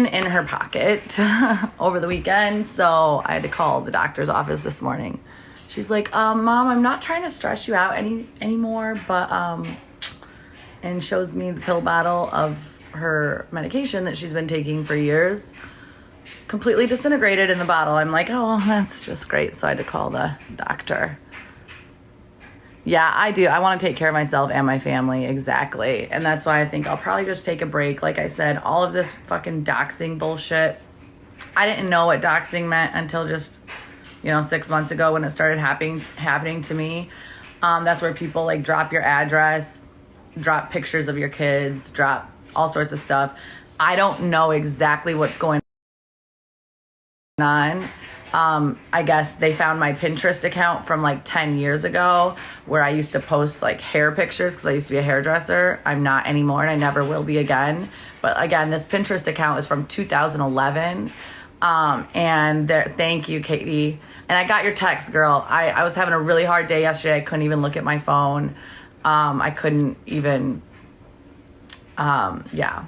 been in her pocket over the weekend, so I had to call the doctor's office this morning. She's like, Mom, I'm not trying to stress you out anymore, but, and shows me the pill bottle of her medication that she's been taking for years, completely disintegrated in the bottle. I'm like, oh, that's just great. So I had to call the doctor. Yeah, I do. I want to take care of myself and my family. Exactly. And that's why I think I'll probably just take a break. Like I said, all of this fucking doxing bullshit. I didn't know what doxing meant until just, 6 months ago when it started happening to me. That's where people like drop your address, drop pictures of your kids, drop all sorts of stuff. I don't know exactly what's going on. I guess they found my Pinterest account from like 10 years ago where I used to post like hair pictures because I used to be a hairdresser. I'm not anymore and I never will be again. But again, this Pinterest account is from 2011. And thank you, Katie. And I got your text, girl. I was having a really hard day yesterday. I couldn't even look at my phone. I couldn't even, yeah.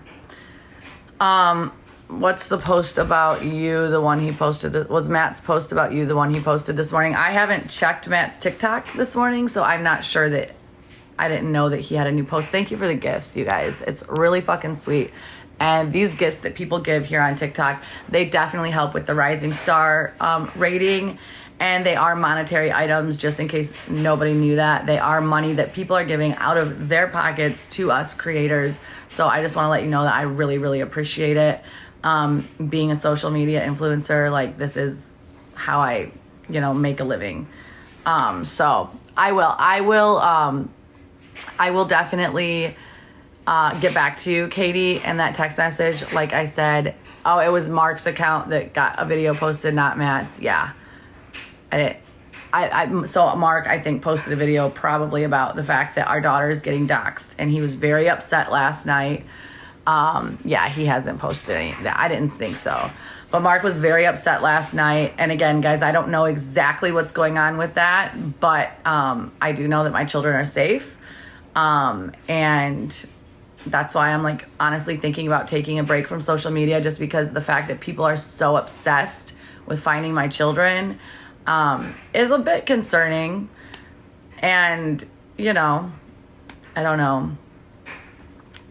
What's the post about you? The one he posted was Matt's post about you. The one he posted this morning. I haven't checked Matt's TikTok this morning, so I'm not sure that I didn't know that he had a new post. Thank you for the gifts, you guys. It's really fucking sweet. And these gifts that people give here on TikTok, they definitely help with the Rising Star rating. And they are monetary items, just in case nobody knew that. They are money that people are giving out of their pockets to us creators. So I just want to let you know that I really, really appreciate it. Being a social media influencer, like this is how I, make a living. So I will definitely get back to you, Katie, and that text message. Like I said, it was Mark's account that got a video posted, not Matt's. Yeah. So Mark, I think, posted a video probably about the fact that our daughter is getting doxxed, and he was very upset last night. Yeah, he hasn't posted any. I didn't think so. But Mark was very upset last night. And again, guys, I don't know exactly what's going on with that, but I do know that my children are safe. And that's why I'm like honestly thinking about taking a break from social media, just because the fact that people are so obsessed with finding my children is a bit concerning. And, I don't know.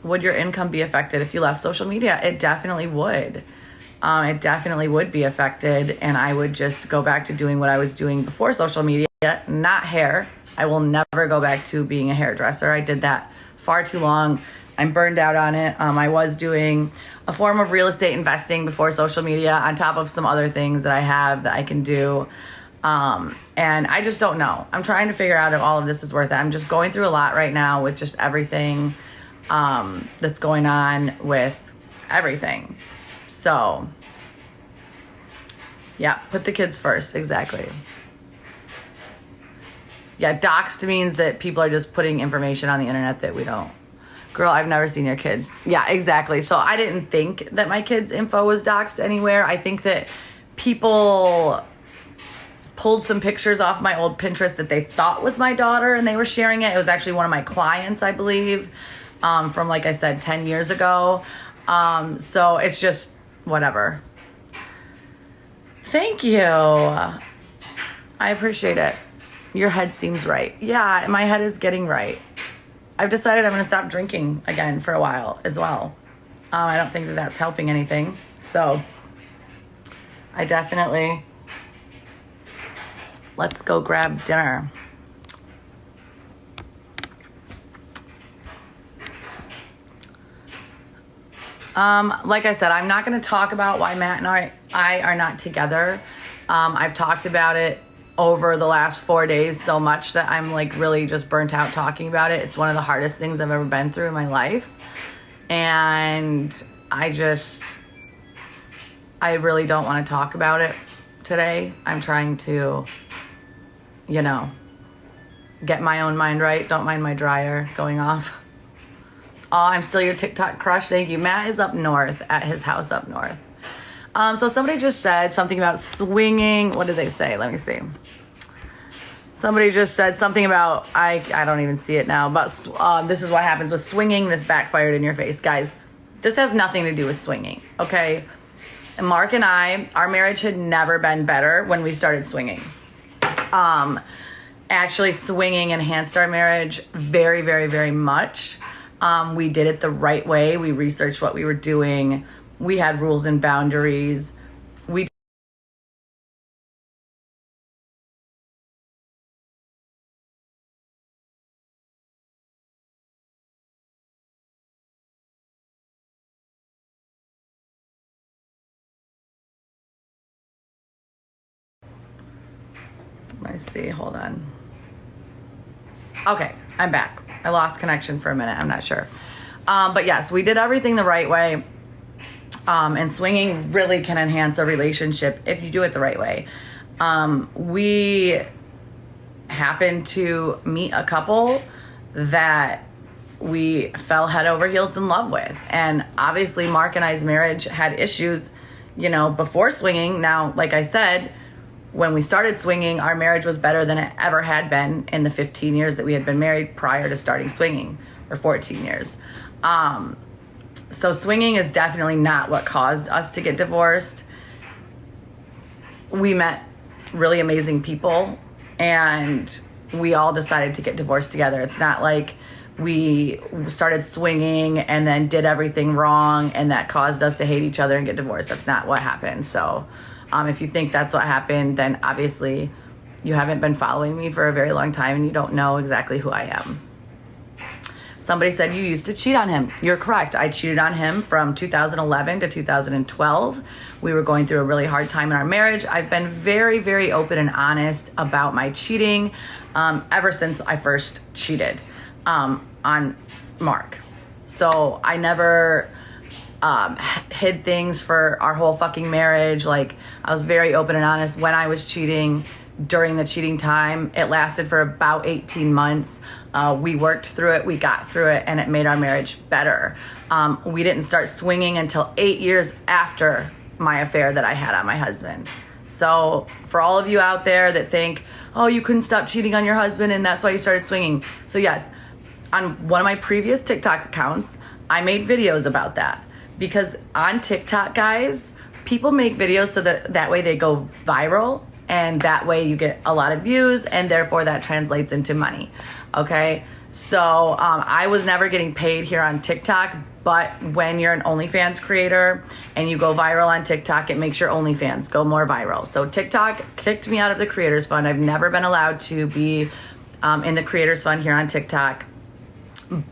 Would your income be affected if you left social media? It definitely would. It definitely would be affected. And I would just go back to doing what I was doing before social media, not hair. I will never go back to being a hairdresser. I did that far too long. I'm burned out on it. I was doing a form of real estate investing before social media on top of some other things that I have that I can do. And I just don't know. I'm trying to figure out if all of this is worth it. I'm just going through a lot right now with just everything that's going on with everything. So, yeah, put the kids first. Exactly. Yeah, doxed means that people are just putting information on the internet that we don't. Girl, I've never seen your kids. Yeah, exactly. So I didn't think that my kids' info was doxed anywhere. I think that people pulled some pictures off my old Pinterest that they thought was my daughter, and they were sharing it. It was actually one of my clients, I believe, from, like I said, 10 years ago. So it's just whatever. Thank you. I appreciate it. Your head seems right. Yeah, my head is getting right. I've decided I'm going to stop drinking again for a while as well. I don't think that that's helping anything. So I definitely... Let's go grab dinner. Like I said, I'm not going to talk about why Matt and I are not together. I've talked about it over the last 4 days so much that I'm like really just burnt out talking about it. It's one of the hardest things I've ever been through in my life. And I really don't want to talk about it today. I'm trying to, get my own mind right. Don't mind my dryer going off. Oh, I'm still your TikTok crush. Thank you. Matt is up north at his house up north. So somebody just said something about swinging. What did they say? Let me see. Somebody just said something about, I don't even see it now, but this is what happens with swinging. This backfired in your face. Guys, this has nothing to do with swinging, okay? Mark and I, our marriage had never been better when we started swinging. Actually, swinging enhanced our marriage very, very, very much. We did it the right way. We researched what we were doing. We had rules and boundaries. Let's see, hold on. Okay, I'm back. I lost connection for a minute. I'm not sure. But yes, we did everything the right way. And swinging really can enhance a relationship if you do it the right way. We happened to meet a couple that we fell head over heels in love with. And obviously Mark and I's marriage had issues, before swinging. Now, like I said, when we started swinging, our marriage was better than it ever had been in the 15 years that we had been married prior to starting swinging, or 14 years. So swinging is definitely not what caused us to get divorced. We met really amazing people and we all decided to get divorced together. It's not like we started swinging and then did everything wrong and that caused us to hate each other and get divorced. That's not what happened. So if you think that's what happened, then obviously you haven't been following me for a very long time and you don't know exactly who I am. Somebody said you used to cheat on him. You're correct. I cheated on him from 2011 to 2012. We were going through a really hard time in our marriage. I've been very, very open and honest about my cheating ever since I first cheated on Mark. So I never hid things for our whole fucking marriage. Like, I was very open and honest when I was cheating. During the cheating time, it lasted for about 18 months. We worked through it, we got through it, and it made our marriage better. We didn't start swinging until 8 years after my affair that I had on my husband. So for all of you out there that think, oh, you couldn't stop cheating on your husband and that's why you started swinging. So yes, on one of my previous TikTok accounts, I made videos about that. Because on TikTok, guys, people make videos so that way they go viral, and that way you get a lot of views, and therefore that translates into money. Okay, so I was never getting paid here on TikTok, but when you're an OnlyFans creator and you go viral on TikTok, it makes your OnlyFans go more viral. So TikTok kicked me out of the Creators Fund. I've never been allowed to be in the Creators Fund here on TikTok,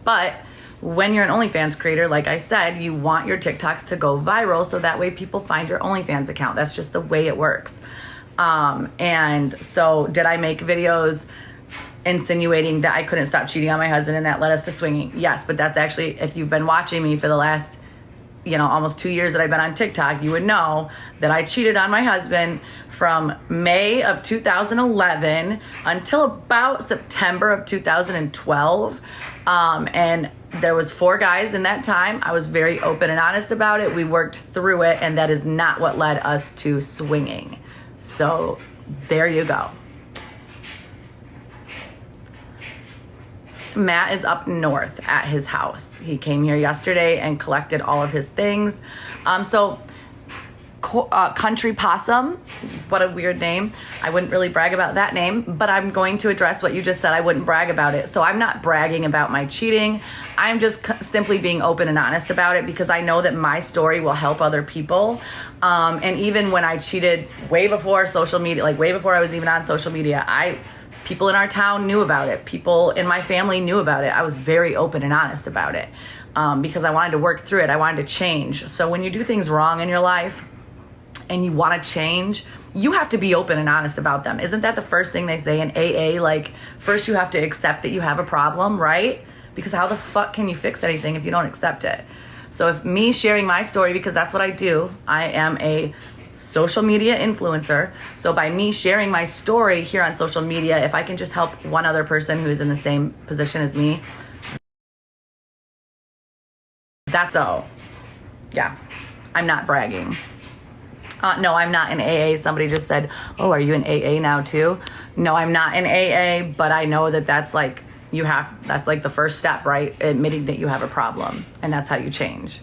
but when you're an OnlyFans creator, like I said, you want your TikToks to go viral so that way people find your OnlyFans account. That's just the way it works. And so did I make videos insinuating that I couldn't stop cheating on my husband and that led us to swinging? Yes, but that's actually, if you've been watching me for the last, almost 2 years that I've been on TikTok, you would know that I cheated on my husband from May of 2011 until about September of 2012. And there was 4 guys in that time. I was very open and honest about it. We worked through it, and that is not what led us to swinging. So there you go. Matt is up north at his house. He came here yesterday and collected all of his things. Country Possum, what a weird name. I wouldn't really brag about that name, but I'm going to address what you just said. I wouldn't brag about it. So I'm not bragging about my cheating. I'm just simply being open and honest about it because I know that my story will help other people. And even when I cheated way before social media, like way before I was even on social media, people in our town knew about it. People in my family knew about it. I was very open and honest about it because I wanted to work through it. I wanted to change. So when you do things wrong in your life, and you want to change, you have to be open and honest about them. Isn't that the first thing they say in AA? Like, first you have to accept that you have a problem, right? Because how the fuck can you fix anything if you don't accept it? So if me sharing my story, because that's what I do, I am a social media influencer. So by me sharing my story here on social media, if I can just help one other person who is in the same position as me, that's all. Yeah, I'm not bragging. No, I'm not in AA. Somebody just said, oh, are you in AA now too? No, I'm not in AA, but I know that that's like the first step, right? Admitting that you have a problem, and that's how you change.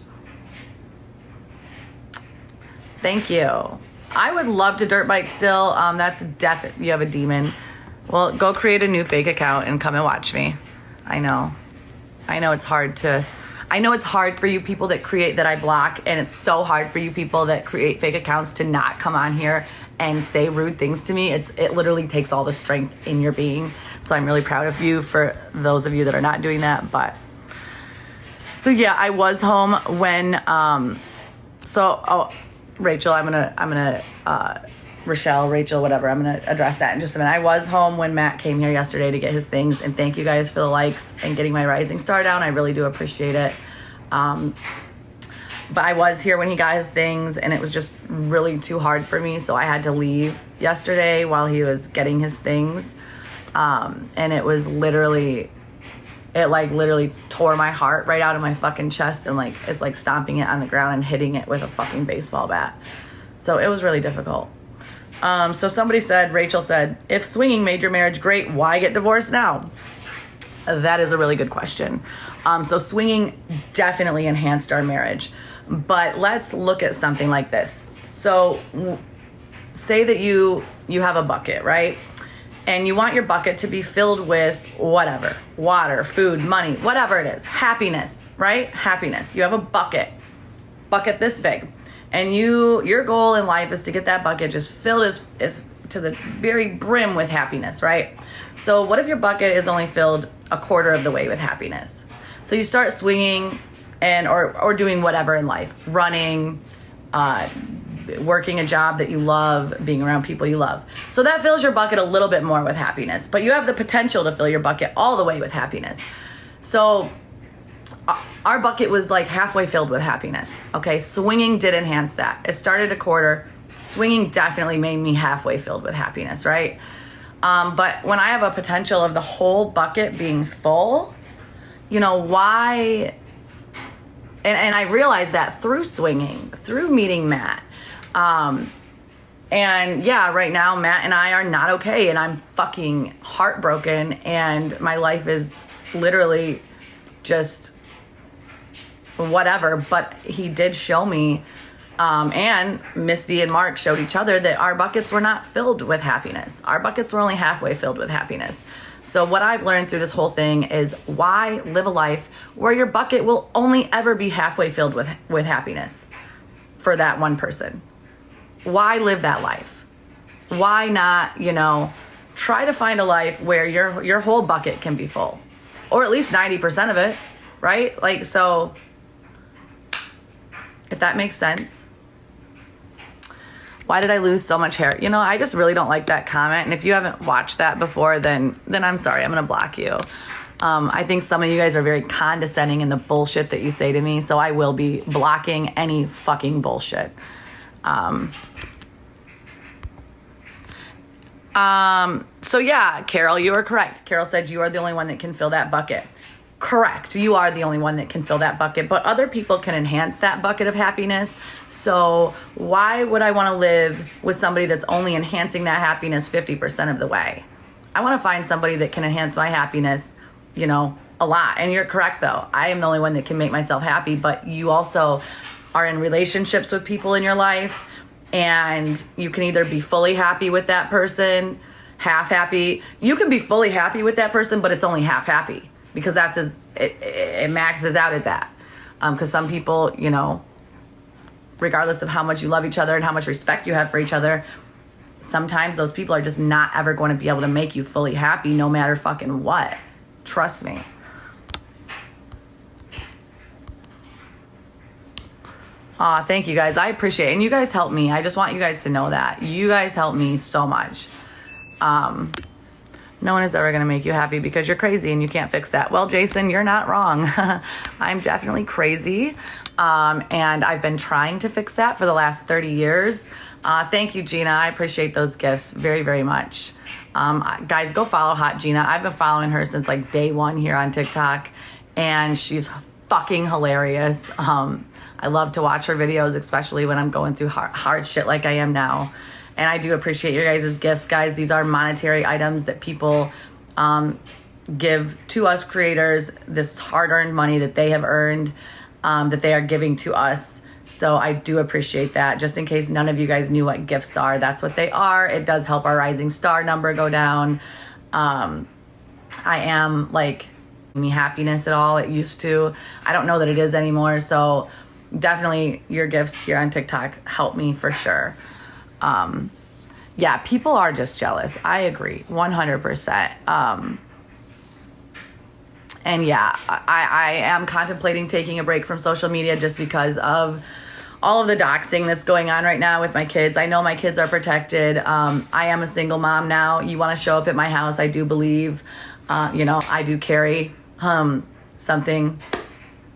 Thank you. I would love to dirt bike still. That's definitely, you have a demon. Well, go create a new fake account and come and watch me. I know it's hard for you people that create, that I block, and it's so hard for you people that create fake accounts to not come on here and say rude things to me. It literally takes all the strength in your being. So I'm really proud of you for those of you that are not doing that. But so yeah, I was home when Rachel, Rachel, whatever, I'm gonna address that in just a minute. I was home when Matt came here yesterday to get his things, and thank you guys for the likes and getting my rising star down. I really do appreciate it. But I was here when he got his things, and it was just really too hard for me, so I had to leave yesterday while he was getting his things. And it was literally tore my heart right out of my fucking chest, and it's like stomping it on the ground and hitting it with a fucking baseball bat. So it was really difficult. So somebody said, Rachel said, if swinging made your marriage great, why get divorced now? That is a really good question. So swinging definitely enhanced our marriage. But let's look at something like this. So say that you have a bucket, right? And you want your bucket to be filled with whatever, water, food, money, whatever it is, happiness, right? Happiness. You have a bucket this big. And your goal in life is to get that bucket just filled as to the very brim with happiness, right? So what if your bucket is only filled a quarter of the way with happiness? So you start swinging or doing whatever in life, running, working a job that you love, being around people you love. So that fills your bucket a little bit more with happiness, but you have the potential to fill your bucket all the way with happiness. So our bucket was like halfway filled with happiness. Okay, swinging did enhance that. It started a quarter. Swinging definitely made me halfway filled with happiness, right? But when I have a potential of the whole bucket being full, why? And I realized that through swinging, through meeting Matt. And yeah, right now Matt and I are not okay, and I'm fucking heartbroken, and my life is literally just whatever. But he did show me, and Misty and Mark showed each other that our buckets were not filled with happiness. Our buckets were only halfway filled with happiness. So what I've learned through this whole thing is, why live a life where your bucket will only ever be halfway filled with happiness for that one person? Why live that life? Why not, try to find a life where your whole bucket can be full, or at least 90% of it, right? So if that makes sense. Why did I lose so much hair? I just really don't like that comment. And if you haven't watched that before, then I'm sorry. I'm going to block you. I think some of you guys are very condescending in the bullshit that you say to me. So I will be blocking any fucking bullshit. So yeah, Carol, you are correct. Carol said you are the only one that can fill that bucket. Correct. You are the only one that can fill that bucket, but other people can enhance that bucket of happiness. So why would I want to live with somebody that's only enhancing that happiness 50% of the way? I want to find somebody that can enhance my happiness, a lot. And you're correct, though. I am the only one that can make myself happy, but you also are in relationships with people in your life, and you can either be fully happy with that person, half happy. You can be fully happy with that person, but it's only half happy, because it maxes out at that. Because some people, regardless of how much you love each other and how much respect you have for each other, sometimes those people are just not ever going to be able to make you fully happy, no matter fucking what. Trust me. Aw, thank you guys. I appreciate it. And you guys help me. I just want you guys to know that. You guys help me so much. No one is ever going to make you happy because you're crazy and you can't fix that. Well, Jason, you're not wrong. I'm definitely crazy. And I've been trying to fix that for the last 30 years. Thank you, Gina. I appreciate those gifts very, very much. Guys, go follow Hot Gina. I've been following her since day one here on TikTok, and she's fucking hilarious. I love to watch her videos, especially when I'm going through hard shit like I am now. And I do appreciate your guys' gifts, guys. These are monetary items that people give to us creators, this hard-earned money that they have earned, that they are giving to us. So I do appreciate that. Just in case none of you guys knew what gifts are, that's what they are. It does help our rising star number go down. I am like me happiness at all. It used to. I don't know that it is anymore. So definitely your gifts here on TikTok help me for sure. Yeah, people are just jealous. I agree 100%. And yeah, I am contemplating taking a break from social media just because of all of the doxing that's going on right now with my kids. I know my kids are protected. I am a single mom now. You want to show up at my house, I do believe. I do carry something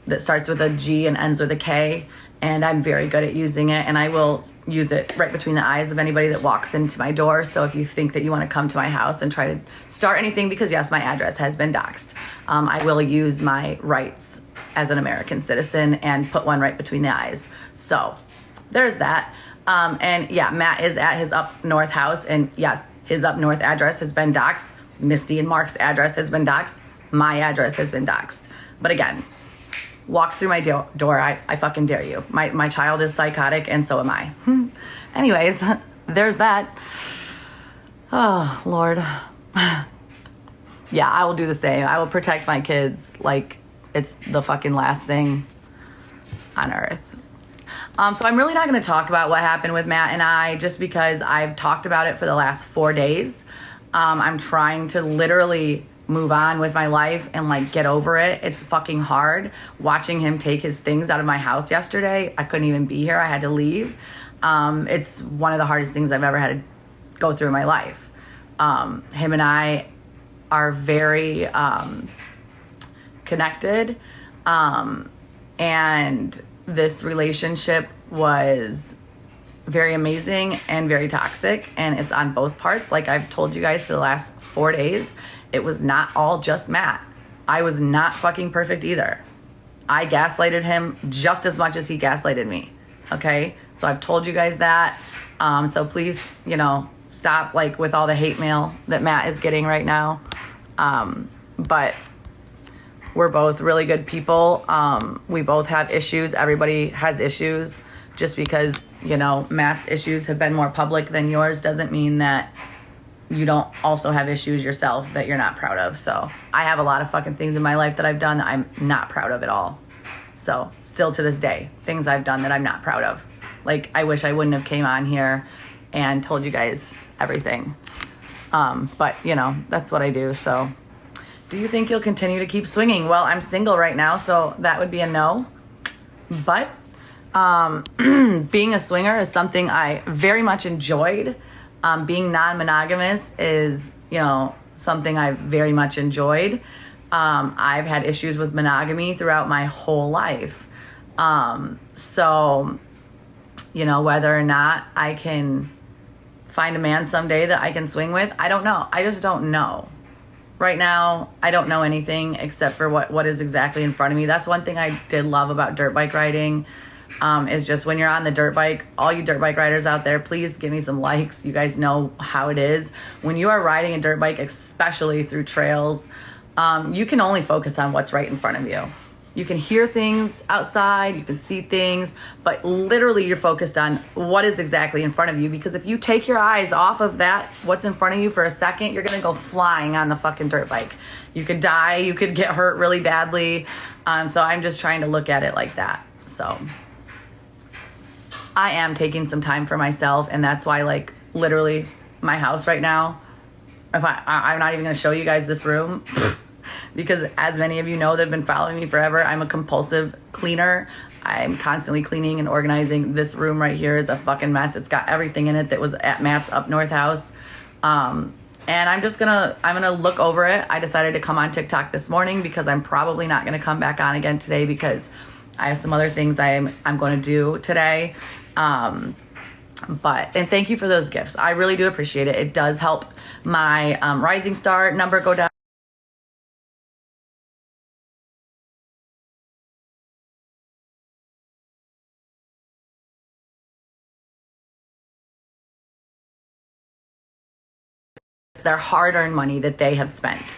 that starts with a G and ends with a K, and I'm very good at using it, and I will use it right between the eyes of anybody that walks into my door. So if you think that you want to come to my house and try to start anything, because yes, my address has been doxed, I will use my rights as an American citizen and put one right between the eyes. So there's that. And yeah, Matt is at his up north house, and yes, his up north address has been doxed. Misty and Mark's address has been doxed. My address has been doxed. But again, walk through my door. I fucking dare you. My child is psychotic, and so am I. Anyways, there's that. Oh, Lord. Yeah, I will do the same. I will protect my kids like it's the fucking last thing on earth. So I'm really not going to talk about what happened with Matt and I, just because I've talked about it for the last 4 days. I'm trying to literally move on with my life and like get over it. It's fucking hard watching him take his things out of my house yesterday. I couldn't even be here. I had to leave. It's one of the hardest things I've ever had to go through in my life. Him and I are very connected. And this relationship was very amazing and very toxic, and it's on both parts. Like I've told you guys for the last 4 days, it was not all just Matt. I was not fucking perfect either. I gaslighted him just as much as he gaslighted me. Okay? So I've told you guys that. So please, stop like with all the hate mail that Matt is getting right now. But we're both really good people. We both have issues. Everybody has issues. Just because, Matt's issues have been more public than yours doesn't mean that you don't also have issues yourself that you're not proud of. So I have a lot of fucking things in my life that I've done that I'm not proud of at all. So still to this day, things I've done that I'm not proud of. Like, I wish I wouldn't have came on here and told you guys everything. But, that's what I do. So do you think you'll continue to keep swinging? Well, I'm single right now, so that would be a no. But being a swinger is something I very much enjoyed. Being non-monogamous is, something I've very much enjoyed. I've had issues with monogamy throughout my whole life. So, whether or not I can find a man someday that I can swing with, I don't know. I just don't know. Right now, I don't know anything except for what is exactly in front of me. That's one thing I did love about dirt bike riding. Is just when you're on the dirt bike, all you dirt bike riders out there, please give me some likes. You guys know how it is. When you are riding a dirt bike, especially through trails, you can only focus on what's right in front of you. You can hear things outside, you can see things, but literally you're focused on what is exactly in front of you, because if you take your eyes off of that, what's in front of you for a second, you're going to go flying on the fucking dirt bike. You could die, you could get hurt really badly. So I'm just trying to look at it like that. So I am taking some time for myself, and that's why, like, literally my house right now, if I'm not even going to show you guys this room because as many of you know that have been following me forever, I'm a compulsive cleaner. I'm constantly cleaning and organizing. This room right here is a fucking mess. It's got everything in it that was at Matt's up north house. And I'm gonna look over it. I decided to come on TikTok this morning because I'm probably not gonna come back on again today because I have some other things I'm going to do today. And thank you for those gifts. I really do appreciate it. It does help my rising star number go down. Their hard-earned money that they have spent.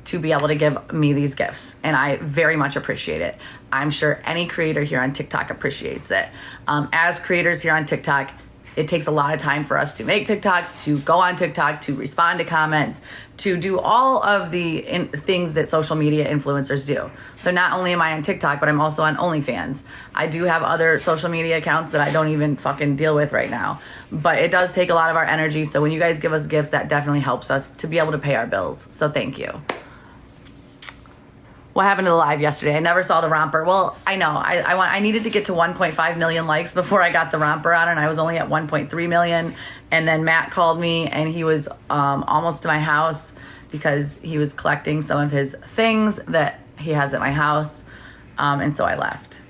to be able to give me these gifts, and I very much appreciate it. I'm sure any creator here on TikTok appreciates it. As creators here on TikTok, it takes a lot of time for us to make TikToks, to go on TikTok, to respond to comments, to do all of the things that social media influencers do. So not only am I on TikTok, but I'm also on OnlyFans. I do have other social media accounts that I don't even fucking deal with right now. But it does take a lot of our energy. So when you guys give us gifts, that definitely helps us to be able to pay our bills. So thank you. What happened to the live yesterday? I never saw the romper. Well, I know. I needed to get to 1.5 million likes before I got the romper on, and I was only at 1.3 million. And then Matt called me, and he was almost to my house because he was collecting some of his things that he has at my house. And so I left.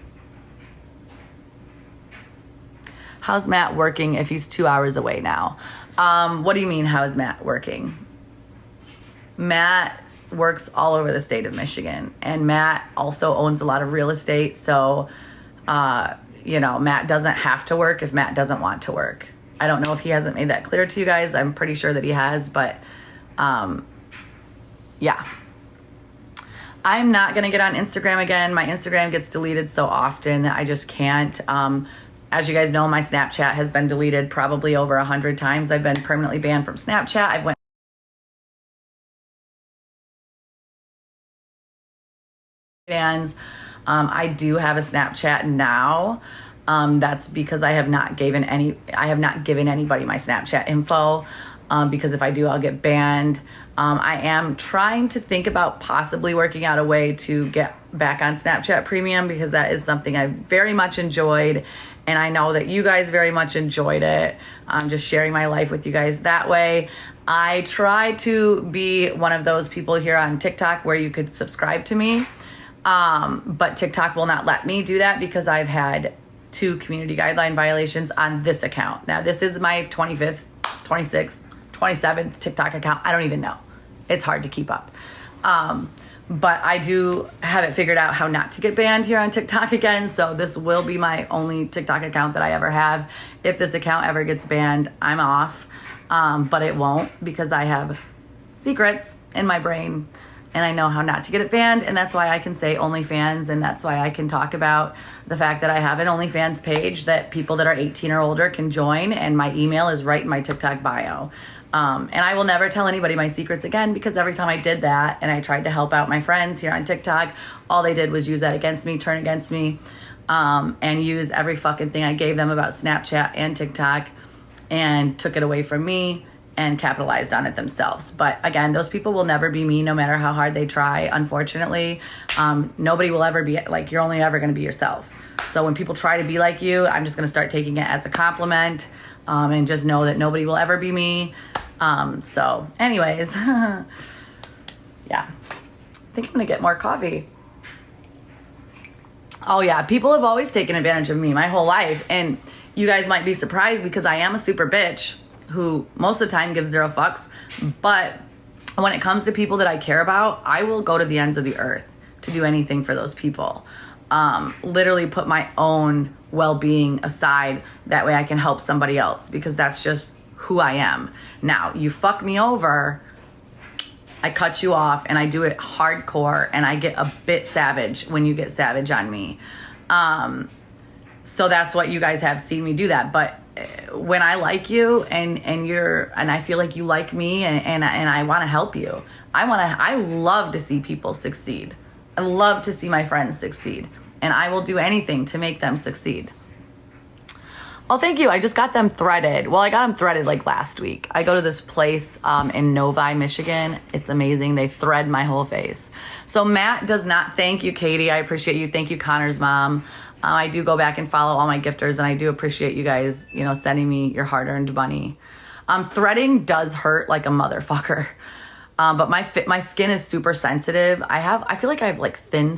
How's Matt working if he's 2 hours away now? What do you mean, how is Matt working? Matt works all over the state of Michigan, and Matt also owns a lot of real estate. So, Matt doesn't have to work if Matt doesn't want to work. I don't know if he hasn't made that clear to you guys. I'm pretty sure that he has, but yeah. I'm not going to get on Instagram again. My Instagram gets deleted so often that I just can't. As you guys know, my Snapchat has been deleted probably over 100 times. I've been permanently banned from Snapchat. I've went bans. I do have a Snapchat now. That's because I have not given anybody my Snapchat info. Because if I do, I'll get banned. I am trying to think about possibly working out a way to get back on Snapchat Premium, because that is something I very much enjoyed. And I know that you guys very much enjoyed it. Just sharing my life with you guys that way. I try to be one of those people here on TikTok where you could subscribe to me. But TikTok will not let me do that because I've had 2 community guideline violations on this account. Now, this is my 25th, 26th, 27th TikTok account. I don't even know. It's hard to keep up. But I do have it figured out how not to get banned here on TikTok again. So this will be my only TikTok account that I ever have. If this account ever gets banned, I'm off. But it won't, because I have secrets in my brain. And I know how not to get it banned, and that's why I can say OnlyFans, and that's why I can talk about the fact that I have an OnlyFans page that people that are 18 or older can join, and my email is right in my TikTok bio. And I will never tell anybody my secrets again, because every time I did that and I tried to help out my friends here on TikTok, all they did was use that against me, turn against me, and use every fucking thing I gave them about Snapchat and TikTok and took it away from me and capitalized on it themselves. But again, those people will never be me, no matter how hard they try, unfortunately. Nobody will ever be like, you're only ever going to be yourself. So when people try to be like you, I'm just going to start taking it as a compliment, and just know that nobody will ever be me. So anyways, yeah, I think I'm going to get more coffee. Oh yeah, people have always taken advantage of me my whole life. And you guys might be surprised, because I am a super bitch who most of the time gives 0 fucks. But when it comes to people that I care about, I will go to the ends of the earth to do anything for those people. Literally put my own well-being aside. That way I can help somebody else, because that's just who I am. Now, you fuck me over, I cut you off, and I do it hardcore, and I get a bit savage when you get savage on me. So that's what you guys have seen me do that. But when I like you and I feel like you like me, and I want to help you, I love to see people succeed. I love to see my friends succeed, and I will do anything to make them succeed. Oh, thank you. I just got them threaded. Well, I got them threaded like last week. I go to this place in Novi, Michigan. It's amazing. They thread my whole face. So Matt does not. Thank you, Katie. I appreciate you. Thank you, Connor's mom. I do go back and follow all my gifters, and I do appreciate you guys, sending me your hard-earned money. Threading does hurt like a motherfucker. But my skin is super sensitive. I feel like I have like thin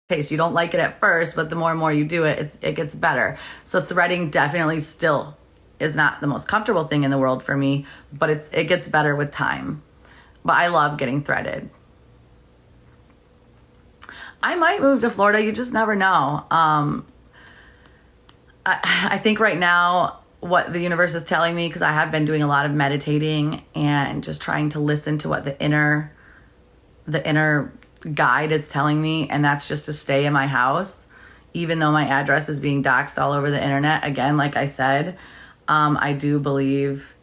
taste. You don't like it at first, but the more and more you do it, it gets better. So threading definitely still is not the most comfortable thing in the world for me, but it gets better with time. But I love getting threaded. I might move to Florida. You just never know. I think right now what the universe is telling me, because I have been doing a lot of meditating and just trying to listen to what the inner guide is telling me, and that's just to stay in my house, even though my address is being doxxed all over the internet. Again, like I said, I do believe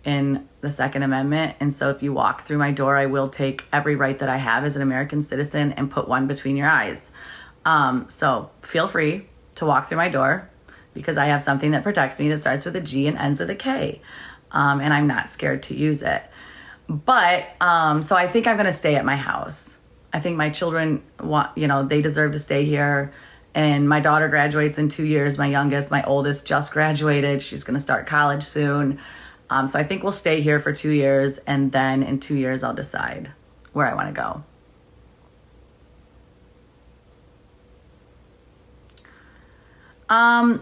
in the Second Amendment, and so if you walk through my door, I will take every right that I have as an American citizen and put one between your eyes. So feel free to walk through my door, because I have something that protects me that starts with a G and ends with a K. And I'm not scared to use it. But, so I think I'm going to stay at my house. I think my children they deserve to stay here. And my daughter graduates in 2 years. My youngest, my oldest just graduated. She's going to start college soon. So I think we'll stay here for 2 years. And then in 2 years, I'll decide where I want to go.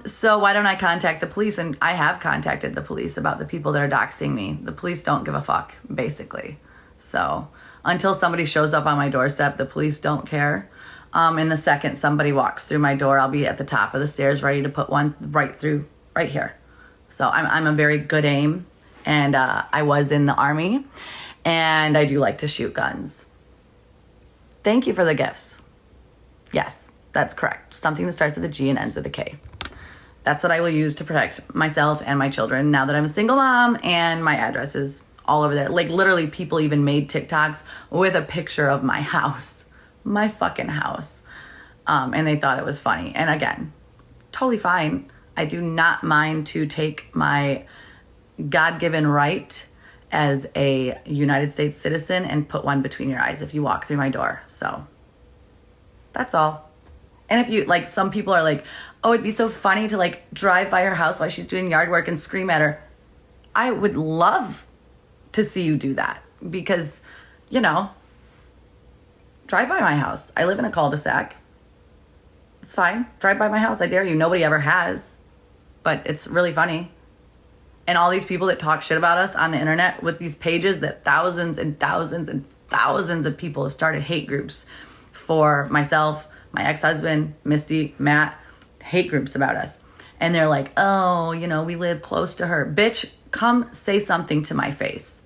So why don't I contact the police? And I have contacted the police about the people that are doxing me. The police don't give a fuck, basically. So until somebody shows up on my doorstep, the police don't care. And the second somebody walks through my door, I'll be at the top of the stairs ready to put one right here. So I'm a very good aim. And I was in the Army. And I do like to shoot guns. Thank you for the gifts. Yes. That's correct. Something that starts with a G and ends with a K. That's what I will use to protect myself and my children now that I'm a single mom and my address is all over there. Like literally people even made TikToks with a picture of my house, my fucking house. And they thought it was funny. And again, totally fine. I do not mind to take my God-given right as a United States citizen and put one between your eyes if you walk through my door. So that's all. And if you, like, some people are like, oh, it'd be so funny to, like, drive by her house while she's doing yard work and scream at her. I would love to see you do that because, drive by my house. I live in a cul-de-sac. It's fine. Drive by my house. I dare you. Nobody ever has. But it's really funny. And all these people that talk shit about us on the internet with these pages that thousands and thousands and thousands of people have started hate groups for myself, my ex-husband, Misty, Matt, hate groups about us. And they're like, oh, we live close to her. Bitch, come say something to my face.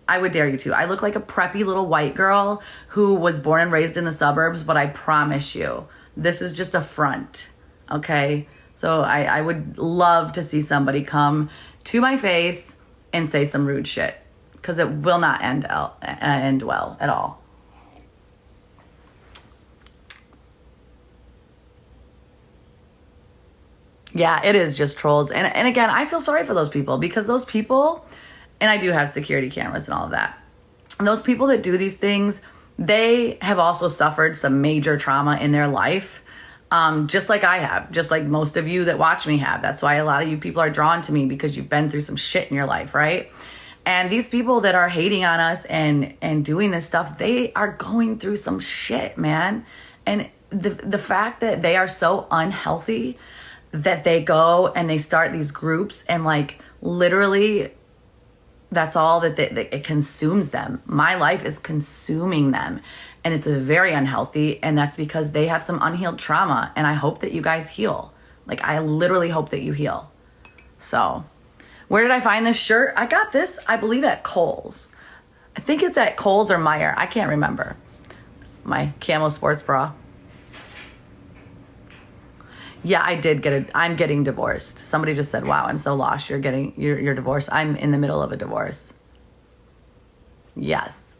I would dare you to. I look like a preppy little white girl who was born and raised in the suburbs, but I promise you, this is just a front, okay? So I would love to see somebody come to my face and say some rude shit because it will not end well at all. Yeah, it is just trolls. And again, I feel sorry for those people because those people, and I do have security cameras and all of that. And those people that do these things, they have also suffered some major trauma in their life, just like I have, just like most of you that watch me have. That's why a lot of you people are drawn to me because you've been through some shit in your life, right? And these people that are hating on us and doing this stuff, they are going through some shit, man. And the fact that they are so unhealthy that they go and they start these groups and like literally that's all that it consumes them. My life is consuming them and it's very unhealthy. And that's because they have some unhealed trauma. And I hope that you guys heal. Like I literally hope that you heal. So where did I find this shirt? I got this, I believe at Kohl's. I think it's at Kohl's or Meijer. I can't remember. My camo sports bra. Yeah, I did get I'm getting divorced. Somebody just said, wow, I'm so lost. You're divorced. I'm in the middle of a divorce. Yes.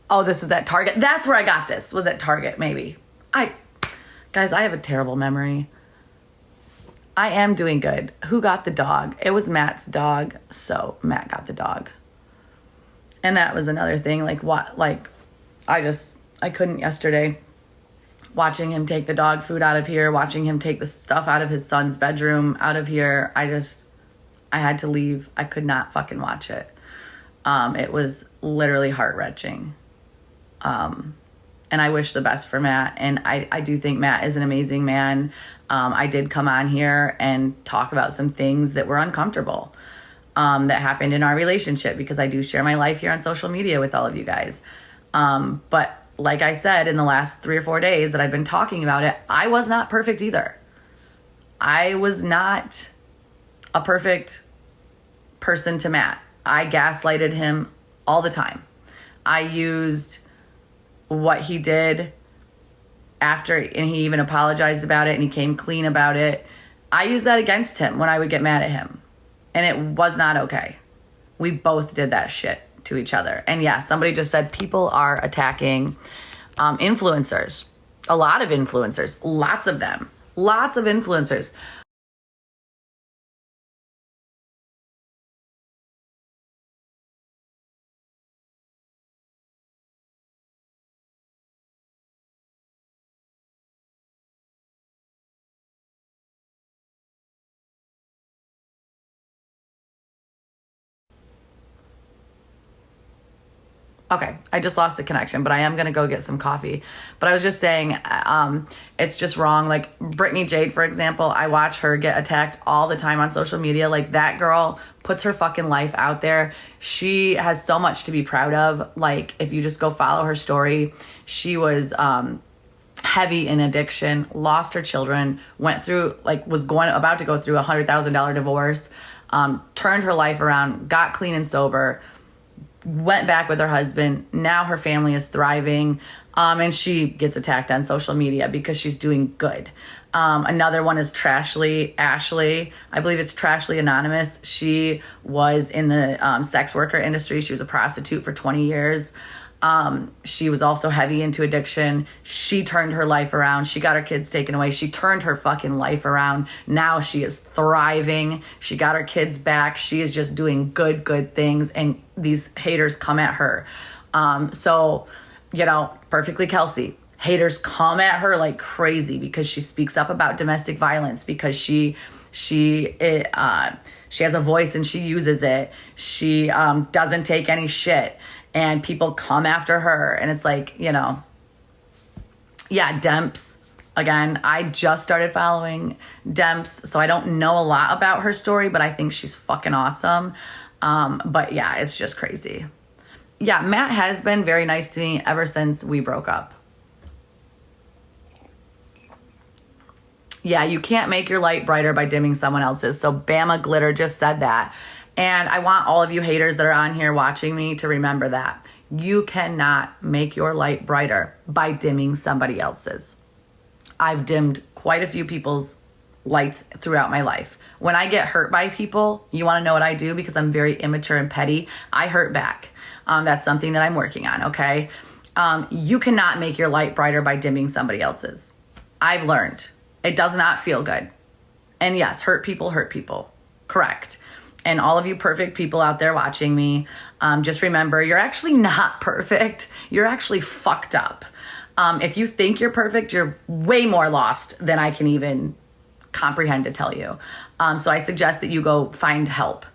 Oh, this is at Target. That's where I got this. Was at Target, maybe. Guys, I have a terrible memory. I am doing good. Who got the dog? It was Matt's dog. So Matt got the dog. And that was another thing. Like what? Like I couldn't yesterday. Watching him take the dog food out of here, watching him take the stuff out of his son's bedroom out of here. I had to leave. I could not fucking watch it. It was literally heart-wrenching. And I wish the best for Matt. And I do think Matt is an amazing man. I did come on here and talk about some things that were uncomfortable that happened in our relationship because I do share my life here on social media with all of you guys. But like I said, in the last 3 or 4 days that I've been talking about it, I was not perfect either. I was not a perfect person to Matt. I gaslighted him all the time. I used what he did after, and he even apologized about it and he came clean about it. I used that against him when I would get mad at him. And it was not okay. We both did that shit to each other. And yeah, somebody just said people are attacking influencers. A lot of influencers. Lots of them. Lots of influencers. Okay, I just lost the connection, but I am going to go get some coffee. But I was just saying, it's just wrong. Like Brittany Jade, for example, I watch her get attacked all the time on social media. Like that girl puts her fucking life out there. She has so much to be proud of. Like if you just go follow her story, she was heavy in addiction, lost her children, went through, like was about to go through $100,000 divorce, turned her life around, got clean and sober, went back with her husband. Now her family is thriving. And she gets attacked on social media because she's doing good. Another one is Trashly Ashley. I believe it's Trashly Anonymous. She was in the sex worker industry. She was a prostitute for 20 years. She was also heavy into addiction. She turned her life around. She got her kids taken away. She turned her fucking life around. Now she is thriving. She got her kids back. She is just doing good things. And these haters come at her. So, you know, Perfectly Kelsey. Haters come at her like crazy because she speaks up about domestic violence, because she has a voice and she uses it. She doesn't take any shit. And people come after her. And it's like, you know, yeah, Demps. Again, I just started following Demps, so I don't know a lot about her story, but I think she's fucking awesome. But yeah, it's just crazy. Yeah, Matt has been very nice to me ever since we broke up. Yeah, you can't make your light brighter by dimming someone else's. So Bama Glitter just said that. And I want all of you haters that are on here watching me to remember that. You cannot make your light brighter by dimming somebody else's. I've dimmed quite a few people's lights throughout my life. When I get hurt by people, you want to know what I do? Because I'm very immature and petty. I hurt back. That's something that I'm working on, okay? You cannot make your light brighter by dimming somebody else's. I've learned. It does not feel good. And yes, hurt people hurt people. Correct. And all of you perfect people out there watching me, just remember, you're actually not perfect. You're actually fucked up. If you think you're perfect, you're way more lost than I can even comprehend to tell you. So I suggest that you go find help.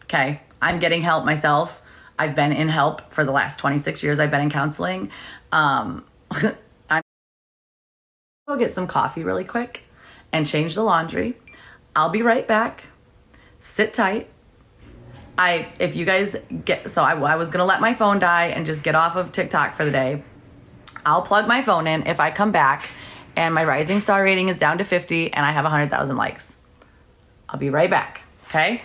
Okay? I'm getting help myself. I've been in help for the last 26 years. I've been in counseling. I'm go get some coffee really quick and change the laundry. I'll be right back. Sit tight. If you guys get, so I was going to let my phone die and just get off of TikTok for the day. I'll plug my phone in if I come back and my rising star rating is down to 50 and I have 100,000 likes. I'll be right back. Okay?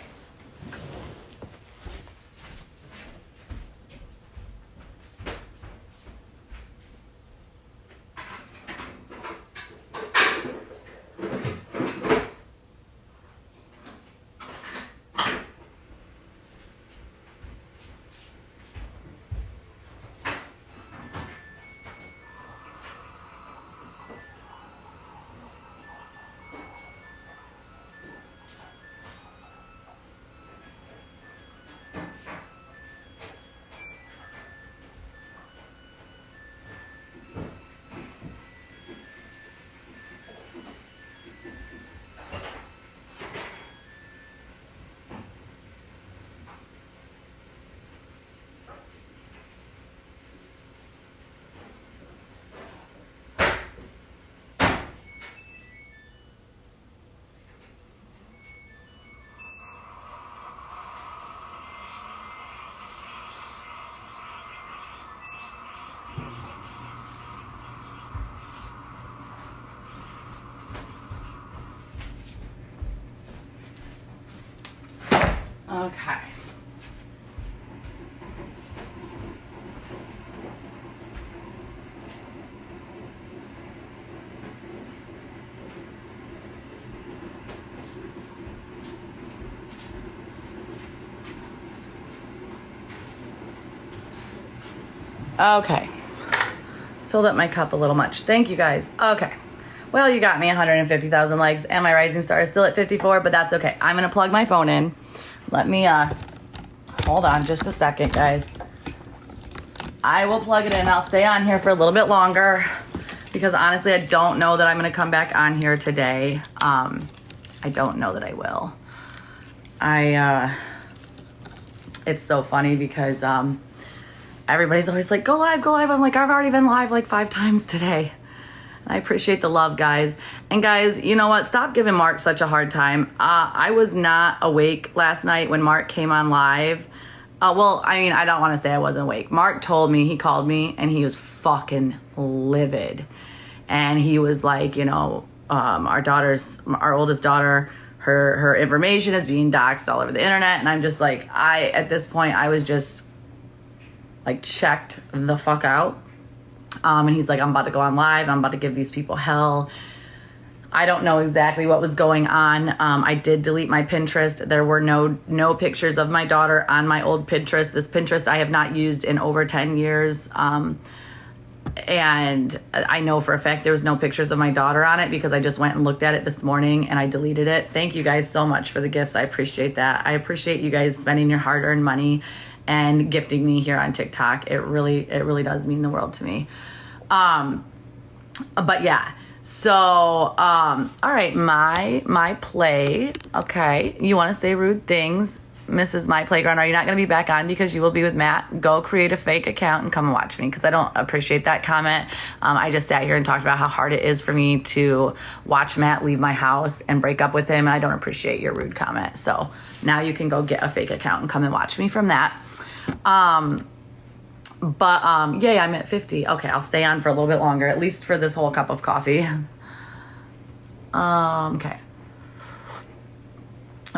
Okay. Okay. Filled up my cup a little much. Thank you guys. Okay. Well, you got me 150,000 likes, and my rising star is still at 54, but that's okay. I'm going to plug my phone in. Let me, hold on just a second, guys. I will plug it in. I'll stay on here for a little bit longer because honestly, I don't know that I'm going to come back on here today. I don't know that I will. It's so funny because, everybody's always like, go live, go live. I'm like, I've already been live like 5 times today. I appreciate the love, guys. And guys, you know what? Stop giving Mark such a hard time. I was not awake last night when Mark came on live. Well, I mean, I don't want to say I wasn't awake. Mark told me, he called me, and he was fucking livid. And he was like, you know, our oldest daughter, her information is being doxxed all over the internet. And I'm just like, at this point, I was just like checked the fuck out. And he's like, I'm about to go on live. I'm about to give these people hell. I don't know exactly what was going on. I did delete my Pinterest. There were no pictures of my daughter on my old Pinterest. This Pinterest I have not used in over 10 years. And I know for a fact there was no pictures of my daughter on it because I just went and looked at it this morning and I deleted it. Thank you guys so much for the gifts. I appreciate that. I appreciate you guys spending your hard-earned money and gifting me here on TikTok. It really does mean the world to me. But yeah. So, all right, my play. Okay. You want to say rude things, Mrs. My Playground? Are you not going to be back on because you will be with Matt? Go create a fake account and come and watch me because I don't appreciate that comment. I just sat here and talked about how hard it is for me to watch Matt leave my house and break up with him. And I don't appreciate your rude comment. So now you can go get a fake account and come and watch me from that. Yay, I'm at 50. Okay, I'll stay on for a little bit longer, at least for this whole cup of coffee. Okay.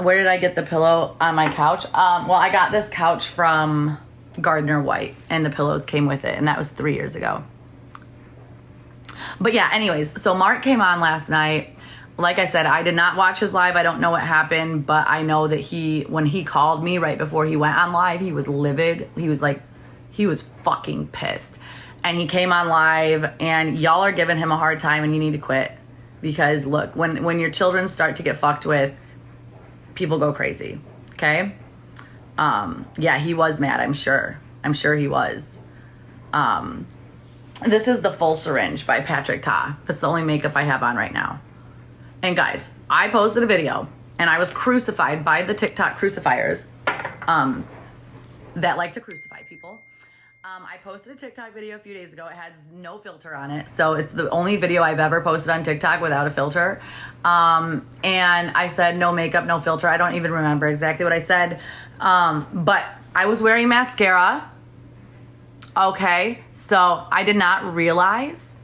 Where did I get the pillow on my couch? Well, I got this couch from Gardner White, and the pillows came with it, and that was 3 years ago. But yeah, anyways, so Mark came on last night. Like I said, I did not watch his live. I don't know what happened, but I know that when he called me right before he went on live, he was livid. He was fucking pissed. And he came on live, and y'all are giving him a hard time, and you need to quit. Because look, when your children start to get fucked with, people go crazy. Okay? Yeah, he was mad, I'm sure. I'm sure he was. This is the Full Syringe by Patrick Ta. That's the only makeup I have on right now. And guys, I posted a video, and I was crucified by the TikTok crucifiers that like to crucify people. I posted a TikTok video a few days ago. It has no filter on it. So it's the only video I've ever posted on TikTok without a filter. And I said, no makeup, no filter. I don't even remember exactly what I said. But I was wearing mascara. Okay. So I did not realize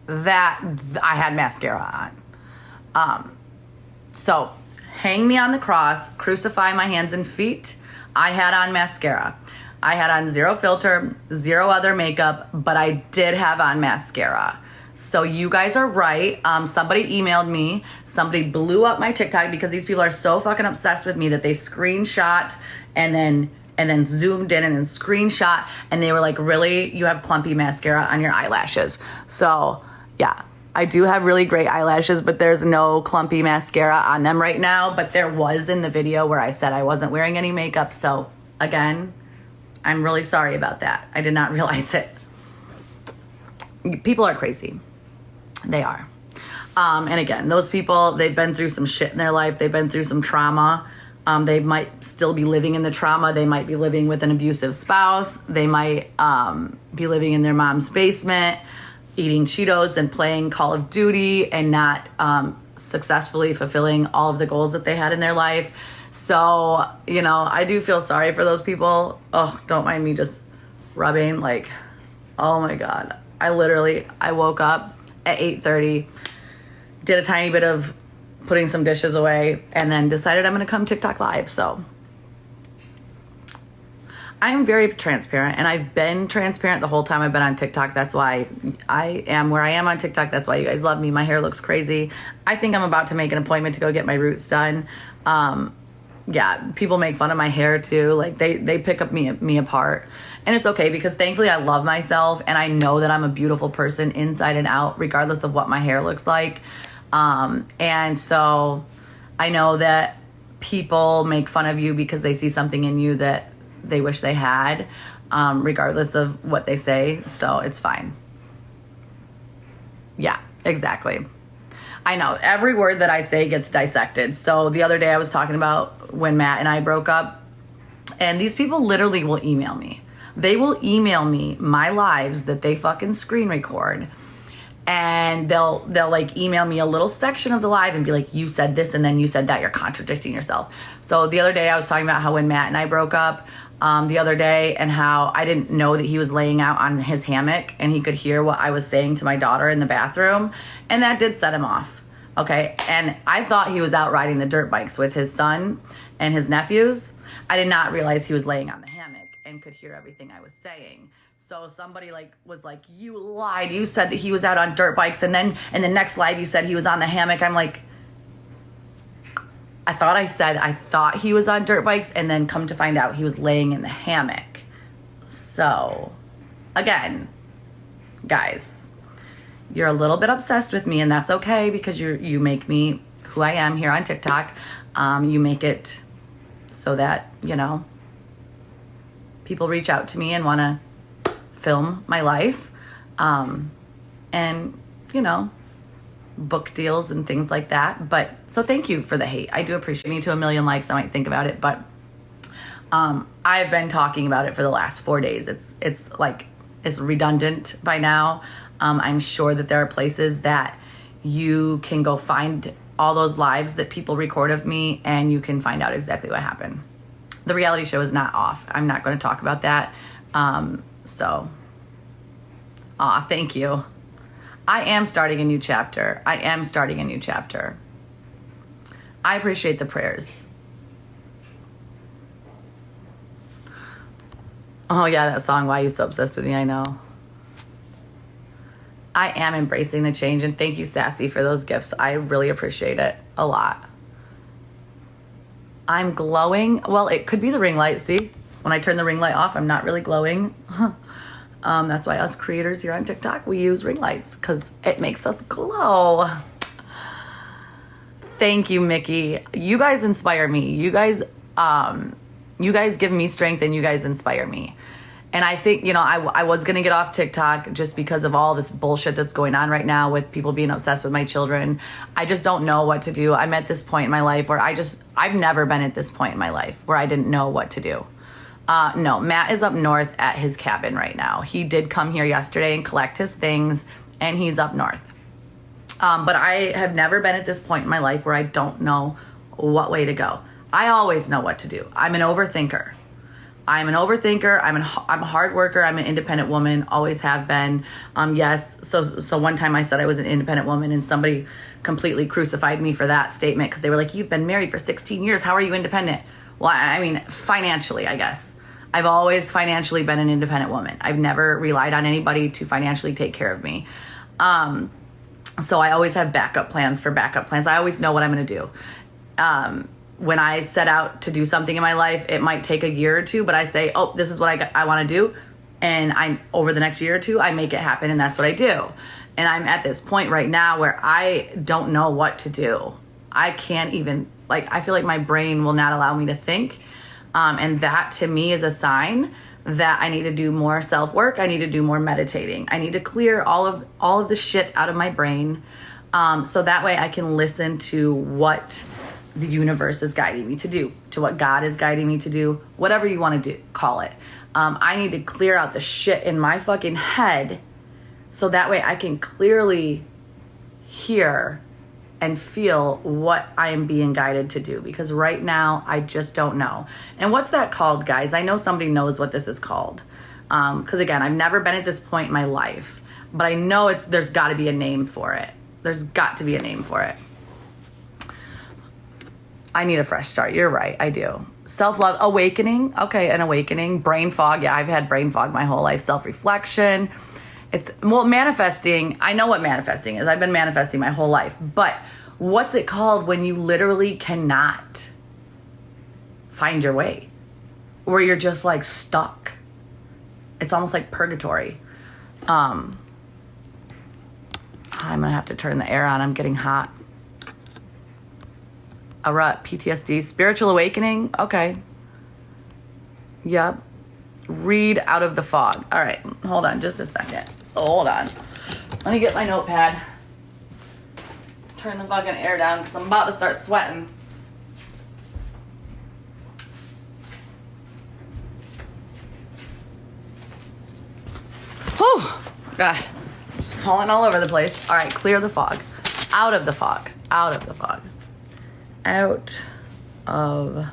that I had mascara on. So hang me on the cross, crucify my hands and feet. I had on mascara. I had on zero filter, zero other makeup, but I did have on mascara. So you guys are right. Somebody emailed me. Somebody blew up my TikTok because these people are so fucking obsessed with me that they screenshot and then zoomed in and then screenshot. And they were like, really? You have clumpy mascara on your eyelashes. So yeah, I do have really great eyelashes, but there's no clumpy mascara on them right now. But there was in the video where I said I wasn't wearing any makeup. So again, I'm really sorry about that. I did not realize it. People are crazy. They are. And again, those people, they've been through some shit in their life. They've been through some trauma. They might still be living in the trauma. They might be living with an abusive spouse. They might be living in their mom's basement, eating Cheetos and playing Call of Duty and not successfully fulfilling all of the goals that they had in their life. So, you know, I do feel sorry for those people. Oh, don't mind me just rubbing. Like, oh my God. I woke up at 8:30, did a tiny bit of putting some dishes away, and then decided I'm going to come TikTok live. So I'm very transparent, and I've been transparent the whole time I've been on TikTok. That's why I am where I am on TikTok. That's why you guys love me. My hair looks crazy. I think I'm about to make an appointment to go get my roots done. Yeah, people make fun of my hair too. Like they pick up me apart, and it's okay because thankfully I love myself, and I know that I'm a beautiful person inside and out, regardless of what my hair looks like. And so I know that people make fun of you because they see something in you that they wish they had, regardless of what they say. So it's fine. Yeah, exactly. I know every word that I say gets dissected. So the other day I was talking about when Matt and I broke up, and these people literally will email me. They will email me my lives that they fucking screen record, and they'll like email me a little section of the live and be like, you said this and then you said that, you're contradicting yourself. So the other day I was talking about how when Matt and I broke up the other day, and how I didn't know that he was laying out on his hammock and he could hear what I was saying to my daughter in the bathroom, and that did set him off. Okay, and I thought he was out riding the dirt bikes with his son and his nephews. I did not realize he was laying on the hammock and could hear everything I was saying. So somebody was like, you lied. You said that he was out on dirt bikes, and then in the next live you said he was on the hammock. I'm like, I thought he was on dirt bikes, and then come to find out he was laying in the hammock. So again, guys, you're a little bit obsessed with me, and that's okay because you make me who I am here on TikTok. You make it so that, people reach out to me and want to film my life, and book deals and things like that. But so thank you for the hate. I do appreciate me to 1 million likes. I might think about it, but I've been talking about it for the last 4 days. It's redundant by now. I'm sure that there are places that you can go find all those lives that people record of me, and you can find out exactly what happened. The reality show is not off. I'm not going to talk about that. Thank you. I am starting a new chapter. I appreciate the prayers. Oh yeah, that song, Why You So Obsessed With Me, I know. I am embracing the change, and thank you, Sassy, for those gifts. I really appreciate it a lot. I'm glowing. Well, it could be the ring light. See, when I turn the ring light off, I'm not really glowing. That's why us creators here on TikTok, we use ring lights because it makes us glow. Thank you, Mickey. You guys inspire me. You guys give me strength, and you guys inspire me. And I think, I was going to get off TikTok just because of all this bullshit that's going on right now with people being obsessed with my children. I just don't know what to do. I'm at this point in my life where I've never been at this point in my life where I didn't know what to do. No, Matt is up north at his cabin right now. He did come here yesterday and collect his things, and he's up north. But I have never been at this point in my life where I don't know what way to go. I always know what to do. I'm an overthinker. I'm a hard worker. I'm an independent woman, always have been. Yes. So one time I said I was an independent woman, and somebody completely crucified me for that statement because they were like, you've been married for 16 years. How are you independent? Well, I mean, financially, I guess. I've always financially been an independent woman. I've never relied on anybody to financially take care of me. So I always have backup plans for backup plans. I always know what I'm going to do. When I set out to do something in my life, it might take a year or two, but I say, oh, this is what I want to do. And over the next year or two, I make it happen, and that's what I do. And I'm at this point right now where I don't know what to do. I can't even, I feel like my brain will not allow me to think. And that to me is a sign that I need to do more self-work. I need to do more meditating. I need to clear all of the shit out of my brain. So that way I can listen to what the universe is guiding me to do, to what God is guiding me to do, whatever you want to do, call it. I need to clear out the shit in my fucking head so that way I can clearly hear and feel what I am being guided to do, because right now I just don't know. And what's that called, guys? I know somebody knows what this is called. Because again, I've never been at this point in my life, but I know there's got to be a name for it. There's got to be a name for it. I need a fresh start. You're right. I do. Self-love, awakening. Okay, an awakening. Brain fog. Yeah, I've had brain fog my whole life. Self-reflection. Manifesting. I know what manifesting is. I've been manifesting my whole life. But what's it called when you literally cannot find your way? Where you're just like stuck. It's almost like purgatory. I'm gonna have to turn the air on. I'm getting hot. A rut, PTSD, spiritual awakening. Okay. Yep. Read out of the fog. All right. Hold on just a second. Hold on. Let me get my notepad. Turn the fucking air down because I'm about to start sweating. Whew. God. Just falling all over the place. All right. Clear the fog. Out of the fog. Out of the fog. Out of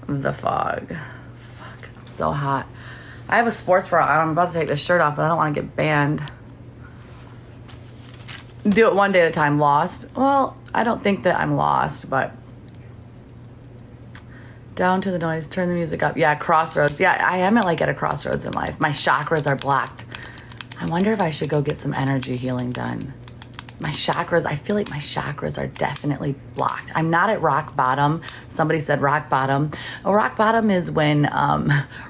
the fog. Fuck, I'm so hot. I have a sports bra on. I'm about to take this shirt off, but I don't want to get banned. Do it one day at a time. Lost? Well, I don't think that I'm lost, but down to the noise, turn the music up. Yeah, crossroads. Yeah, I am at a crossroads in life. My chakras are blocked. I wonder if I should go get some energy healing done. My chakras, I feel like my chakras are definitely blocked. I'm not at rock bottom. Somebody said rock bottom. Rock bottom is when,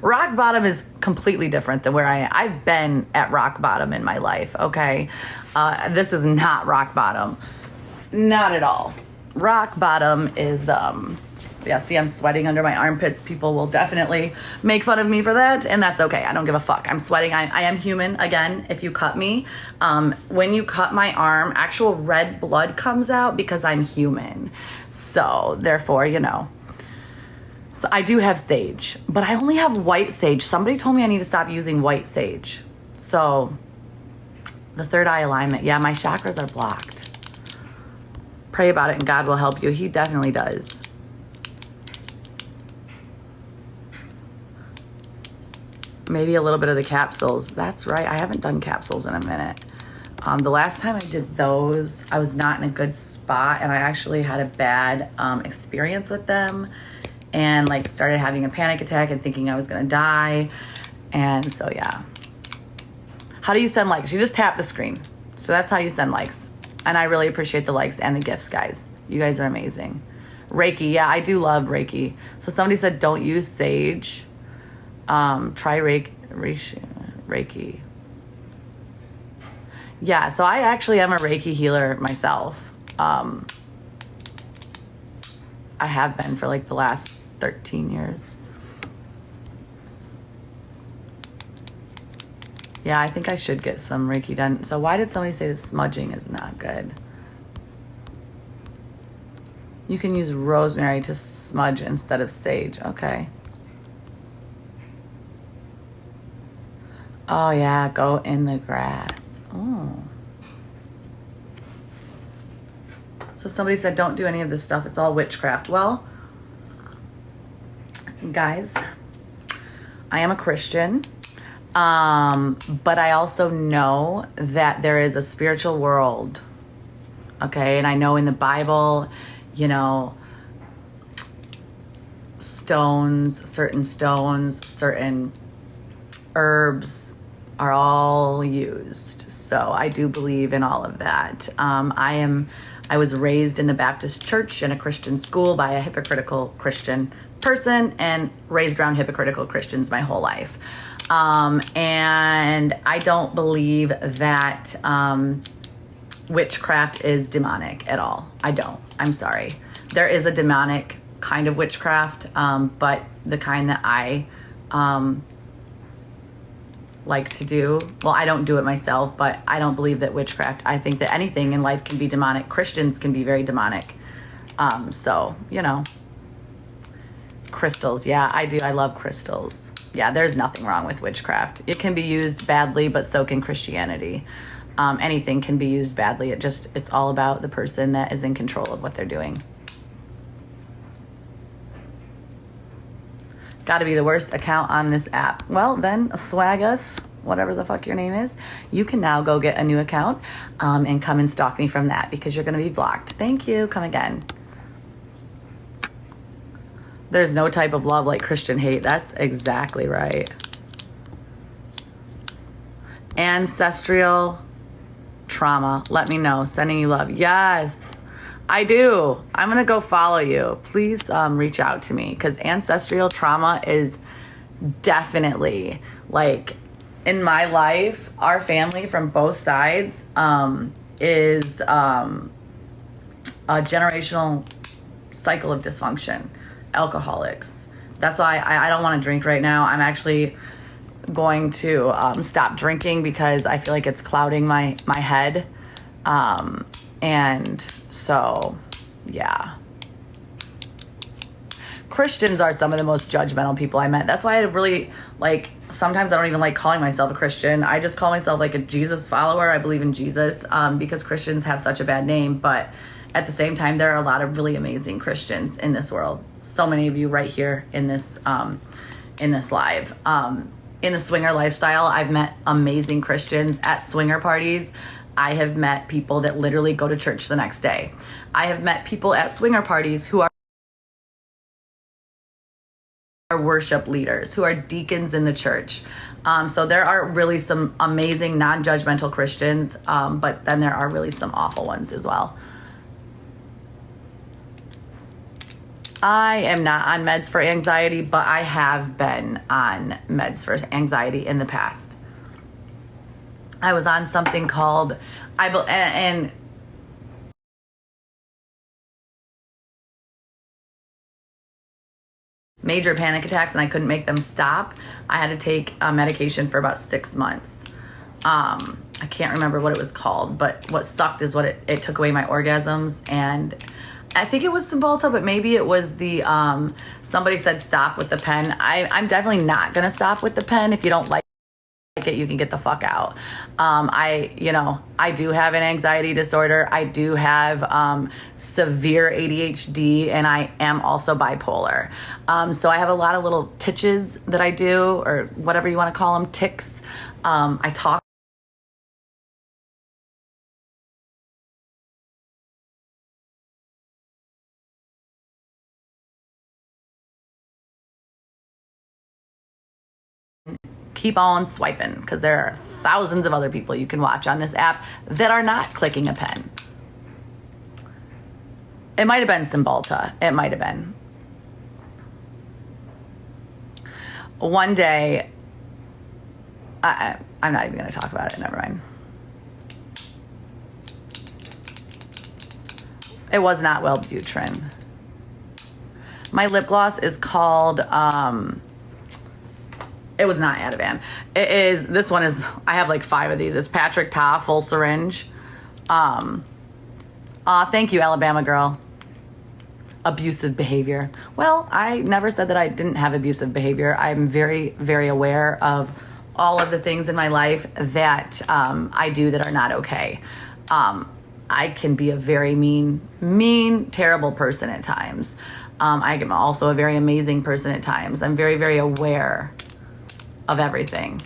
rock bottom is completely different than where I've been at rock bottom in my life, okay? This is not rock bottom. Not at all. Rock bottom is, yeah, see, I'm sweating under my armpits. People will definitely make fun of me for that, and that's okay. I don't give a fuck. I'm sweating. I am human. Again, if you cut me, when you cut my arm, actual red blood comes out because I'm human. So, therefore, So I do have sage, but I only have white sage. Somebody told me I need to stop using white sage. So, the third eye alignment. Yeah, my chakras are blocked. Pray about it, and God will help you. He definitely does. Maybe a little bit of the capsules. That's right. I haven't done capsules in a minute. The last time I did those, I was not in a good spot, and I actually had a bad experience with them, and started having a panic attack and thinking I was gonna die. And so yeah. How do you send likes? You just tap the screen. So that's how you send likes. And I really appreciate the likes and the gifts, guys. You guys are amazing. Reiki. Yeah, I do love Reiki. So somebody said don't use sage. Try Reiki. Yeah, so I actually am a Reiki healer myself. I have been for the last 13 years. Yeah, I think I should get some Reiki done. So why did somebody say the smudging is not good? You can use rosemary to smudge instead of sage. Okay. Oh, yeah, go in the grass. Oh. So somebody said, don't do any of this stuff. It's all witchcraft. Well, guys, I am a Christian, but I also know that there is a spiritual world, okay? And I know in the Bible, certain herbs are all used. So I do believe in all of that. I was raised in the Baptist church in a Christian school by a hypocritical Christian person and raised around hypocritical Christians my whole life. And I don't believe that witchcraft is demonic at all. I don't. I'm sorry. There is a demonic kind of witchcraft, but the kind that I like to do. Well, I don't do it myself, but I don't believe that witchcraft. I think that anything in life can be demonic. Christians can be very demonic. So, crystals. Yeah, I do. I love crystals. Yeah, there's nothing wrong with witchcraft. It can be used badly, but so can Christianity. Anything can be used badly. It's all about the person that is in control of what they're doing. Got to be the worst account on this app. Well, then swag us, whatever the fuck your name is. You can now go get a new account and come and stalk me from that because you're going to be blocked. Thank you. Come again. There's no type of love like Christian hate. That's exactly right. Ancestral trauma. Let me know. Sending you love. Yes, I do. I'm going to go follow you. Please reach out to me, because ancestral trauma is definitely, like, in my life, our family from both sides is a generational cycle of dysfunction. Alcoholics. That's why I don't want to drink right now. I'm actually going to stop drinking because I feel like it's clouding my head. And so, yeah. Christians are some of the most judgmental people I met. That's why I really, like, sometimes I don't even like calling myself a Christian. I just call myself like a Jesus follower. I believe in Jesus because Christians have such a bad name. But at the same time, there are a lot of really amazing Christians in this world. So many of you right here in this live. In the swinger lifestyle, I've met amazing Christians at swinger parties. I have met people that literally go to church the next day. I have met people at swinger parties who are worship leaders, who are deacons in the church. So there are really some amazing non-judgmental Christians, but then there are really some awful ones as well. I am not on meds for anxiety, but I have been on meds for anxiety in the past. I was on something called, and major panic attacks, and I couldn't make them stop. I had to take a medication for about 6 months. I can't remember what it was called, but what sucked is what it took away my orgasms, and I think it was Cymbalta, but maybe it was the, somebody said stop with the pen. I'm definitely not going to stop with the pen. If you don't like it, you can get the fuck out. I do have an anxiety disorder. I do have severe ADHD, and I am also bipolar. So I have a lot of little titches that I do, or whatever you want to call them, tics. I talk keep on swiping, because there are thousands of other people you can watch on this app that are not clicking a pen. It might have been Cymbalta. It might have been. One day, I'm not even going to talk about it. Never mind. It was not Wellbutrin. My lip gloss is called... It was not Ativan. This one is, I have like 5 of these. It's Patrick Ta, full syringe. Thank you, Alabama girl. Abusive behavior. Well, I never said that I didn't have abusive behavior. I'm very, very aware of all of the things in my life that I do that are not okay. I can be a very mean, terrible person at times. I am also a very amazing person at times. I'm very, very aware of everything.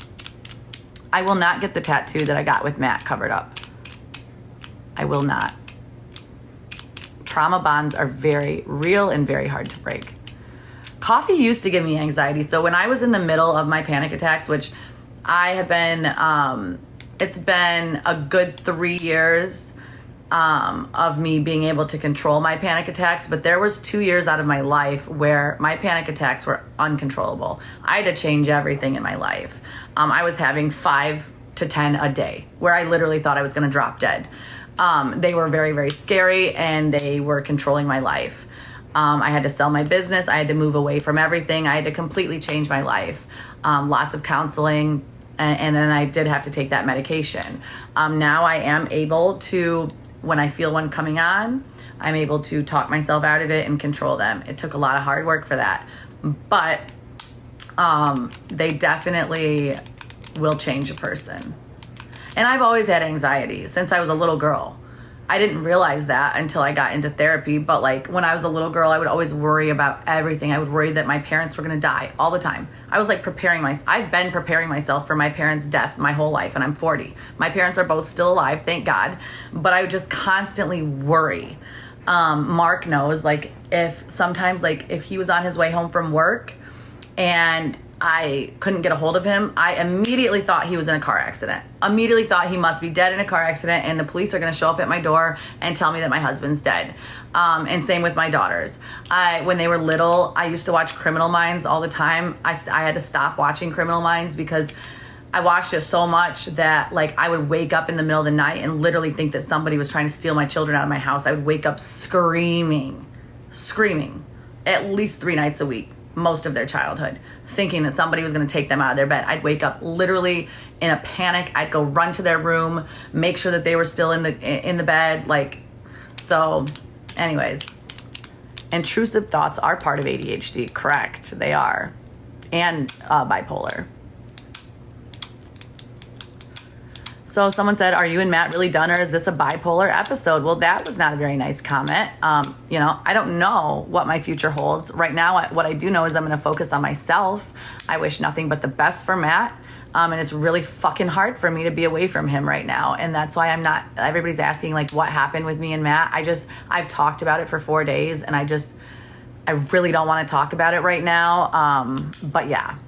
I will not get the tattoo that I got with Matt covered up. I will not. Trauma bonds are very real and very hard to break. Coffee used to give me anxiety. So when I was in the middle of my panic attacks, which I have been, it's been a good 3 years of me being able to control my panic attacks, but there was 2 years out of my life where my panic attacks were uncontrollable. I had to change everything in my life. I was having 5 to 10 a day where I literally thought I was going to drop dead. They were very, very scary, and they were controlling my life. I had to sell my business. I had to move away from everything. I had to completely change my life. Lots of counseling, and then I did have to take that medication. Now I am able to, when I feel one coming on, I'm able to talk myself out of it and control them. It took a lot of hard work for that, but they definitely will change a person. And I've always had anxiety since I was a little girl. I didn't realize that until I got into therapy, but like when I was a little girl, I would always worry about everything. I would worry that my parents were going to die all the time. I was like I've been preparing myself for my parents' death my whole life, and I'm 40. My parents are both still alive, thank God, but I would just constantly worry. Mark knows, like, if sometimes, like, if he was on his way home from work and I couldn't get a hold of him, I immediately thought he was in a car accident. Immediately thought he must be dead in a car accident, and the police are going to show up at my door and tell me that my husband's dead. And same with my daughters. When they were little, I used to watch Criminal Minds all the time. I had to stop watching Criminal Minds because I watched it so much that, like, I would wake up in the middle of the night and literally think that somebody was trying to steal my children out of my house. I would wake up screaming at least 3 nights a week, most of their childhood, thinking that somebody was going to take them out of their bed. I'd wake up literally in a panic. I'd go run to their room, make sure that they were still in the bed. Like, so anyways, intrusive thoughts are part of ADHD. Correct. They are. And bipolar. So someone said, are you and Matt really done, or is this a bipolar episode? Well, that was not a very nice comment. I don't know what my future holds. Right now, what I do know is I'm going to focus on myself. I wish nothing but the best for Matt. And it's really fucking hard for me to be away from him right now. And that's why I'm not, everybody's asking, like, what happened with me and Matt. I've talked about it for 4 days, and I really don't want to talk about it right now. But yeah.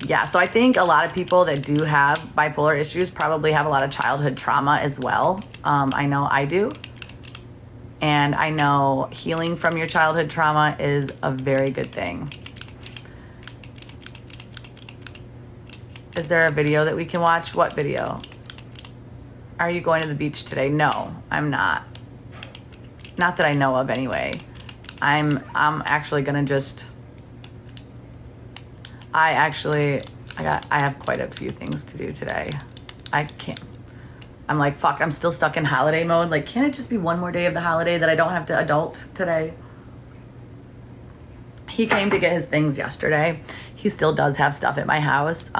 Yeah, so I think a lot of people that do have bipolar issues probably have a lot of childhood trauma as well. I know I do. And I know healing from your childhood trauma is a very good thing. Is there a video that we can watch? What video? Are you going to the beach today? No, I'm not. Not that I know of anyway. I'm actually going to just... I have quite a few things to do today. I'm like, fuck, I'm still stuck in holiday mode. Like, can't it just be one more day of the holiday that I don't have to adult today? He came to get his things yesterday. He still does have stuff at my house.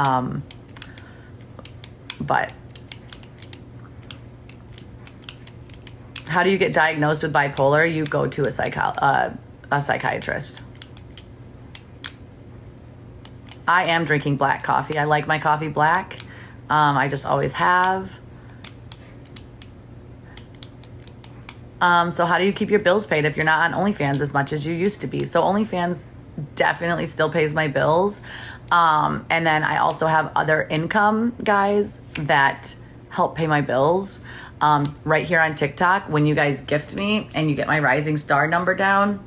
But how do you get diagnosed with bipolar? You go to a psychiatrist. I am drinking black coffee. I like my coffee black. I just always have. So how do you keep your bills paid if you're not on OnlyFans as much as you used to be? So OnlyFans definitely still pays my bills. And then I also have other income guys that help pay my bills. Right here on TikTok, when you guys gift me and you get my rising star number down,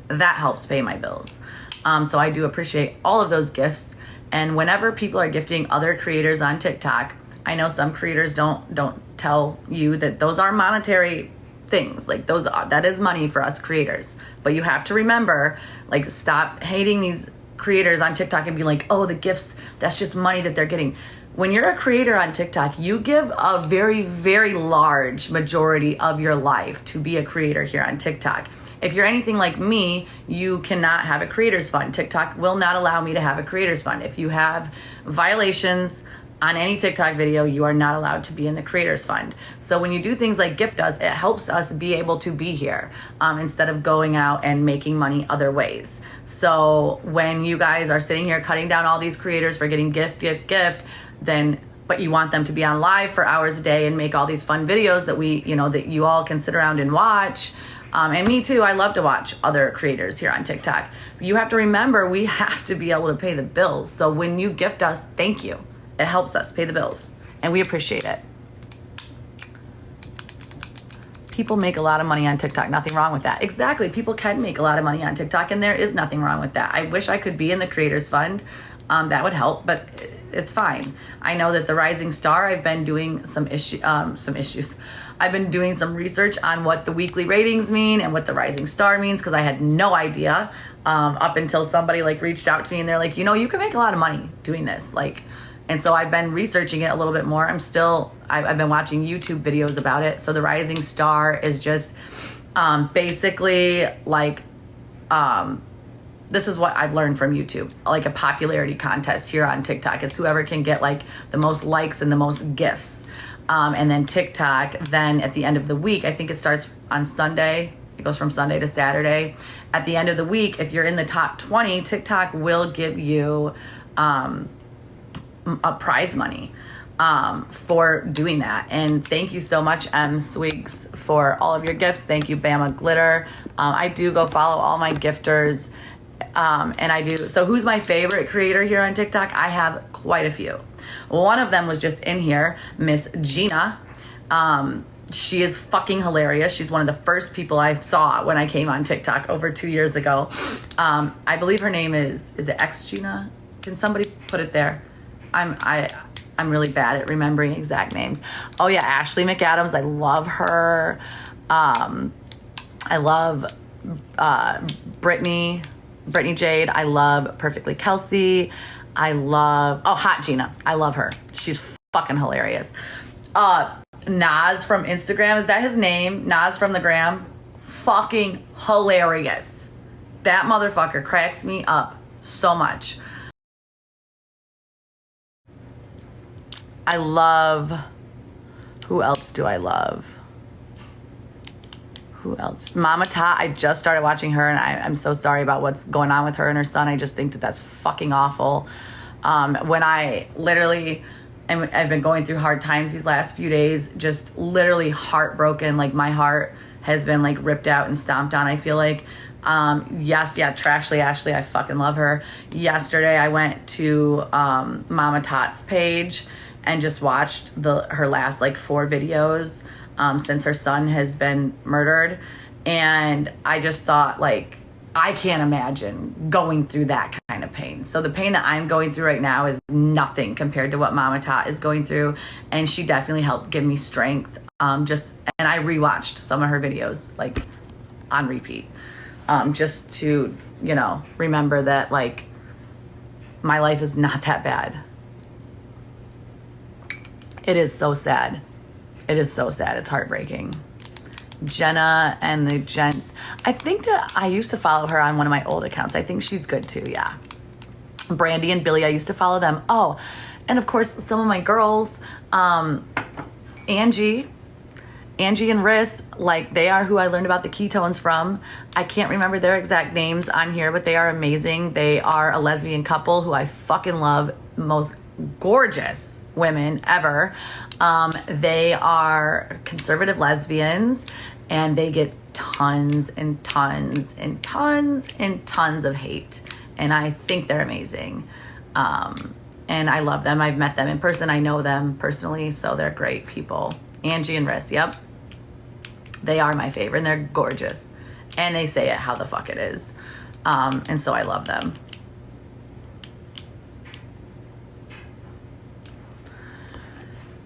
that helps pay my bills. So I do appreciate all of those gifts. And whenever people are gifting other creators on TikTok, I know some creators don't tell you that those are monetary things. Like, that is money for us creators. But you have to remember, like, stop hating these creators on TikTok and be like, oh, the gifts, that's just money that they're getting. When you're a creator on TikTok, you give a very, very large majority of your life to be a creator here on TikTok. If you're anything like me, you cannot have a creators fund. TikTok will not allow me to have a creators fund. If you have violations on any TikTok video, you are not allowed to be in the creators fund. So when you do things like gift us, it helps us be able to be here instead of going out and making money other ways. So when you guys are sitting here cutting down all these creators for getting gift, but you want them to be on live for hours a day and make all these fun videos that you all can sit around and watch. And me too, I love to watch other creators here on TikTok. You have to remember, we have to be able to pay the bills. So when you gift us, thank you. It helps us pay the bills, and we appreciate it. People make a lot of money on TikTok. Nothing wrong with that. Exactly. People can make a lot of money on TikTok, and there is nothing wrong with that. I wish I could be in the Creators Fund. That would help, but it's fine. I know that the Rising Star, I've been doing some issues. I've been doing some research on what the weekly ratings mean and what the Rising Star means, because I had no idea up until somebody reached out to me and they're like, you can make a lot of money doing this. And so I've been researching it a little bit more. I've been watching YouTube videos about it. So the Rising Star is just basically this is what I've learned from YouTube, like a popularity contest here on TikTok. It's whoever can get the most likes and the most gifts. And then TikTok, then at the end of the week, I think it starts on Sunday. It goes from Sunday to Saturday. At the end of the week, if you're in the top 20, TikTok will give you a prize money. for doing that. And thank you so much, M. Swigs, for all of your gifts. Thank you, Bama Glitter. I do go follow all my gifters. And I do. So who's my favorite creator here on TikTok? I have quite a few. One of them was just in here, Miss Gina. She is fucking hilarious. She's one of the first people I saw when I came on TikTok over 2 years ago. I believe her name is it X Gina? Can somebody put it there? I'm really bad at remembering exact names. Oh yeah, Ashley McAdams. I love her. I love Brittany Jade. I love Perfectly Kelsey. I love Hot Gina. I love her. She's fucking hilarious. Nas from Instagram, is that his name? Nas from the gram. Fucking hilarious. That motherfucker cracks me up so much. I love, who else do I love? Who else? Mama Ta. I just started watching her, and I'm so sorry about what's going on with her and her son. I just think that that's fucking awful. When I literally, I've been going through hard times these last few days, just literally heartbroken. Like my heart has been like ripped out and stomped on, I feel like. Trashly Ashley, I fucking love her. Yesterday I went to Mama Tot's page and just watched her last like 4 videos since her son has been murdered. And I just thought, like, I can't imagine going through that kind of pain. So the pain that I'm going through right now is nothing compared to what Mama Tot is going through. And she definitely helped give me strength. And I rewatched some of her videos, like, on repeat. Just to, remember that, like, my life is not that bad. It is so sad. It is so sad. It's heartbreaking. Jenna and the Gents. I think that I used to follow her on one of my old accounts. I think she's good too, yeah. Brandy and Billy, I used to follow them. Oh, and of course, some of my girls, Angie and Riss, like, they are who I learned about the ketones from. I can't remember their exact names on here, but they are amazing. They are a lesbian couple who I fucking love. Most gorgeous women ever. They are conservative lesbians, and they get tons and tons and tons and tons of hate. And I think they're amazing. And I love them. I've met them in person. I know them personally, so they're great people. Angie and Riss, yep. They are my favorite, and they're gorgeous. And they say it how the fuck it is. And so I love them.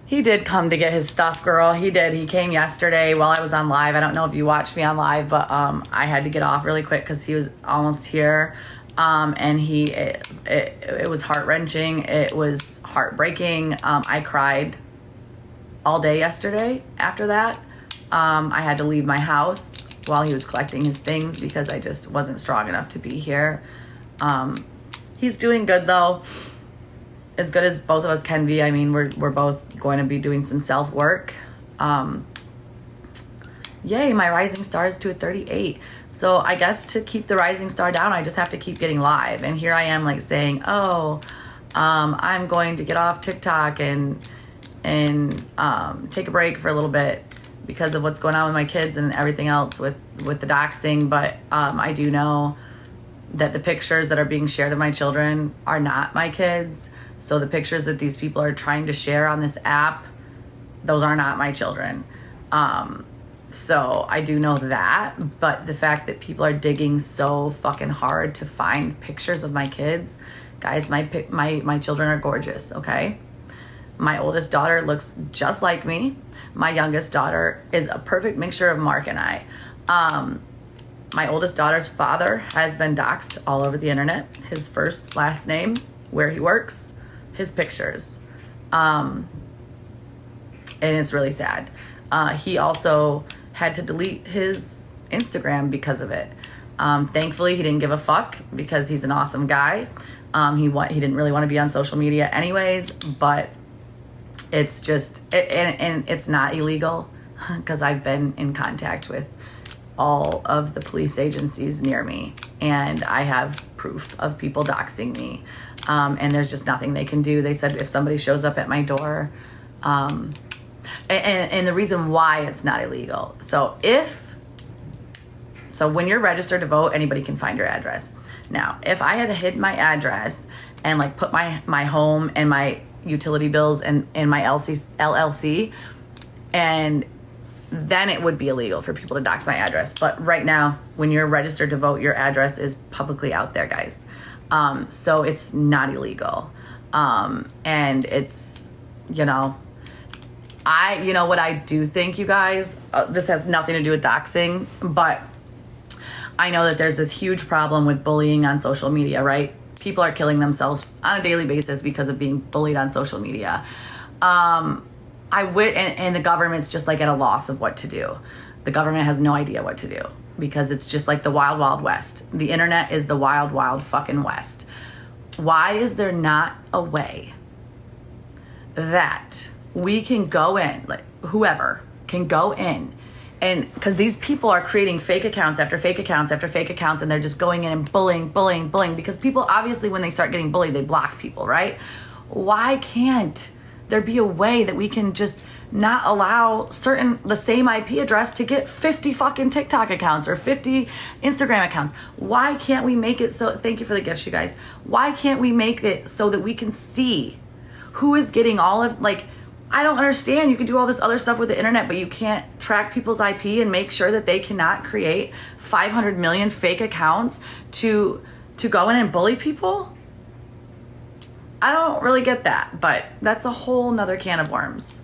He did come to get his stuff, girl. He did. He came yesterday while I was on live. I don't know if you watched me on live, but I had to get off really quick because he was almost here. And it was heart-wrenching. It was heartbreaking. I cried all day yesterday after that. I had to leave my house while he was collecting his things because I just wasn't strong enough to be here. He's doing good, though. As good as both of us can be. I mean, we're both going to be doing some self-work. Yay, my rising star is to a 38. So I guess to keep the rising star down, I just have to keep getting live. And here I am, like, saying, I'm going to get off TikTok and take a break for a little bit because of what's going on with my kids and everything else with the doxing. But I do know that the pictures that are being shared of my children are not my kids. So the pictures that these people are trying to share on this app, those are not my children. So I do know that, but the fact that people are digging so fucking hard to find pictures of my kids, guys, my children are gorgeous, okay? My oldest daughter looks just like me. My youngest daughter is a perfect mixture of Mark and I. My oldest daughter's father has been doxxed all over the internet. His first, last name, where he works, his pictures. And it's really sad. He also had to delete his Instagram because of it. Thankfully, he didn't give a fuck because he's an awesome guy. He didn't really want to be on social media anyways, but it's just, and it's not illegal because I've been in contact with all of the police agencies near me, and I have proof of people doxing me. And there's just nothing they can do. They said if somebody shows up at my door, and the reason why it's not illegal. So when you're registered to vote, anybody can find your address. Now, if I had hid my address and like put my home and my utility bills and my LLC, and then it would be illegal for people to dox my address. But right now, when you're registered to vote, your address is publicly out there, guys. So it's not illegal. And it's, what I do think, you guys, this has nothing to do with doxing, but I know that there's this huge problem with bullying on social media, right? People are killing themselves on a daily basis because of being bullied on social media. And the government's just like at a loss of what to do. The government has no idea what to do because it's just like the wild, wild west. The internet is the wild, wild fucking west. Why is there not a way that we can go in, like whoever can go in, and because these people are creating fake accounts after fake accounts after fake accounts, and they're just going in and bullying, because people obviously when they start getting bullied, they block people, right? Why can't there be a way that we can just not allow the same IP address to get 50 fucking TikTok accounts or 50 Instagram accounts? Why can't we make it so, thank you for the gifts, you guys. Why can't we make it so that we can see who is getting all of, like, I don't understand. You can do all this other stuff with the internet, but you can't track people's IP and make sure that they cannot create 500 million fake accounts to go in and bully people? I don't really get that, but that's a whole nother can of worms.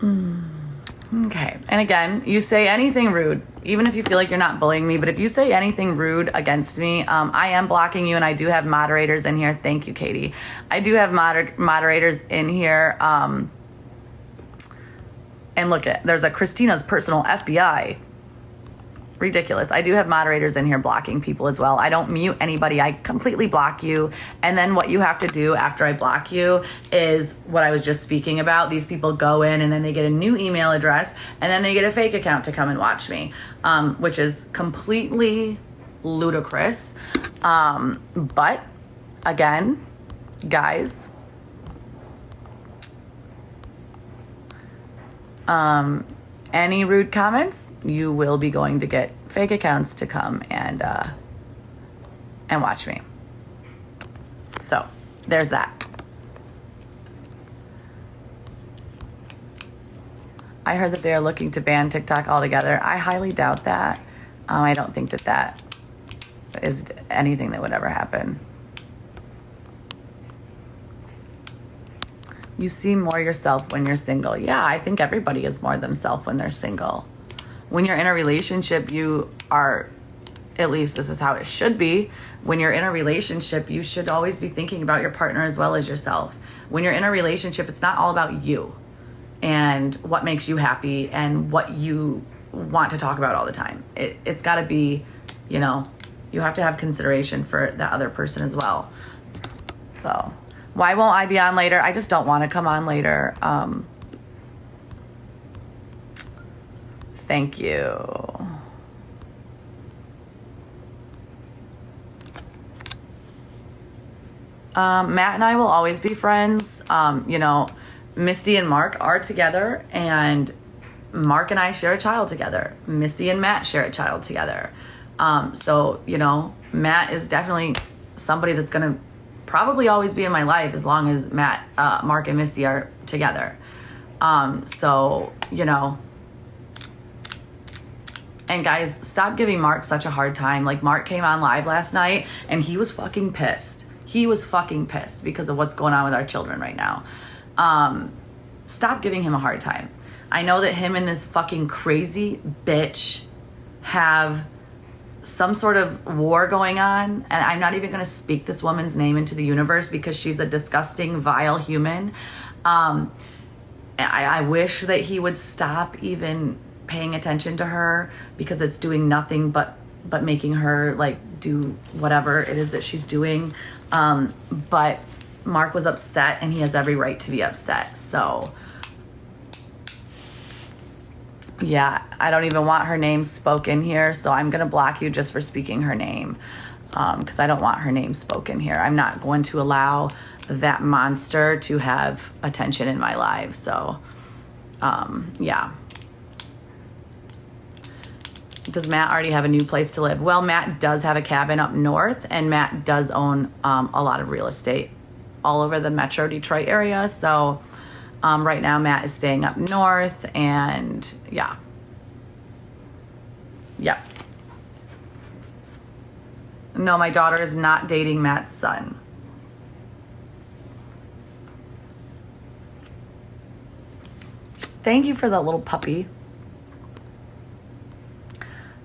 Okay. And again, you say anything rude, even if you feel like you're not bullying me, but if you say anything rude against me, I am blocking you, and I do have moderators in here. Thank you, Katie. I do have moderators in here. And look, there's a Krystina's personal FBI. Ridiculous. I do have moderators in here blocking people as well. I don't mute anybody. I completely block you. And then what you have to do after I block you is what I was just speaking about. These people go in and then they get a new email address and then they get a fake account to come and watch me, which is completely ludicrous. But again, guys, any rude comments, you will be going to get fake accounts to come and watch me. So there's that. I heard that they are looking to ban TikTok altogether. I highly doubt that. I don't think that is anything that would ever happen. You seem more yourself when you're single. Yeah, I think everybody is more themselves when they're single. When you're in a relationship, you are, at least this is how it should be. When you're in a relationship, you should always be thinking about your partner as well as yourself. When you're in a relationship, it's not all about you and what makes you happy and what you want to talk about all the time. It's got to be, you have to have consideration for the other person as well. So why won't I be on later? I just don't want to come on later. Thank you. Matt and I will always be friends. Misty and Mark are together, and Mark and I share a child together. Misty and Matt share a child together. So Matt is definitely somebody that's going to probably always be in my life as long as Mark and Misty are together. And guys, stop giving Mark such a hard time. Like, Mark came on live last night and he was fucking pissed. He was fucking pissed because of what's going on with our children right now. Stop giving him a hard time. I know that him and this fucking crazy bitch have some sort of war going on, and I'm not even going to speak this woman's name into the universe because she's a disgusting, vile human. I wish that he would stop even paying attention to her because it's doing nothing but making her like do whatever it is that she's doing. But Mark was upset, and he has every right to be upset. So Yeah, I don't even want her name spoken here, so I'm going to block you just for speaking her name, because I don't want her name spoken here. I'm not going to allow that monster to have attention in my life, so yeah. Does Matt already have a new place to live? Well, Matt does have a cabin up north, and Matt does own a lot of real estate all over the Metro Detroit area, so right now Matt is staying up north, and yeah. Yep. No, my daughter is not dating Matt's son. Thank you for that little puppy.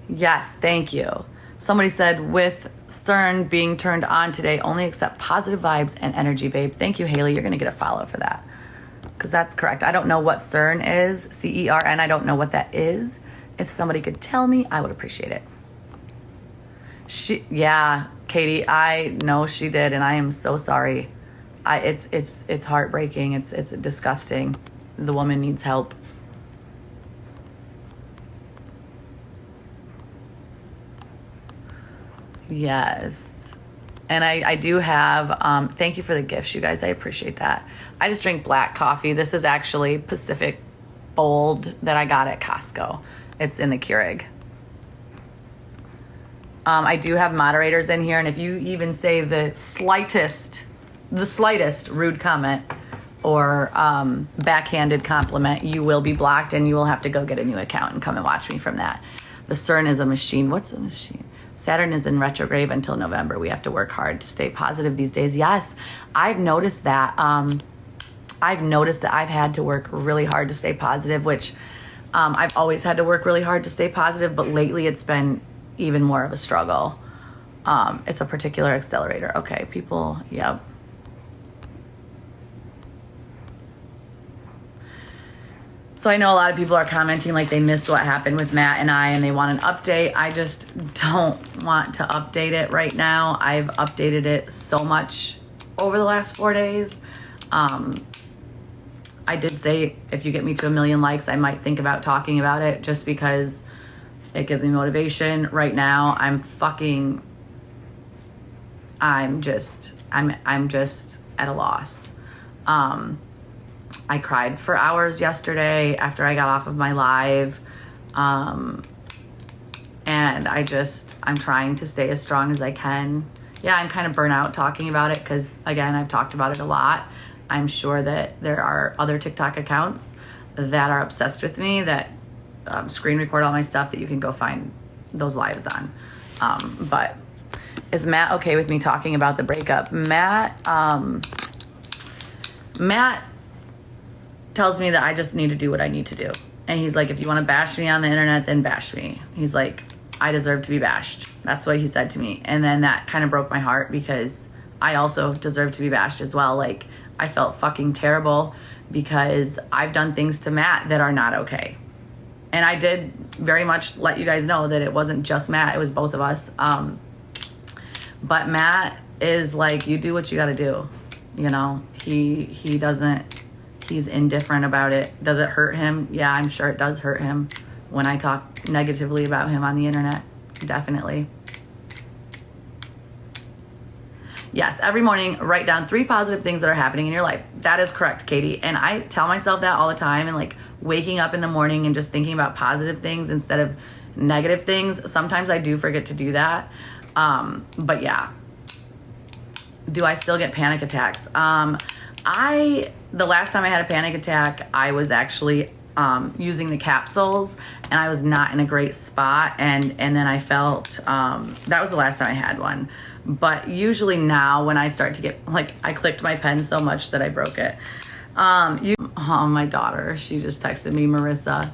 Yes, thank you. Somebody said, with CERN being turned on today, only accept positive vibes and energy, babe. Thank you, Haley. You're going to get a follow for that. Because that's correct. I don't know what CERN is, C-E-R-N. I don't know what that is. If somebody could tell me, I would appreciate it. Yeah, Katie, I know she did, and I am so sorry. It's heartbreaking. It's disgusting. The woman needs help. Yes. And I do have, thank you for the gifts, you guys. I appreciate that. I just drink black coffee. This is actually Pacific Bold that I got at Costco. It's in the Keurig. I do have moderators in here, and if you even say the slightest rude comment or backhanded compliment, you will be blocked, and you will have to go get a new account and come and watch me from that. The CERN is a machine. What's a machine? Saturn is in retrograde until November. We have to work hard to stay positive these days. Yes, I've noticed that. I've noticed that I've had to work really hard to stay positive, which I've always had to work really hard to stay positive, but lately it's been even more of a struggle. It's a particular accelerator. Okay, people, yep. So I know a lot of people are commenting like they missed what happened with Matt and I, and they want an update. I just don't want to update it right now. I've updated it so much over the last 4 days. I did say if you get me to 1 million likes, I might think about talking about it, just because it gives me motivation. Right now, I'm just at a loss. I cried for hours yesterday after I got off of my live. And I'm trying to stay as strong as I can. Yeah, I'm kind of burnt out talking about it because, again, I've talked about it a lot. I'm sure that there are other TikTok accounts that are obsessed with me that screen record all my stuff that you can go find those lives on. But is Matt okay with me talking about the breakup? Matt tells me that I just need to do what I need to do. And he's like, if you want to bash me on the internet, then bash me. He's like, I deserve to be bashed. That's what he said to me. And then that kind of broke my heart because I also deserve to be bashed as well. Like, I felt fucking terrible because I've done things to Matt that are not okay. And I did very much let you guys know that it wasn't just Matt, it was both of us. But Matt is like, you do what you got to do. You know, he doesn't, he's indifferent about it. Does it hurt him? Yeah, I'm sure it does hurt him when I talk negatively about him on the internet. Definitely. Yes, every morning, write down 3 positive things that are happening in your life. That is correct, Katie. And I tell myself that all the time, and like waking up in the morning and just thinking about positive things instead of negative things. Sometimes I do forget to do that. But yeah. Do I still get panic attacks? The last time I had a panic attack, I was actually using the capsules, and I was not in a great spot, and then I felt that was the last time I had one. But usually now when I start to get, like, I clicked my pen so much that I broke it. My daughter, she just texted me, Marissa.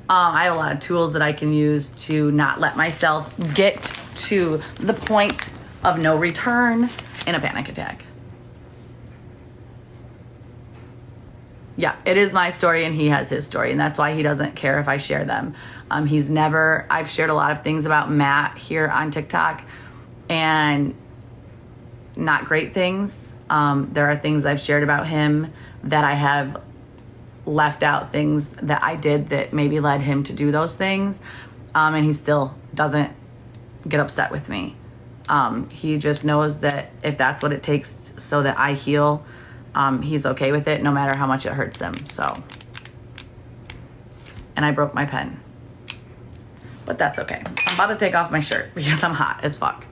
I have a lot of tools that I can use to not let myself get to the point of no return in a panic attack. Yeah, it is my story and he has his story, and that's why he doesn't care if I share them. I've shared a lot of things about Matt here on TikTok, and not great things. There are things I've shared about him that I have left out things that I did that maybe led him to do those things. And he still doesn't get upset with me. He just knows that if that's what it takes so that I heal, he's okay with it no matter how much it hurts him. So, and I broke my pen, but that's okay. I'm about to take off my shirt because I'm hot as fuck.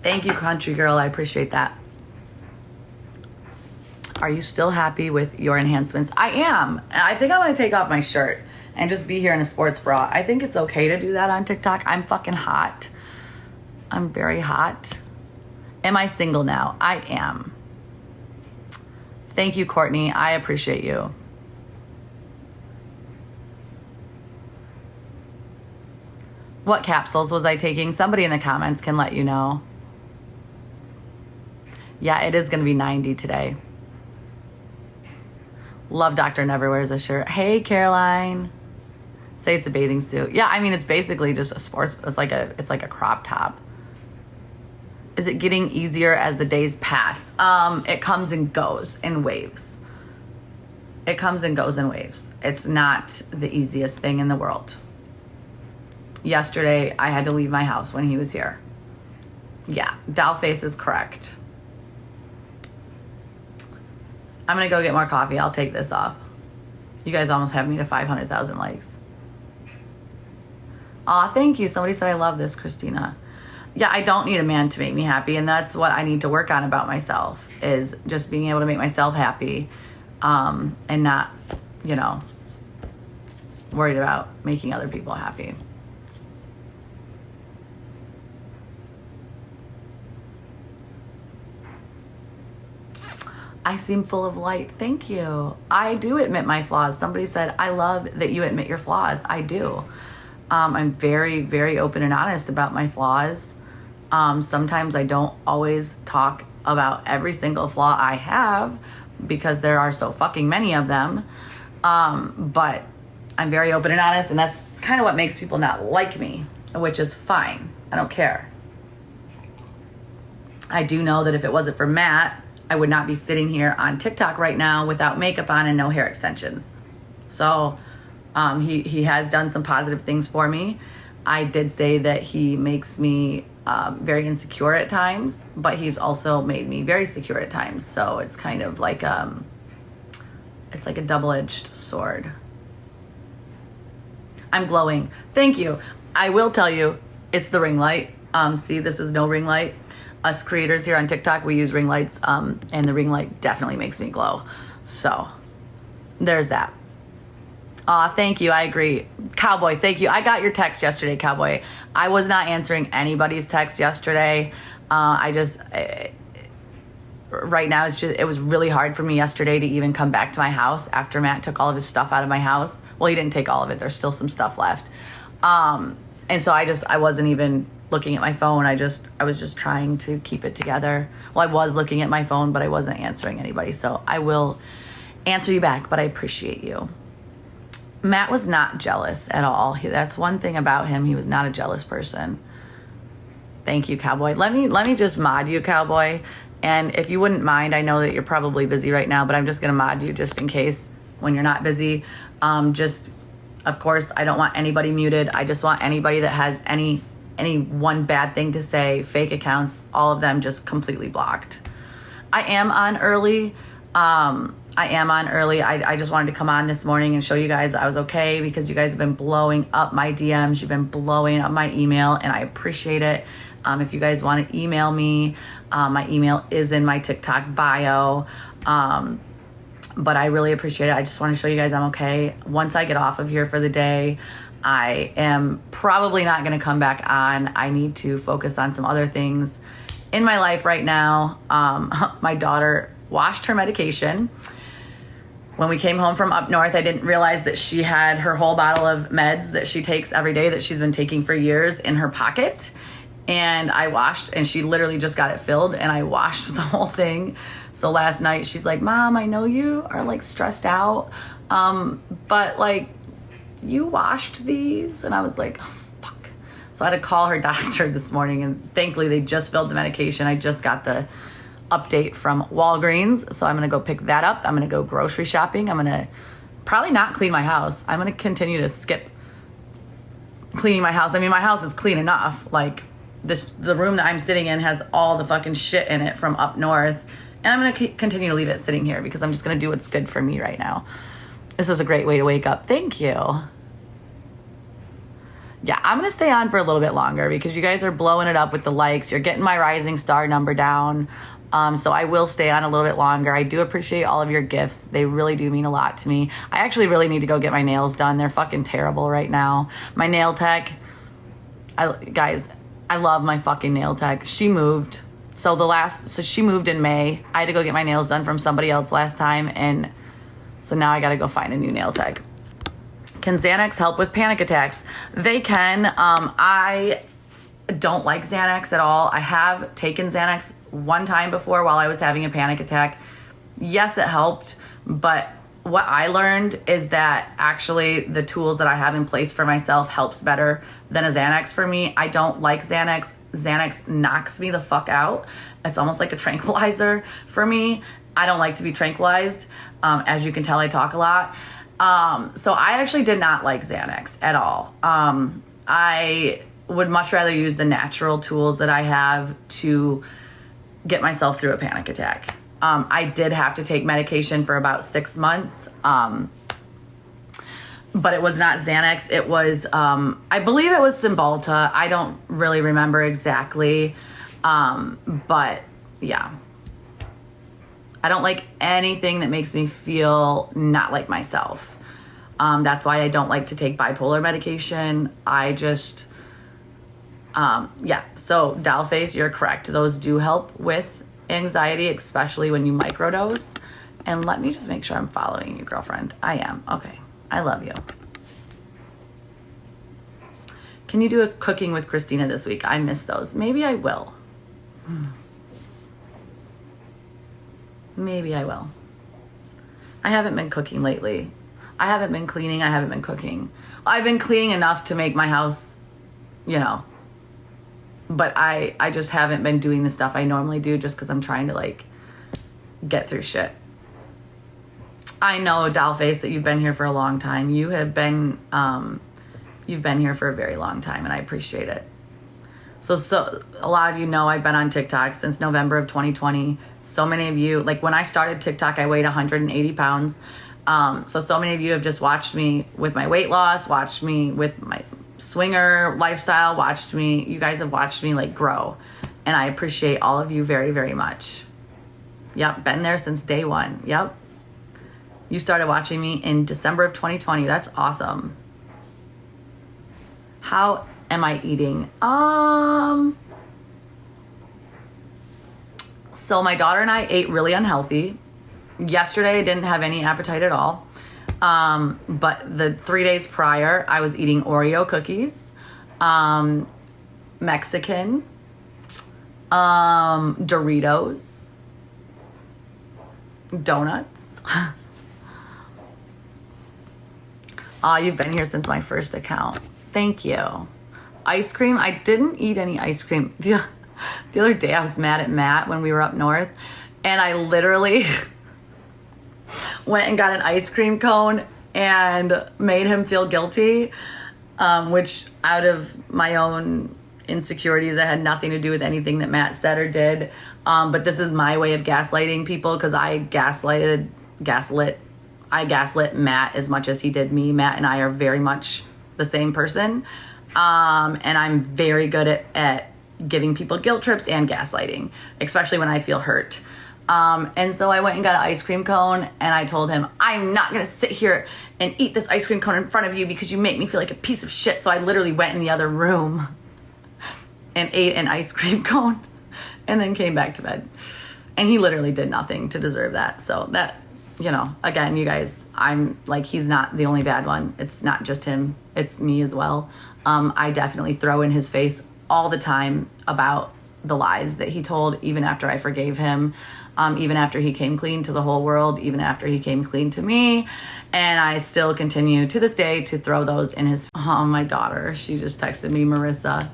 Thank you, country girl. I appreciate that. Are you still happy with your enhancements? I am. I think I want to take off my shirt and just be here in a sports bra. I think it's okay to do that on TikTok. I'm fucking hot. I'm very hot. Am I single now? I am. Thank you, Courtney. I appreciate you. What capsules was I taking? Somebody in the comments can let you know. Yeah, it is going to be 90 today. Love Doctor Never Wears a Shirt. Hey, Caroline. Say it's a bathing suit. Yeah, I mean, it's basically just a sports, it's like a crop top. Is it getting easier as the days pass? It comes and goes in waves. It comes and goes in waves. It's not the easiest thing in the world. Yesterday, I had to leave my house when he was here. Yeah, Dollface is correct. I'm going to go get more coffee. I'll take this off. You guys almost have me to 500,000 likes. Aw, thank you. Somebody said I love this, Krystina. Yeah, I don't need a man to make me happy, and that's what I need to work on about myself, is just being able to make myself happy, and not, worried about making other people happy. I seem full of light. Thank you. I do admit my flaws. Somebody said, I love that you admit your flaws. I do. I'm very, very open and honest about my flaws. Sometimes I don't always talk about every single flaw I have because there are so fucking many of them. But I'm very open and honest, and that's kind of what makes people not like me, which is fine. I don't care. I do know that if it wasn't for Matt, I would not be sitting here on TikTok right now without makeup on and no hair extensions. So he has done some positive things for me. I did say that he makes me very insecure at times, but he's also made me very secure at times. So it's kind of like it's like a double-edged sword. I'm glowing. Thank you. I will tell you, it's the ring light. See, this is no ring light. Us creators here on TikTok, we use ring lights, and the ring light definitely makes me glow. So there's that. Thank you. I agree. Cowboy, thank you. I got your text yesterday, Cowboy. I was not answering anybody's text yesterday. Right now, it was really hard for me yesterday to even come back to my house after Matt took all of his stuff out of my house. Well, he didn't take all of it. There's still some stuff left. And so I wasn't even looking at my phone. I was just trying to keep it together. Well, I was looking at my phone, but I wasn't answering anybody. So I will answer you back, but I appreciate you. Matt was not jealous at all. That's one thing about him. He was not a jealous person. Thank you, Cowboy. Let me just mod you, Cowboy. And if you wouldn't mind, I know that you're probably busy right now, but I'm just going to mod you just in case when you're not busy. Of course, I don't want anybody muted. I just want anybody that has any one bad thing to say, fake accounts, all of them just completely blocked. I am on early. I just wanted to come on this morning and show you guys I was okay because you guys have been blowing up my DMs. You've been blowing up my email, and I appreciate it. If you guys want to email me, my email is in my TikTok bio. But I really appreciate it. I just want to show you guys I'm okay. Once I get off of here for the day, I am probably not going to come back on. I need to focus on some other things in my life right now. My daughter washed her medication. When we came home from up north, I didn't realize that she had her whole bottle of meds that she takes every day that she's been taking for years in her pocket. And I washed, and she literally just got it filled, and I washed the whole thing. So last night she's like, Mom, I know you are like stressed out, but like you washed these. And I was like, oh, fuck. So I had to call her doctor this morning, and thankfully they just filled the medication. I just got the update from Walgreens. So I'm going to go pick that up. I'm going to go grocery shopping. I'm going to probably not clean my house. I'm going to continue to skip cleaning my house. I mean, my house is clean enough. Like the room that I'm sitting in has all the fucking shit in it from up north. And I'm going to continue to leave it sitting here because I'm just going to do what's good for me right now. This is a great way to wake up. Thank you. Yeah, I'm going to stay on for a little bit longer because you guys are blowing it up with the likes. You're getting my rising star number down. So I will stay on a little bit longer. I do appreciate all of your gifts. They really do mean a lot to me. I actually really need to go get my nails done. They're fucking terrible right now. My nail tech, guys, I love my fucking nail tech. She moved. So she moved in May. I had to go get my nails done from somebody else last time. And so now I got to go find a new nail tech. Can Xanax help with panic attacks? They can. I don't like Xanax at all. I have taken Xanax one time before while I was having a panic attack. Yes, it helped, but what I learned is that actually the tools that I have in place for myself helps better than a Xanax for me. I don't like Xanax. Xanax knocks me the fuck out. It's almost like a tranquilizer for me. I don't like to be tranquilized. As you can tell, I talk a lot. So I actually did not like Xanax at all. I would much rather use the natural tools that I have to get myself through a panic attack. I did have to take medication for about 6 months. But it was not Xanax. It was, I believe it was Cymbalta. I don't really remember exactly. But yeah. I don't like anything that makes me feel not like myself. That's why I don't like to take bipolar medication. I just, yeah. So Dollface, you're correct. Those do help with anxiety, especially when you microdose. And let me just make sure I'm following you, girlfriend. I am. Okay. I love you. Can you do a cooking with Krystina this week? I miss those. Maybe I will. Maybe I will. I haven't been cooking lately. I haven't been cleaning. I haven't been cooking. I've been cleaning enough to make my house, you know, but I just haven't been doing the stuff I normally do just because I'm trying to like get through shit. I know, Dollface, that you've been here for a long time. You have been, you've been here for a very long time, and I appreciate it. So a lot of you know I've been on TikTok since November of 2020. So many of you, like when I started TikTok, I weighed 180 pounds. So many of you have just watched me with my weight loss, watched me with my swinger lifestyle, you guys have watched me like grow. And I appreciate all of you very, very much. Yep, been there since day one. Yep. You started watching me in December of 2020. That's awesome. How am I eating? So my daughter and I ate really unhealthy. Yesterday I didn't have any appetite at all. But the 3 days prior, I was eating Oreo cookies, Mexican, Doritos, donuts. You've been here since my first account. Thank you. Ice cream. I didn't eat any ice cream. The other day I was mad at Matt when we were up north, and I literally went and got an ice cream cone and made him feel guilty, which out of my own insecurities, it had nothing to do with anything that Matt said or did. But this is my way of gaslighting people because I gaslit Matt as much as he did me. Matt and I are very much the same person. And I'm very good at giving people guilt trips and gaslighting, especially when I feel hurt. And so I went and got an ice cream cone, and I told him, I'm not going to sit here and eat this ice cream cone in front of you because you make me feel like a piece of shit. So I literally went in the other room and ate an ice cream cone and then came back to bed. And he literally did nothing to deserve that. So that, you know, again, you guys, I'm like, he's not the only bad one. It's not just him. It's me as well. I definitely throw in his face all the time about the lies that he told, even after I forgave him, even after he came clean to the whole world, even after he came clean to me. And I still continue to this day to throw those in his... Oh, my daughter, she just texted me, Marissa.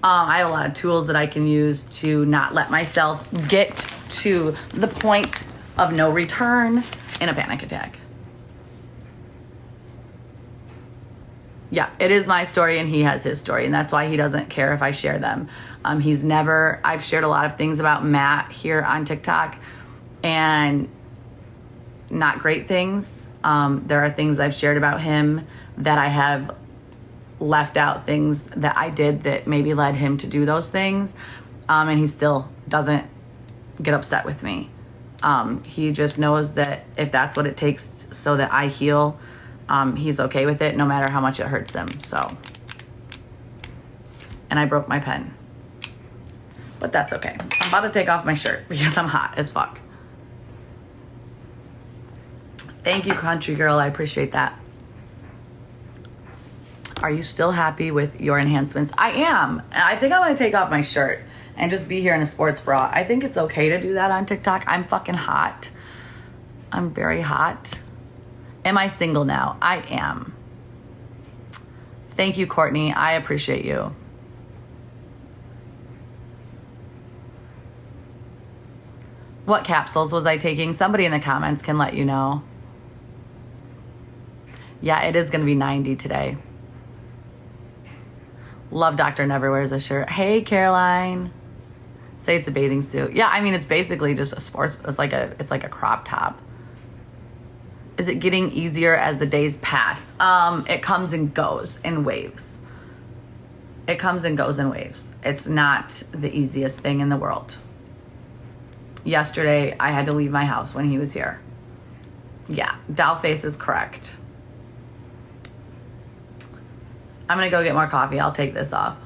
I have a lot of tools that I can use to not let myself get to the point of no return in a panic attack. Yeah, it is my story and he has his story, and that's why he doesn't care if I share them. I've shared a lot of things about Matt here on TikTok, and not great things. There are things I've shared about him that I have left out, things that I did that maybe led him to do those things, and he still doesn't get upset with me. He just knows that if that's what it takes so that I heal, he's okay with it no matter how much it hurts him. So, and I broke my pen, but that's okay. I'm about to take off my shirt because I'm hot as fuck. Thank you, country girl. I appreciate that. Are you still happy with your enhancements? I am. I think I'm going to take off my shirt and just be here in a sports bra. I think it's okay to do that on TikTok. I'm fucking hot. I'm very hot. Am I single now? I am. Thank you, Courtney. I appreciate you. What capsules was I taking? Somebody in the comments can let you know. Yeah, it is going to be 90 today. Love Doctor Never Wears a Shirt. Hey, Caroline. Say it's a bathing suit. Yeah, I mean, it's basically just a sports, it's like a crop top. Is it getting easier as the days pass? It comes and goes in waves. It comes and goes in waves. It's not the easiest thing in the world. Yesterday, I had to leave my house when he was here. Yeah, Dollface is correct. I'm going to go get more coffee. I'll take this off.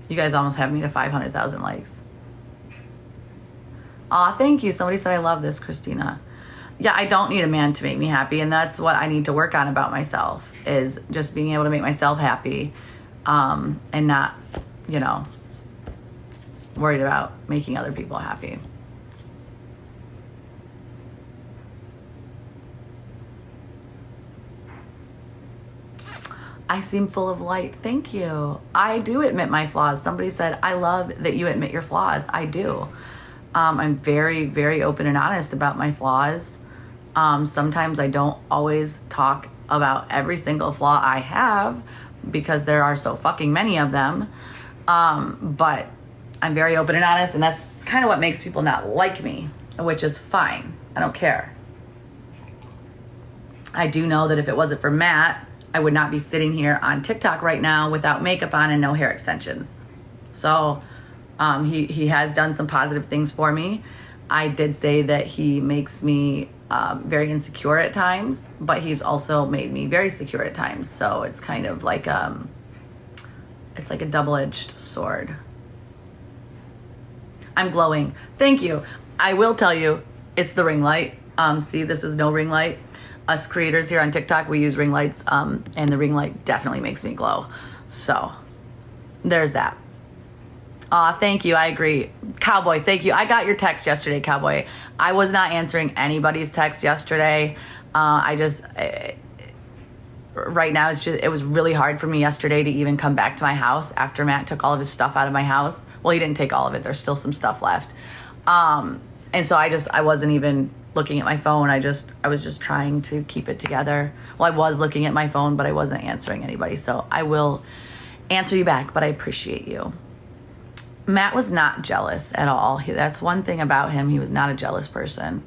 You guys almost have me to 500,000 likes. Aw, thank you. Somebody said I love this, Krystina. Yeah, I don't need a man to make me happy, and that's what I need to work on about myself, is just being able to make myself happy, and not, worried about making other people happy. I seem full of light. Thank you. I do admit my flaws. Somebody said, I love that you admit your flaws. I do. I'm very, very open and honest about my flaws. Sometimes I don't always talk about every single flaw I have because there are so fucking many of them. But I'm very open and honest, and that's kind of what makes people not like me, which is fine. I don't care. I do know that if it wasn't for Matt, I would not be sitting here on TikTok right now without makeup on and no hair extensions. So he has done some positive things for me. I did say that he makes me very insecure at times, but he's also made me very secure at times. So it's kind of like it's like a double-edged sword. I'm glowing. Thank you. I will tell you, it's the ring light. See, this is no ring light. Us creators here on TikTok, we use ring lights, and the ring light definitely makes me glow. So there's that. Thank you. I agree. Cowboy, thank you. I got your text yesterday, Cowboy. I was not answering anybody's text yesterday. Right now, it was really hard for me yesterday to even come back to my house after Matt took all of his stuff out of my house. Well, he didn't take all of it. There's still some stuff left. And so I wasn't even looking at my phone. I was just trying to keep it together. Well, I was looking at my phone, but I wasn't answering anybody. So I will answer you back, but I appreciate you. Matt was not jealous at all. That's one thing about him. He was not a jealous person.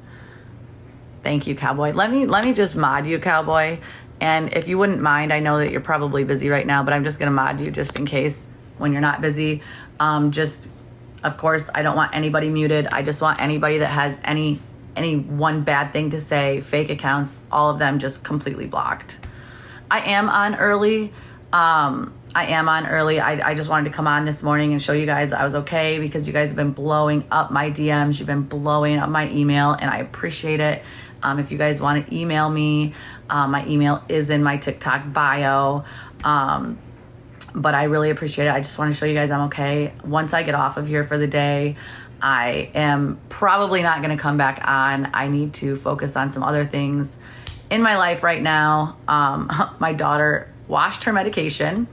Thank you, Cowboy. Let me just mod you, Cowboy. And if you wouldn't mind, I know that you're probably busy right now, but I'm just going to mod you just in case when you're not busy. Of course, I don't want anybody muted. I just want anybody that has any one bad thing to say, fake accounts, all of them just completely blocked. I am on early. I just wanted to come on this morning and show you guys I was okay, because you guys have been blowing up my DMs. You've been blowing up my email, and I appreciate it. If you guys want to email me, my email is in my TikTok bio. But I really appreciate it. I just want to show you guys I'm okay. Once I get off of here for the day, I am probably not going to come back on. I need to focus on some other things in my life right now. My daughter washed her medication,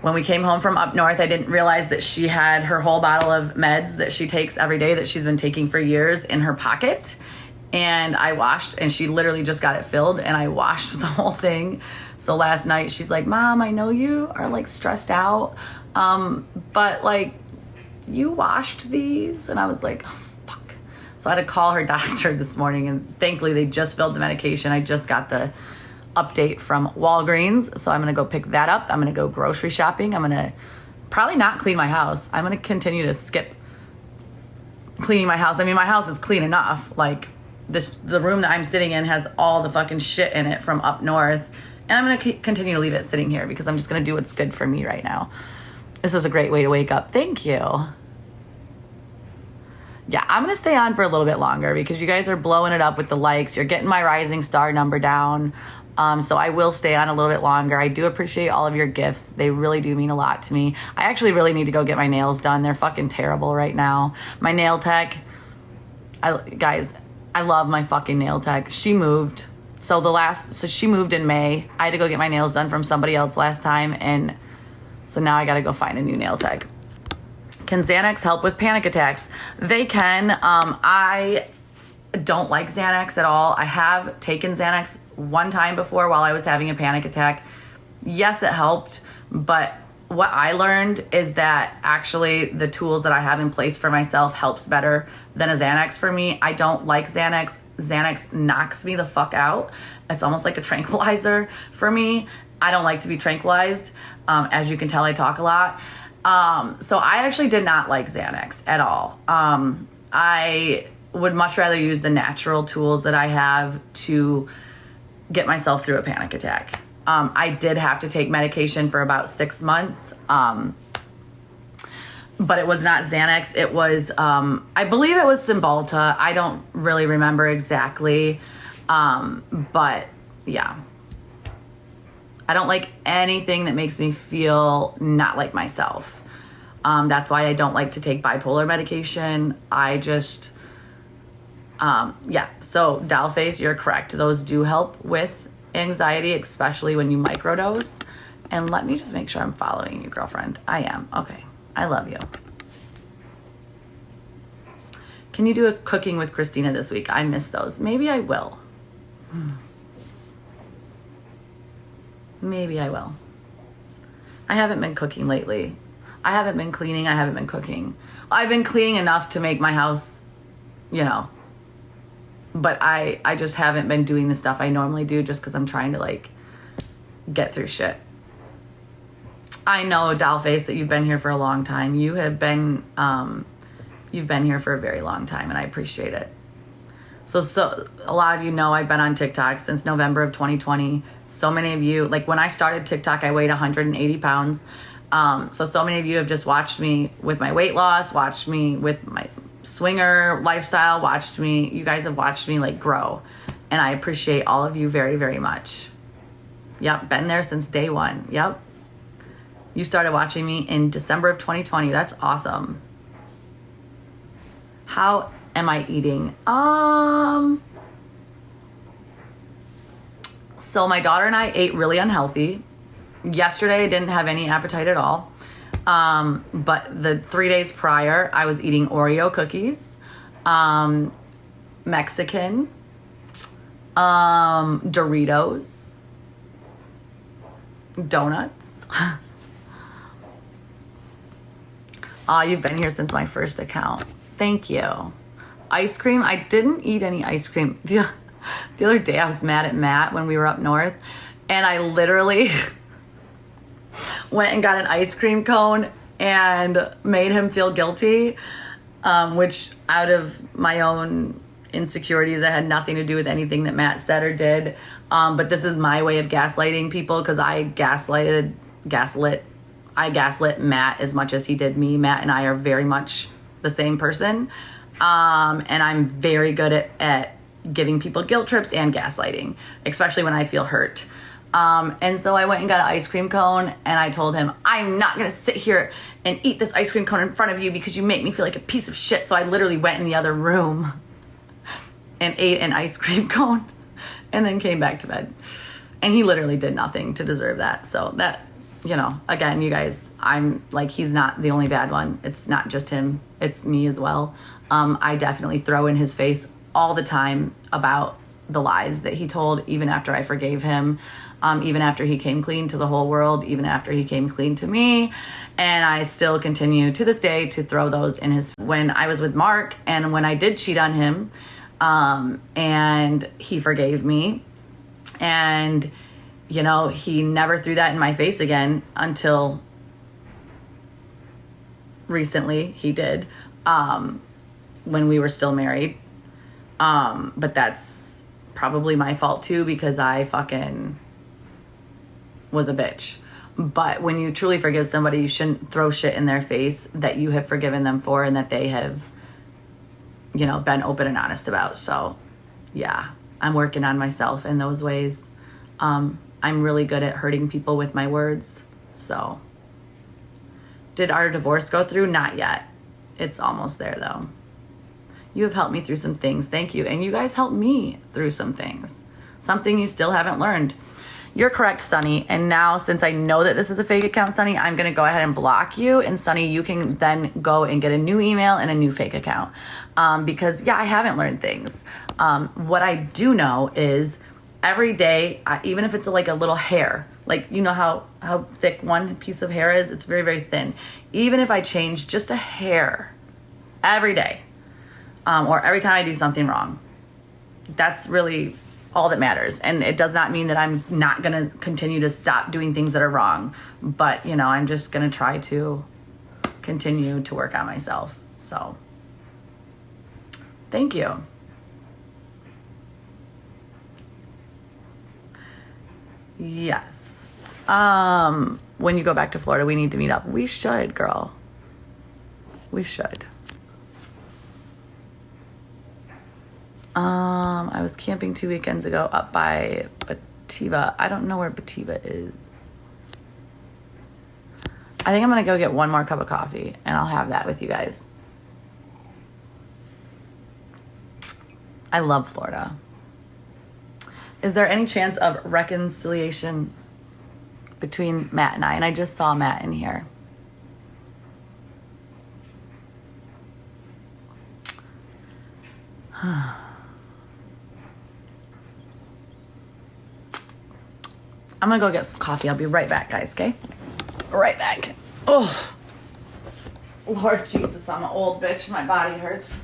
When we came home from up north, I didn't realize that she had her whole bottle of meds that she takes every day that she's been taking for years in her pocket. And I washed, and she literally just got it filled, and I washed the whole thing. So last night she's like, Mom, I know you are like stressed out, but like you washed these. And I was like, oh, fuck. So I had to call her doctor this morning, and thankfully they just filled the medication. I just got the update from Walgreens, so I'm gonna go pick that up. I'm gonna go grocery shopping. I'm gonna probably not clean my house. I'm gonna continue to skip cleaning my house. I mean, my house is clean enough. Like the room that I'm sitting in has all the fucking shit in it from up north, and I'm gonna continue to leave it sitting here because I'm just gonna do what's good for me right now. This is a great way to wake up. Thank you. Yeah, I'm gonna stay on for a little bit longer because you guys are blowing it up with the likes. You're getting my rising star number down. So I will stay on a little bit longer. I do appreciate all of your gifts. They really do mean a lot to me. I actually really need to go get my nails done. They're fucking terrible right now. My nail tech, guys, I love my fucking nail tech. She moved. So she moved in May. I had to go get my nails done from somebody else last time. And so now I got to go find a new nail tech. Can Xanax help with panic attacks? They can. I don't like Xanax at all. I have taken Xanax one time before while I was having a panic attack. Yes, it helped, but what I learned is that actually the tools that I have in place for myself helps better than a Xanax for me. I don't like Xanax. Xanax knocks me the fuck out. It's almost like a tranquilizer for me. I don't like to be tranquilized. As you can tell, I talk a lot. So I actually did not like Xanax at all. I would much rather use the natural tools that I have to get myself through a panic attack. I did have to take medication for about 6 months, but it was not Xanax. It was, I believe it was Cymbalta. I don't really remember exactly, but yeah. I don't like anything that makes me feel not like myself. That's why I don't like to take bipolar medication. I just... yeah, so Dollface, you're correct. Those do help with anxiety, especially when you microdose. And let me just make sure I'm following you, girlfriend. I am. Okay. I love you. Can you do a cooking with Krystina this week? I miss those. Maybe I will. Maybe I will. I haven't been cooking lately. I haven't been cleaning. I haven't been cooking. I've been cleaning enough to make my house, you know, but I just haven't been doing the stuff I normally do just because I'm trying to like get through shit. I know, Dollface, that you've been here for a long time. You have been, you've been here for a very long time, and I appreciate it. So a lot of you know I've been on TikTok since November of 2020. So many of you, like when I started TikTok, I weighed 180 pounds. So many of you have just watched me with my weight loss, watched me with my swinger lifestyle, you guys have watched me like grow. And I appreciate all of you very, very much. Yep, been there since day one. Yep. You started watching me in December of 2020. That's awesome. How am I eating? So my daughter and I ate really unhealthy. Yesterday I didn't have any appetite at all. But the 3 days prior, I was eating Oreo cookies, Mexican, Doritos, donuts. You've been here since my first account. Thank you. Ice cream. I didn't eat any ice cream. The other day I was mad at Matt when we were up north, and I literally went and got an ice cream cone and made him feel guilty, which out of my own insecurities, it had nothing to do with anything that Matt said or did. But this is my way of gaslighting people, because I gaslit Matt as much as he did me. Matt and I are very much the same person. And I'm very good at giving people guilt trips and gaslighting, especially when I feel hurt. And so I went and got an ice cream cone, and I told him, I'm not going to sit here and eat this ice cream cone in front of you because you make me feel like a piece of shit. So I literally went in the other room and ate an ice cream cone and then came back to bed. And he literally did nothing to deserve that. So you know, again, you guys, I'm like, he's not the only bad one. It's not just him, it's me as well. I definitely throw in his face all the time about the lies that he told, even after I forgave him, even after he came clean to the whole world, even after he came clean to me. And I still continue to this day to throw those in his. When I was with Mark and when I did cheat on him, and he forgave me, and you know, he never threw that in my face again until recently he did, when we were still married. But that's probably my fault too, because I fucking was a bitch. But when you truly forgive somebody, you shouldn't throw shit in their face that you have forgiven them for and that they have, you know, been open and honest about. So yeah, I'm working on myself in those ways. I'm really good at hurting people with my words. So, did our divorce go through? Not yet. It's almost there though. You have helped me through some things. Thank you. And you guys helped me through some things. Something you still haven't learned. You're correct, Sunny. And now, since I know that this is a fake account, Sunny, I'm going to go ahead and block you. And Sunny, you can then go and get a new email and a new fake account. Because yeah, I haven't learned things. What I do know is every day, even if it's like a little hair, like, you know how thick one piece of hair is? It's very, very thin. Even if I change just a hair every day, or every time I do something wrong, that's really all that matters. And it does not mean that I'm not going to continue to stop doing things that are wrong. But, you know, I'm just going to try to continue to work on myself. So, thank you. Yes. When you go back to Florida, we need to meet up. We should, girl. We should. I was camping 2 weekends ago up by Bativa. I don't know where Bativa is. I think I'm going to go get one more cup of coffee and I'll have that with you guys. I love Florida. Is there any chance of reconciliation between Matt and I? And I just saw Matt in here. I'm gonna go get some coffee. I'll be right back, guys, okay? Right back. Oh, Lord Jesus, I'm an old bitch. My body hurts.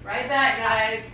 Right back, guys.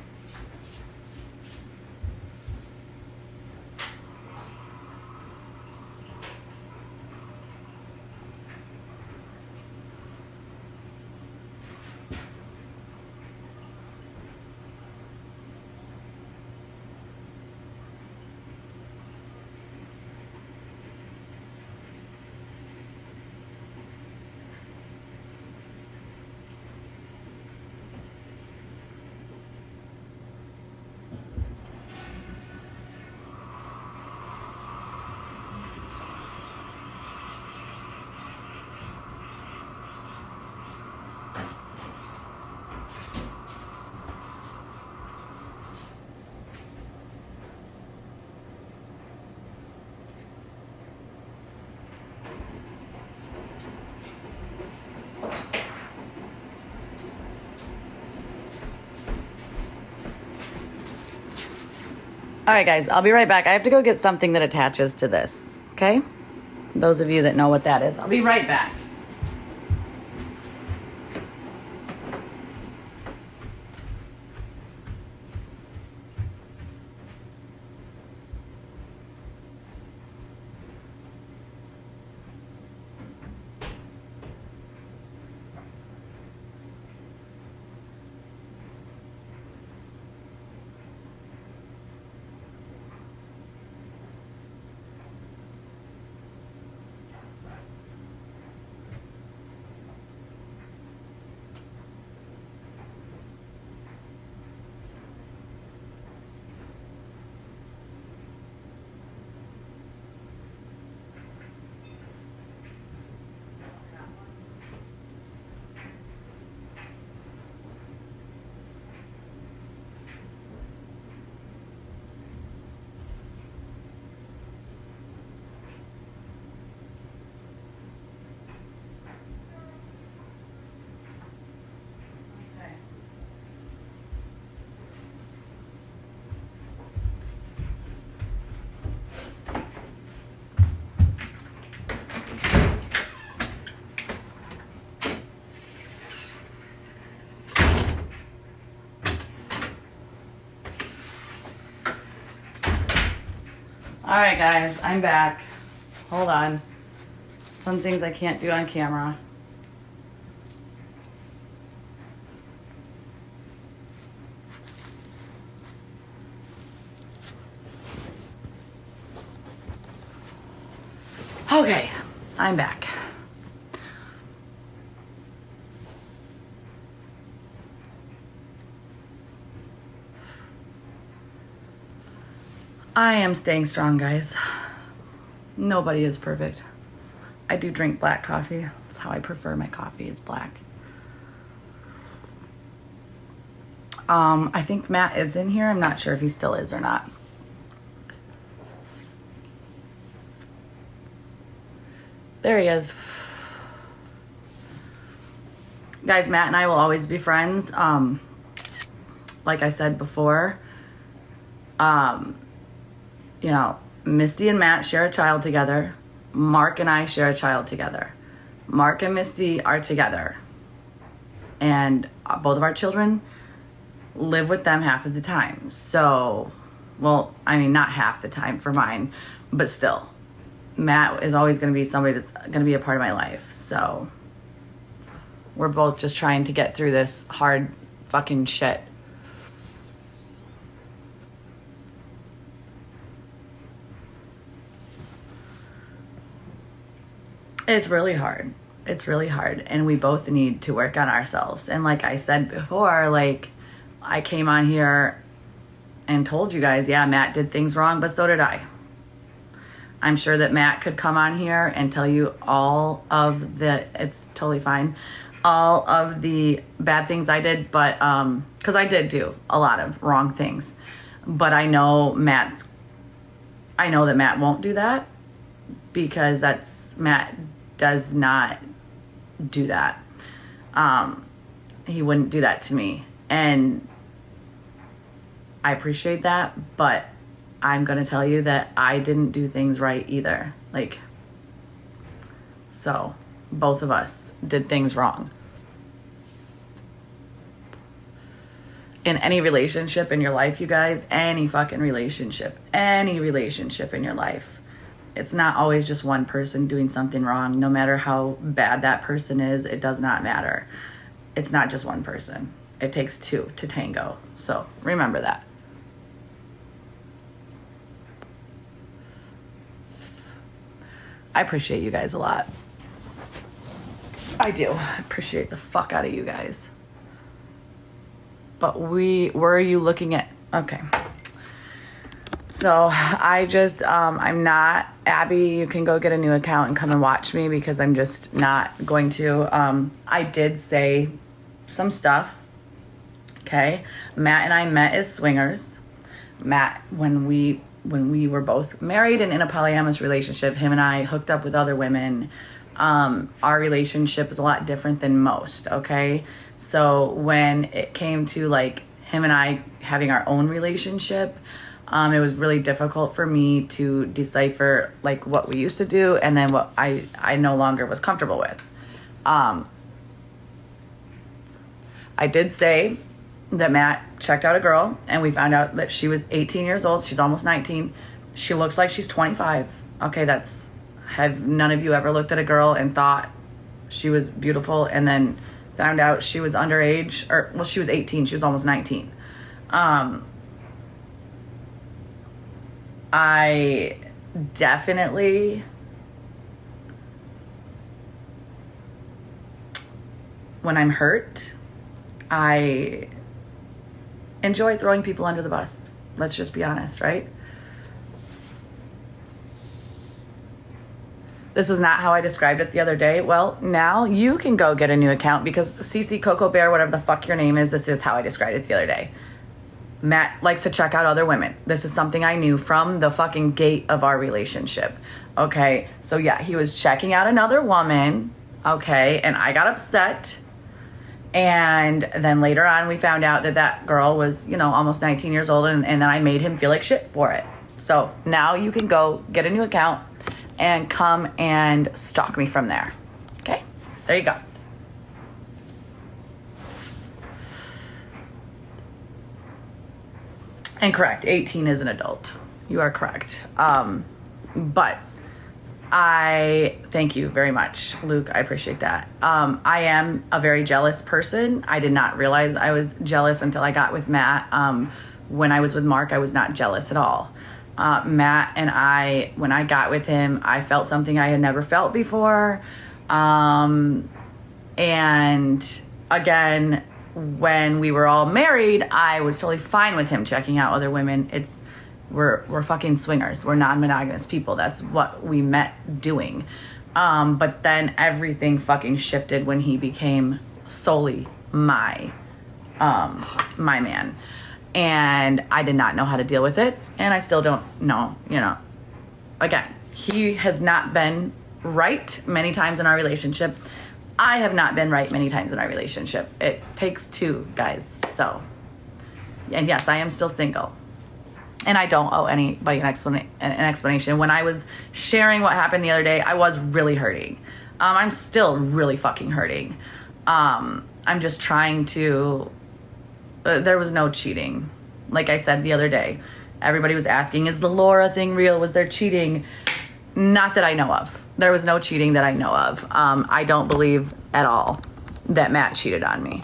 All right, guys, I'll be right back. I have to go get something that attaches to this, okay? Those of you that know what that is. I'll be right back. All right, guys, I'm back. Hold on. Some things I can't do on camera. Okay, I'm back. I am staying strong, guys. Nobody is perfect. I do drink black coffee. That's how I prefer my coffee. It's black. I think Matt is in here. I'm not sure if he still is or not. There he is. Guys, Matt and I will always be friends. Like I said before, you know, Misty and Matt share a child together. Mark and I share a child together. Mark and Misty are together. And both of our children live with them half of the time. So, well, I mean, not half the time for mine, but still. Matt is always going to be somebody that's going to be a part of my life. So, we're both just trying to get through this hard fucking shit. It's really hard. It's really hard. And we both need to work on ourselves. And like I said before, like, I came on here and told you guys, yeah, Matt did things wrong, but so did I. I'm sure that Matt could come on here and tell you all of the, it's totally fine, all of the bad things I did, but, because I did do a lot of wrong things. But I know that Matt won't do that, because Matt does not do that. He wouldn't do that to me. And I appreciate that, but I'm going to tell you that I didn't do things right either. Like, so both of us did things wrong. In any relationship in your life, you guys, any fucking relationship in your life, it's not always just one person doing something wrong. No matter how bad that person is, it does not matter. It's not just one person. It takes two to tango. So remember that. I appreciate you guys a lot. I do. I appreciate the fuck out of you guys. But were you looking at? Okay. So I just, I'm not, Abby, you can go get a new account and come and watch me, because I'm just not going to. I did say some stuff. Okay. Matt and I met as swingers. Matt, when we were both married and in a polyamorous relationship, him and I hooked up with other women. Our relationship is a lot different than most. Okay. So when it came to like him and I having our own relationship, it was really difficult for me to decipher like what we used to do and then what I no longer was comfortable with. I did say that Matt checked out a girl and we found out that she was 18 years old. She's almost 19. She looks like she's 25. Okay, have none of you ever looked at a girl and thought she was beautiful and then found out she was underage? Or, well, she was 18. She was almost 19. I definitely, when I'm hurt, I enjoy throwing people under the bus. Let's just be honest, right? This is not how I described it the other day. Well, now you can go get a new account, because CC Coco Bear, whatever the fuck your name is, this is how I described it the other day. Matt likes to check out other women. This is something I knew from the fucking gate of our relationship. Okay, so yeah, he was checking out another woman. Okay, and I got upset. And then later on, we found out that that girl was, you know, almost 19 years old, and then I made him feel like shit for it. So now you can go get a new account and come and stalk me from there. Okay, there you go. And correct, 18 is an adult. You are correct. But I thank you very much, Luke. I appreciate that. I am a very jealous person. I did not realize I was jealous until I got with Matt. When I was with Mark, I was not jealous at all. Matt and I, when I got with him, I felt something I had never felt before. And again, when we were all married, I was totally fine with him checking out other women. We're fucking swingers. We're non-monogamous people. That's what we met doing. But then everything fucking shifted when he became solely my man. And I did not know how to deal with it. And I still don't know, Again, he has not been right many times in our relationship. I have not been right many times in our relationship. It takes two, guys. So, and yes, I am still single. And I don't owe anybody an explanation. When I was sharing what happened the other day, I was really hurting. I'm still really fucking hurting. I'm just trying to... there was no cheating. Like I said the other day, everybody was asking, is the Laura thing real? Was there cheating? Not that I know of. There was no cheating that I know of. I don't believe at all that Matt cheated on me.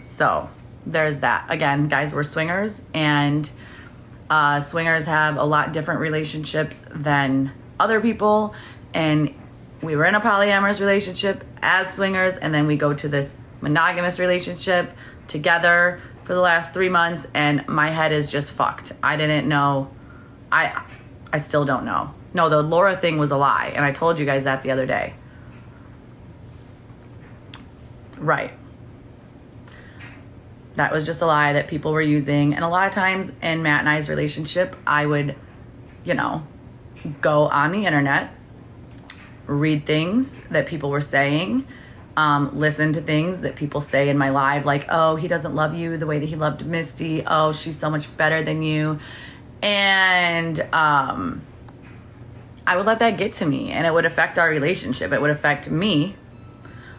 So there's that. Again, guys, we're swingers, and swingers have a lot different relationships than other people. And we were in a polyamorous relationship as swingers, and then we go to this monogamous relationship together for the last 3 months, and my head is just fucked. I didn't know. I still don't know. No, the Laura thing was a lie, and I told you guys that the other day. Right. That was just a lie that people were using. And a lot of times in Matt and I's relationship, I would, go on the internet, read things that people were saying, listen to things that people say in my live, like, oh, he doesn't love you the way that he loved Misty. Oh, she's so much better than you. And I would let that get to me, and it would affect our relationship. It would affect me,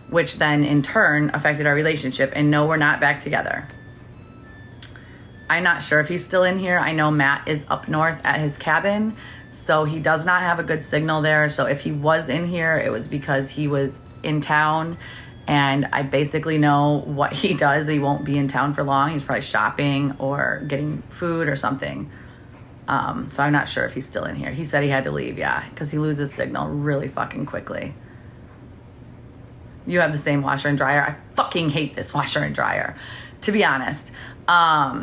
which then in turn affected our relationship. And no, we're not back together. I'm not sure if he's still in here. I know Matt is up north at his cabin, so he does not have a good signal there. So if he was in here, it was because he was in town, and I basically know what he does. He won't be in town for long. He's probably shopping or getting food or something. So I'm not sure if he's still in here. He said he had to leave, yeah, because he loses signal really fucking quickly. You have the same washer and dryer. I fucking hate this washer and dryer, to be honest.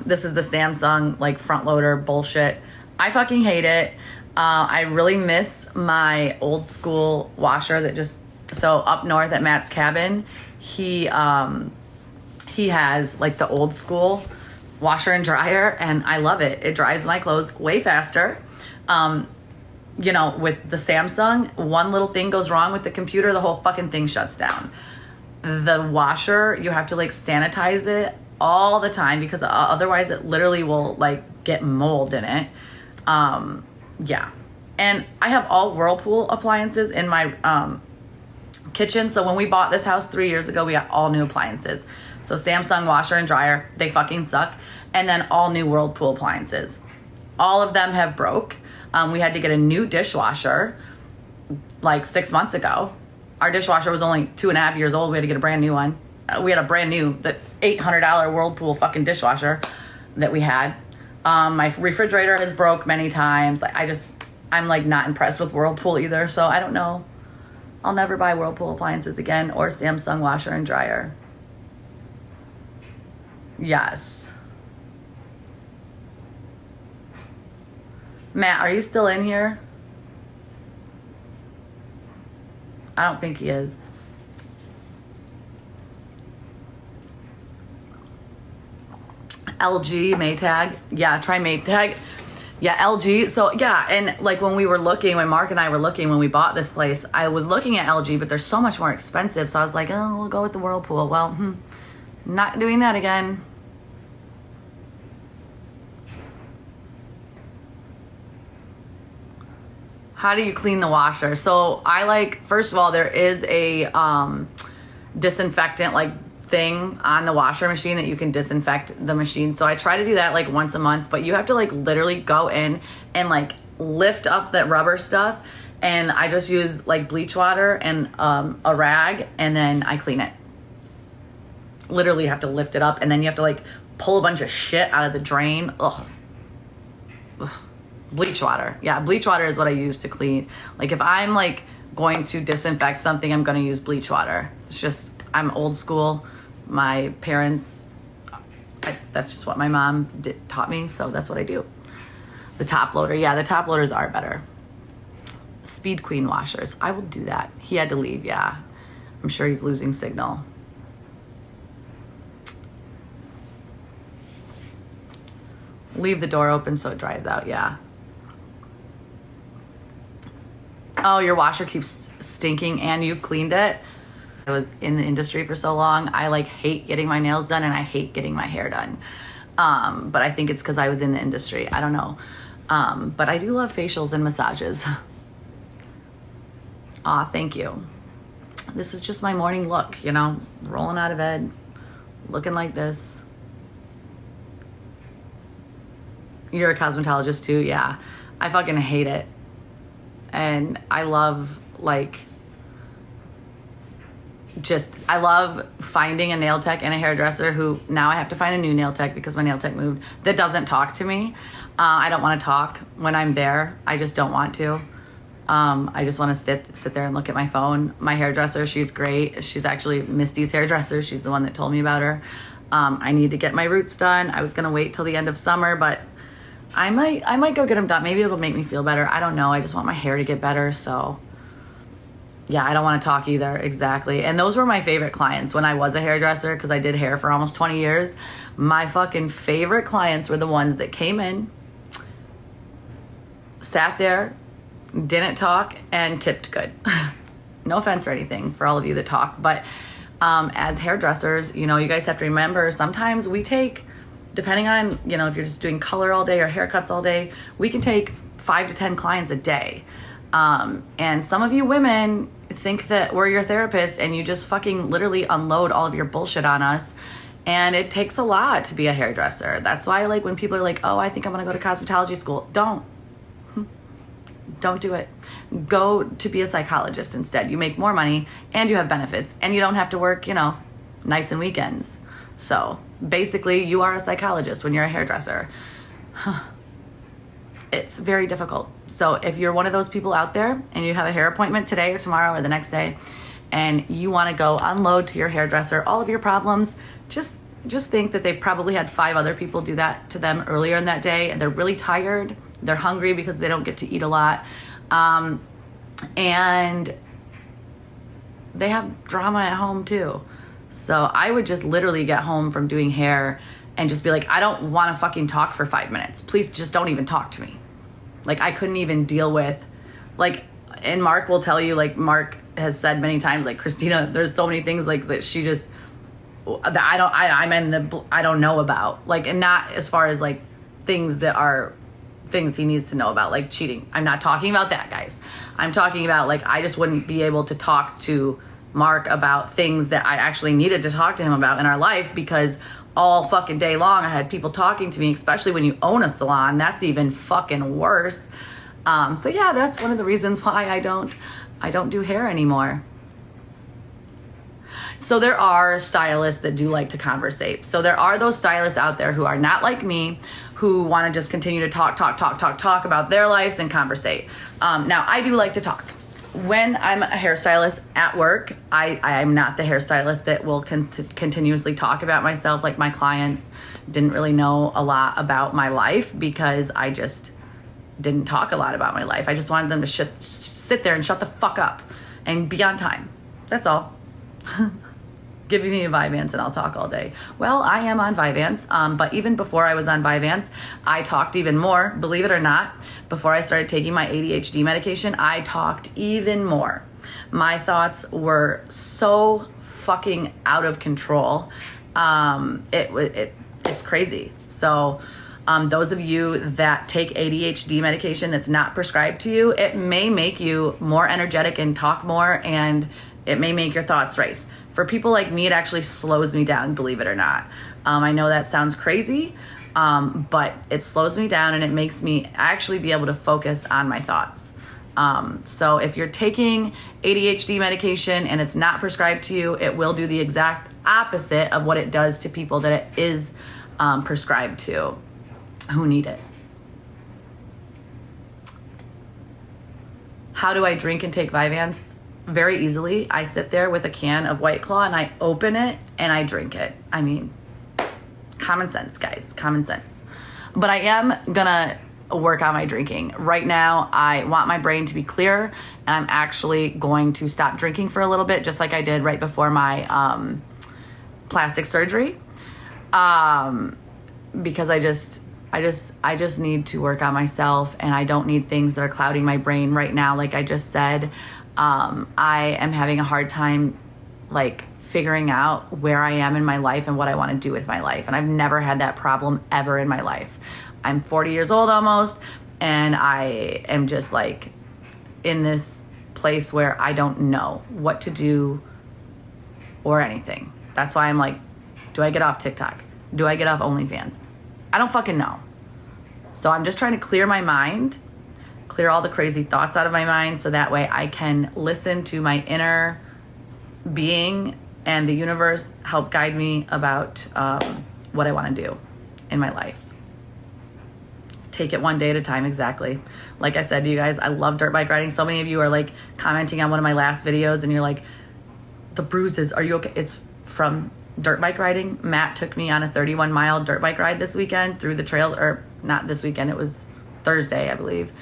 This is the Samsung front loader bullshit. I fucking hate it. I really miss my old school washer so up north at Matt's cabin, he has the old school washer and dryer, and I love it. It dries my clothes way faster. With the Samsung, one little thing goes wrong with the computer, the whole fucking thing shuts down. The washer, you have to sanitize it all the time, because otherwise it literally will get mold in it. Yeah. And I have all Whirlpool appliances in my kitchen. So when we bought this house 3 years ago, we got all new appliances. So Samsung washer and dryer, they fucking suck. And then all new Whirlpool appliances. All of them have broke. We had to get a new dishwasher 6 months ago. Our dishwasher was only 2.5 years old. We had to get a brand new one. We had a brand new, the $800 Whirlpool fucking dishwasher that we had. My refrigerator has broke many times. I'm not impressed with Whirlpool either. So I don't know. I'll never buy Whirlpool appliances again, or Samsung washer and dryer. Yes. Matt, are you still in here? I don't think he is. LG, Maytag. Yeah, try Maytag. Yeah, LG. So, yeah, and when we were looking, when Mark and I were looking, when we bought this place, I was looking at LG, but they're so much more expensive. So I was like, oh, we'll go with the Whirlpool. Well, not doing that again. How do you clean the washer? So I first of all, there is a disinfectant thing on the washer machine that you can disinfect the machine. So I try to do that like once a month, but you have to like literally go in and like lift up that rubber stuff. And I just use like bleach water and a rag, and then I clean it. Literally have to lift it up, and then you have to like pull a bunch of shit out of the drain. Ugh. Bleach water. Yeah, bleach water is what I use to clean. Like if I'm like going to disinfect something, I'm going to use bleach water. It's just, I'm old school. My parents, that's just what my mom taught me, so that's what I do. The top loader. Yeah, the top loaders are better. Speed Queen washers. I will do that. He had to leave, yeah. I'm sure he's losing signal. Leave the door open so it dries out, yeah. Oh, your washer keeps stinking and you've cleaned it. I was in the industry for so long. I like hate getting my nails done and I hate getting my hair done. But I think it's because I was in the industry. I don't know. But I do love facials and massages. Aw, thank you. This is just my morning look, you know, rolling out of bed, looking like this. You're a cosmetologist too? Yeah. I fucking hate it. And I love like, I love finding a nail tech and a hairdresser who, now I have to find a new nail tech because my nail tech moved, that doesn't talk to me. I don't want to talk when I'm there. I just don't want to. I just want to sit there and look at my phone. My hairdresser, she's great. She's actually Misty's hairdresser. She's the one that told me about her. I need to get my roots done. I was going to wait till the end of summer, but I might go get them done. Maybe it'll make me feel better. I don't know. I just want my hair to get better. So yeah, I don't want to talk either. Exactly. And those were my favorite clients when I was a hairdresser, because I did hair for almost 20 years. My fucking favorite clients were the ones that came in, sat there, didn't talk, and tipped good. No offense or anything for all of you that talk, but as hairdressers, you know, you guys have to remember, sometimes we take, depending on, you know, if you're just doing color all day or haircuts all day, we can take 5 to 10 clients a day. And some of you women think that we're your therapist and you just fucking literally unload all of your bullshit on us. And it takes a lot to be a hairdresser. That's why, like, when people are like, oh, I think I'm gonna go to cosmetology school, don't do it. Go to be a psychologist instead. You make more money and you have benefits and you don't have to work, you know, nights and weekends. So basically you are a psychologist when you're a hairdresser. It's very difficult. So if you're one of those people out there and you have a hair appointment today or tomorrow or the next day and you want to go unload to your hairdresser all of your problems, just think that they've probably had 5 other people do that to them earlier in that day, and they're really tired. They're hungry because they don't get to eat a lot. And they have drama at home too. So I would just literally get home from doing hair and just be like, I don't want to fucking talk for 5 minutes. Please just don't even talk to me. Like, I couldn't even deal with, like, and Mark will tell you, like, Mark has said many times, like, Krystina, there's so many things like that she just, that I don't know about. Like, and not as far as like things that are things he needs to know about, like cheating. I'm not talking about that, guys. I'm talking about, like, I just wouldn't be able to talk to Mark about things that I actually needed to talk to him about in our life, because all fucking day long I had people talking to me, especially when you own a salon. That's even fucking worse. So yeah, that's one of the reasons why I don't do hair anymore. So there are stylists that do like to conversate. So there are those stylists out there who are not like me, who want to just continue to talk about their lives and conversate. Now, I do like to talk. When I'm a hairstylist at work, I'm not the hairstylist that will continuously talk about myself. Like, my clients didn't really know a lot about my life because I just didn't talk a lot about my life. I just wanted them to sit there and shut the fuck up and be on time. That's all. Give me a Vyvanse and I'll talk all day. Well, I am on Vyvanse, but even before I was on Vyvanse, I talked even more, believe it or not. Before I started taking my ADHD medication, I talked even more. My thoughts were so fucking out of control. It's crazy. So those of you that take ADHD medication that's not prescribed to you, it may make you more energetic and talk more, and it may make your thoughts race. For people like me, it actually slows me down, believe it or not. I know that sounds crazy, but it slows me down and it makes me actually be able to focus on my thoughts. So if you're taking ADHD medication and it's not prescribed to you, it will do the exact opposite of what it does to people that it is prescribed to who need it. How do I drink and take Vyvanse? Very easily. I sit there with a can of White Claw and I open it and I drink it. I mean, common sense, guys, common sense. But I am gonna work on my drinking. Right now, I want my brain to be clear, and I'm actually going to stop drinking for a little bit, just like I did right before my plastic surgery, because I just need to work on myself, and I don't need things that are clouding my brain right now. Like I just said, I am having a hard time like figuring out where I am in my life and what I want to do with my life. And I've never had that problem ever in my life. I'm 40 years old almost, and I am just like in this place where I don't know what to do or anything. That's why I'm like, do I get off TikTok? Do I get off OnlyFans? I don't fucking know. So I'm just trying to clear my mind, clear all the crazy thoughts out of my mind, so that way I can listen to my inner being and the universe help guide me about what I want to do in my life. Take it one day at a time, exactly. Like I said to you guys, I love dirt bike riding. So many of you are like commenting on one of my last videos and you're like, the bruises, are you okay? It's from dirt bike riding. Matt took me on a 31-mile dirt bike ride this weekend through the trails, or not this weekend, it was Thursday, I believe,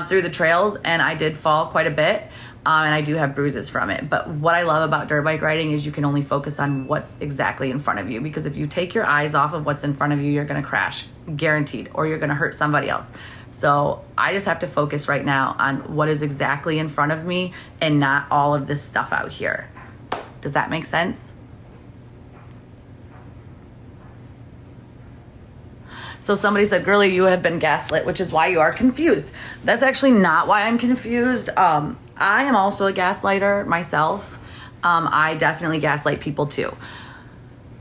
through the trails, and I did fall quite a bit, and I do have bruises from it. But what I love about dirt bike riding is you can only focus on what's exactly in front of you, because if you take your eyes off of what's in front of you, you're going to crash, guaranteed, or you're going to hurt somebody else. So I just have to focus right now on what is exactly in front of me and not all of this stuff out here. Does that make sense? So somebody said, girlie, you have been gaslit, which is why you are confused. That's actually not why I'm confused. I am also a gaslighter myself. I definitely gaslight people too.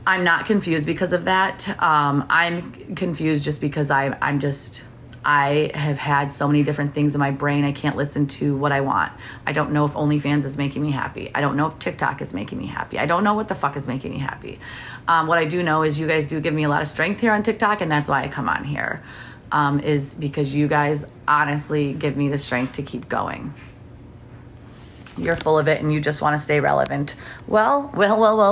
I'm not confused because of that. I'm confused just because I have had so many different things in my brain. I can't listen to what I want. I don't know if OnlyFans is making me happy. I don't know if TikTok is making me happy. I don't know what the fuck is making me happy. What I do know is you guys do give me a lot of strength here on TikTok, and that's why I come on here, is because you guys honestly give me the strength to keep going. You're full of it and you just want to stay relevant. Well,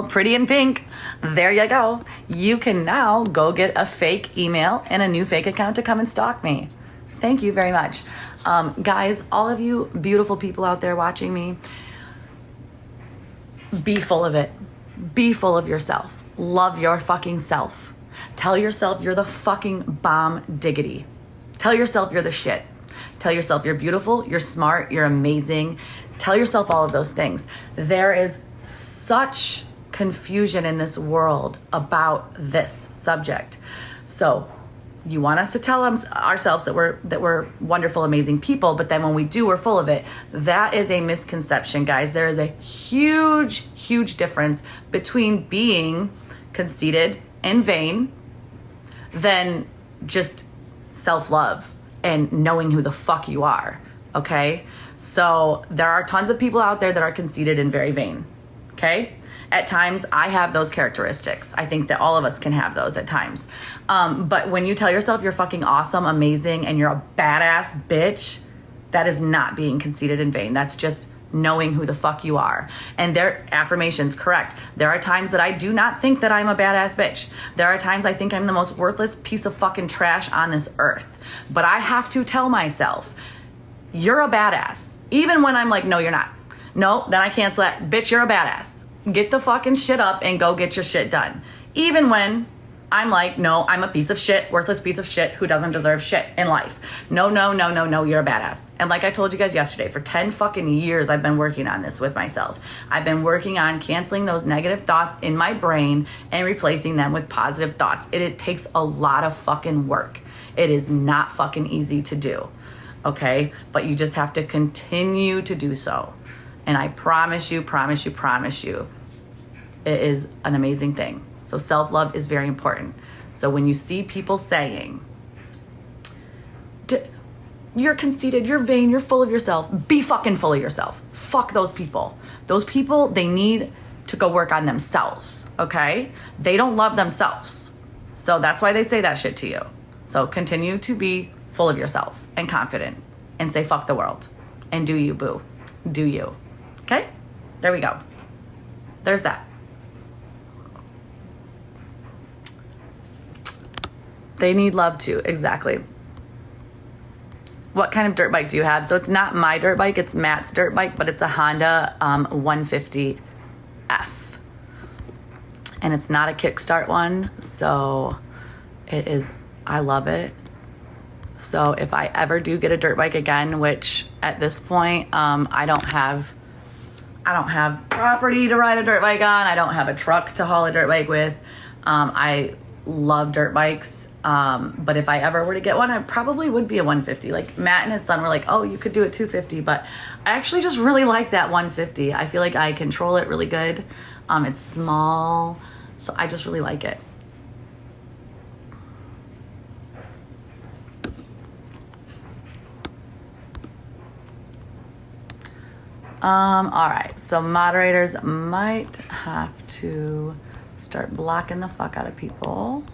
pretty in pink. There you go. You can now go get a fake email and a new fake account to come and stalk me. Thank you very much. Guys, all of you beautiful people out there watching me, be full of it. Be full of yourself. Love your fucking self. Tell yourself you're the fucking bomb diggity. Tell yourself you're the shit. Tell yourself you're beautiful, you're smart, you're amazing. Tell yourself all of those things. There is such confusion in this world about this subject. So you want us to tell ourselves that we're wonderful, amazing people, but then when we do, we're full of it. That is a misconception, guys. There is a huge, huge difference between being conceited and vain than just self-love and knowing who the fuck you are, okay? So there are tons of people out there that are conceited and very vain, okay? At times, I have those characteristics. I think that all of us can have those at times. But when you tell yourself you're fucking awesome, amazing, and you're a badass bitch, that is not being conceited and vain. That's just knowing who the fuck you are. And their affirmations, correct. There are times that I do not think that I'm a badass bitch. There are times I think I'm the most worthless piece of fucking trash on this earth. But I have to tell myself, you're a badass. Even when I'm like, no, you're not. No, then I cancel that. Bitch, you're a badass. Get the fucking shit up and go get your shit done. Even when I'm like, no, I'm a piece of shit, worthless piece of shit who doesn't deserve shit in life. No, you're a badass. And like I told you guys yesterday, for 10 fucking years, I've been working on this with myself. I've been working on canceling those negative thoughts in my brain and replacing them with positive thoughts. It takes a lot of fucking work. It is not fucking easy to do, okay? But you just have to continue to do so. And I promise you, It is an amazing thing. So self-love is very important. So when you see people saying, you're conceited, you're vain, you're full of yourself, be fucking full of yourself. Fuck those people. Those people, they need to go work on themselves, okay? They don't love themselves. So that's why they say that shit to you. So continue to be full of yourself and confident and say fuck the world. And do you, boo. Do you. Okay? There we go. There's that. They need love too. Exactly. What kind of dirt bike do you have? So it's not my dirt bike, it's Matt's dirt bike, but it's a Honda 150F. And it's not a kickstart one, so it is, I love it. So if I ever do get a dirt bike again, which at this point, I don't have property to ride a dirt bike on. I don't have a truck to haul a dirt bike with. I love dirt bikes. But if I ever were to get one, I probably would be a 150. Like Matt and his son were like, oh, you could do a 250, but I actually just really like that 150. I feel like I control it really good. It's small, so I just really like it. All right, so moderators might have to start blocking the fuck out of people.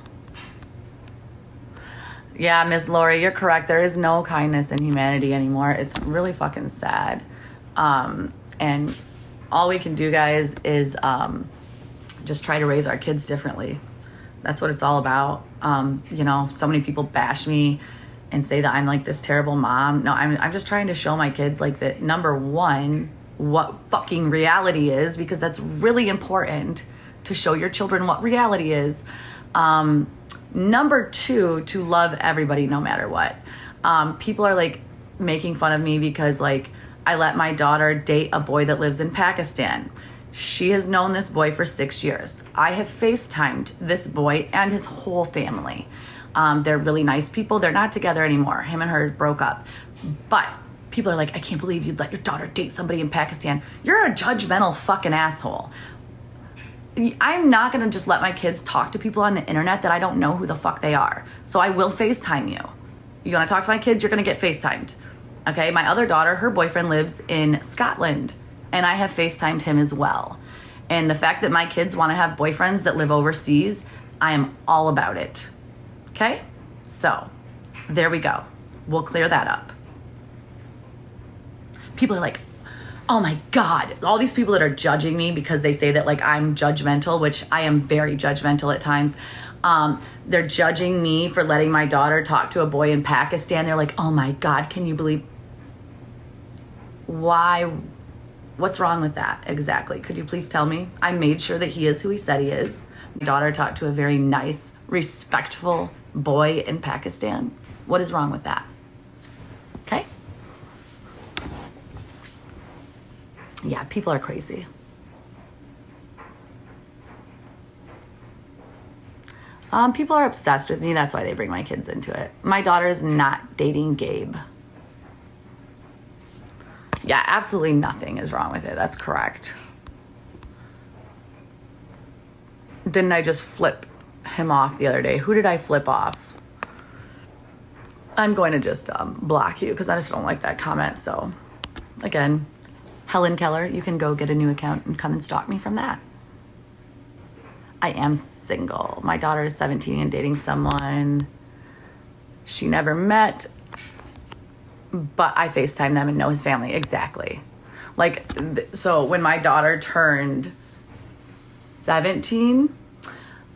Yeah, Miss Lori, you're correct. There is no kindness in humanity anymore. It's really fucking sad. And all we can do, guys, is just try to raise our kids differently. That's what it's all about. You know, so many people bash me and say that I'm like this terrible mom. No, I'm just trying to show my kids like that, number one, what fucking reality is, because that's really important to show your children what reality is. Number two, to love everybody no matter what. People are like making fun of me because like I let my daughter date a boy that lives in Pakistan. She has known this boy for 6 years. I have FaceTimed this boy and his whole family. They're really nice people. They're not together anymore. Him and her broke up. But people are like, I can't believe you'd let your daughter date somebody in Pakistan. You're a judgmental fucking asshole. I'm not going to just let my kids talk to people on the internet that I don't know who the fuck they are. So I will FaceTime you. You want to talk to my kids, you're going to get FaceTimed. Okay, my other daughter, her boyfriend lives in Scotland, and I have FaceTimed him as well. And the fact that my kids want to have boyfriends that live overseas, I am all about it. Okay? So, there we go. We'll clear that up. People are like, oh my God, all these people that are judging me because they say that like I'm judgmental, which I am very judgmental at times. They're judging me for letting my daughter talk to a boy in Pakistan. They're like, oh my God, can you believe? Why? What's wrong with that? Exactly. Could you please tell me? I made sure that he is who he said he is. My daughter talked to a very nice, respectful boy in Pakistan. What is wrong with that? Okay? Yeah, people are crazy. People are obsessed with me. That's why they bring my kids into it. My daughter is not dating Gabe. Yeah, absolutely nothing is wrong with it. That's correct. Didn't I just flip him off the other day? Who did I flip off? I'm going to just block you because I just don't like that comment. So, again, Helen Keller, you can go get a new account and come and stalk me from that. I am single. My daughter is 17 and dating someone she never met, but I FaceTime them and know his family. Exactly. Like, so when my daughter turned 17,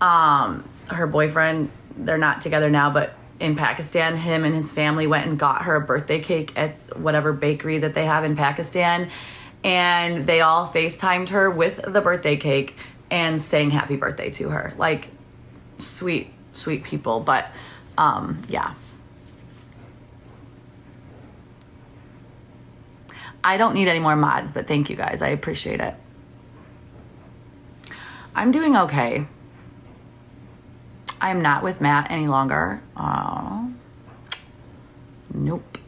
her boyfriend, they're not together now, but in Pakistan, him and his family went and got her a birthday cake at whatever bakery that they have in Pakistan. And they all FaceTimed her with the birthday cake and sang happy birthday to her. Like, sweet, sweet people. But, yeah. I don't need any more mods, but thank you guys. I appreciate it. I'm doing okay. I'm not with Matt any longer. Nope.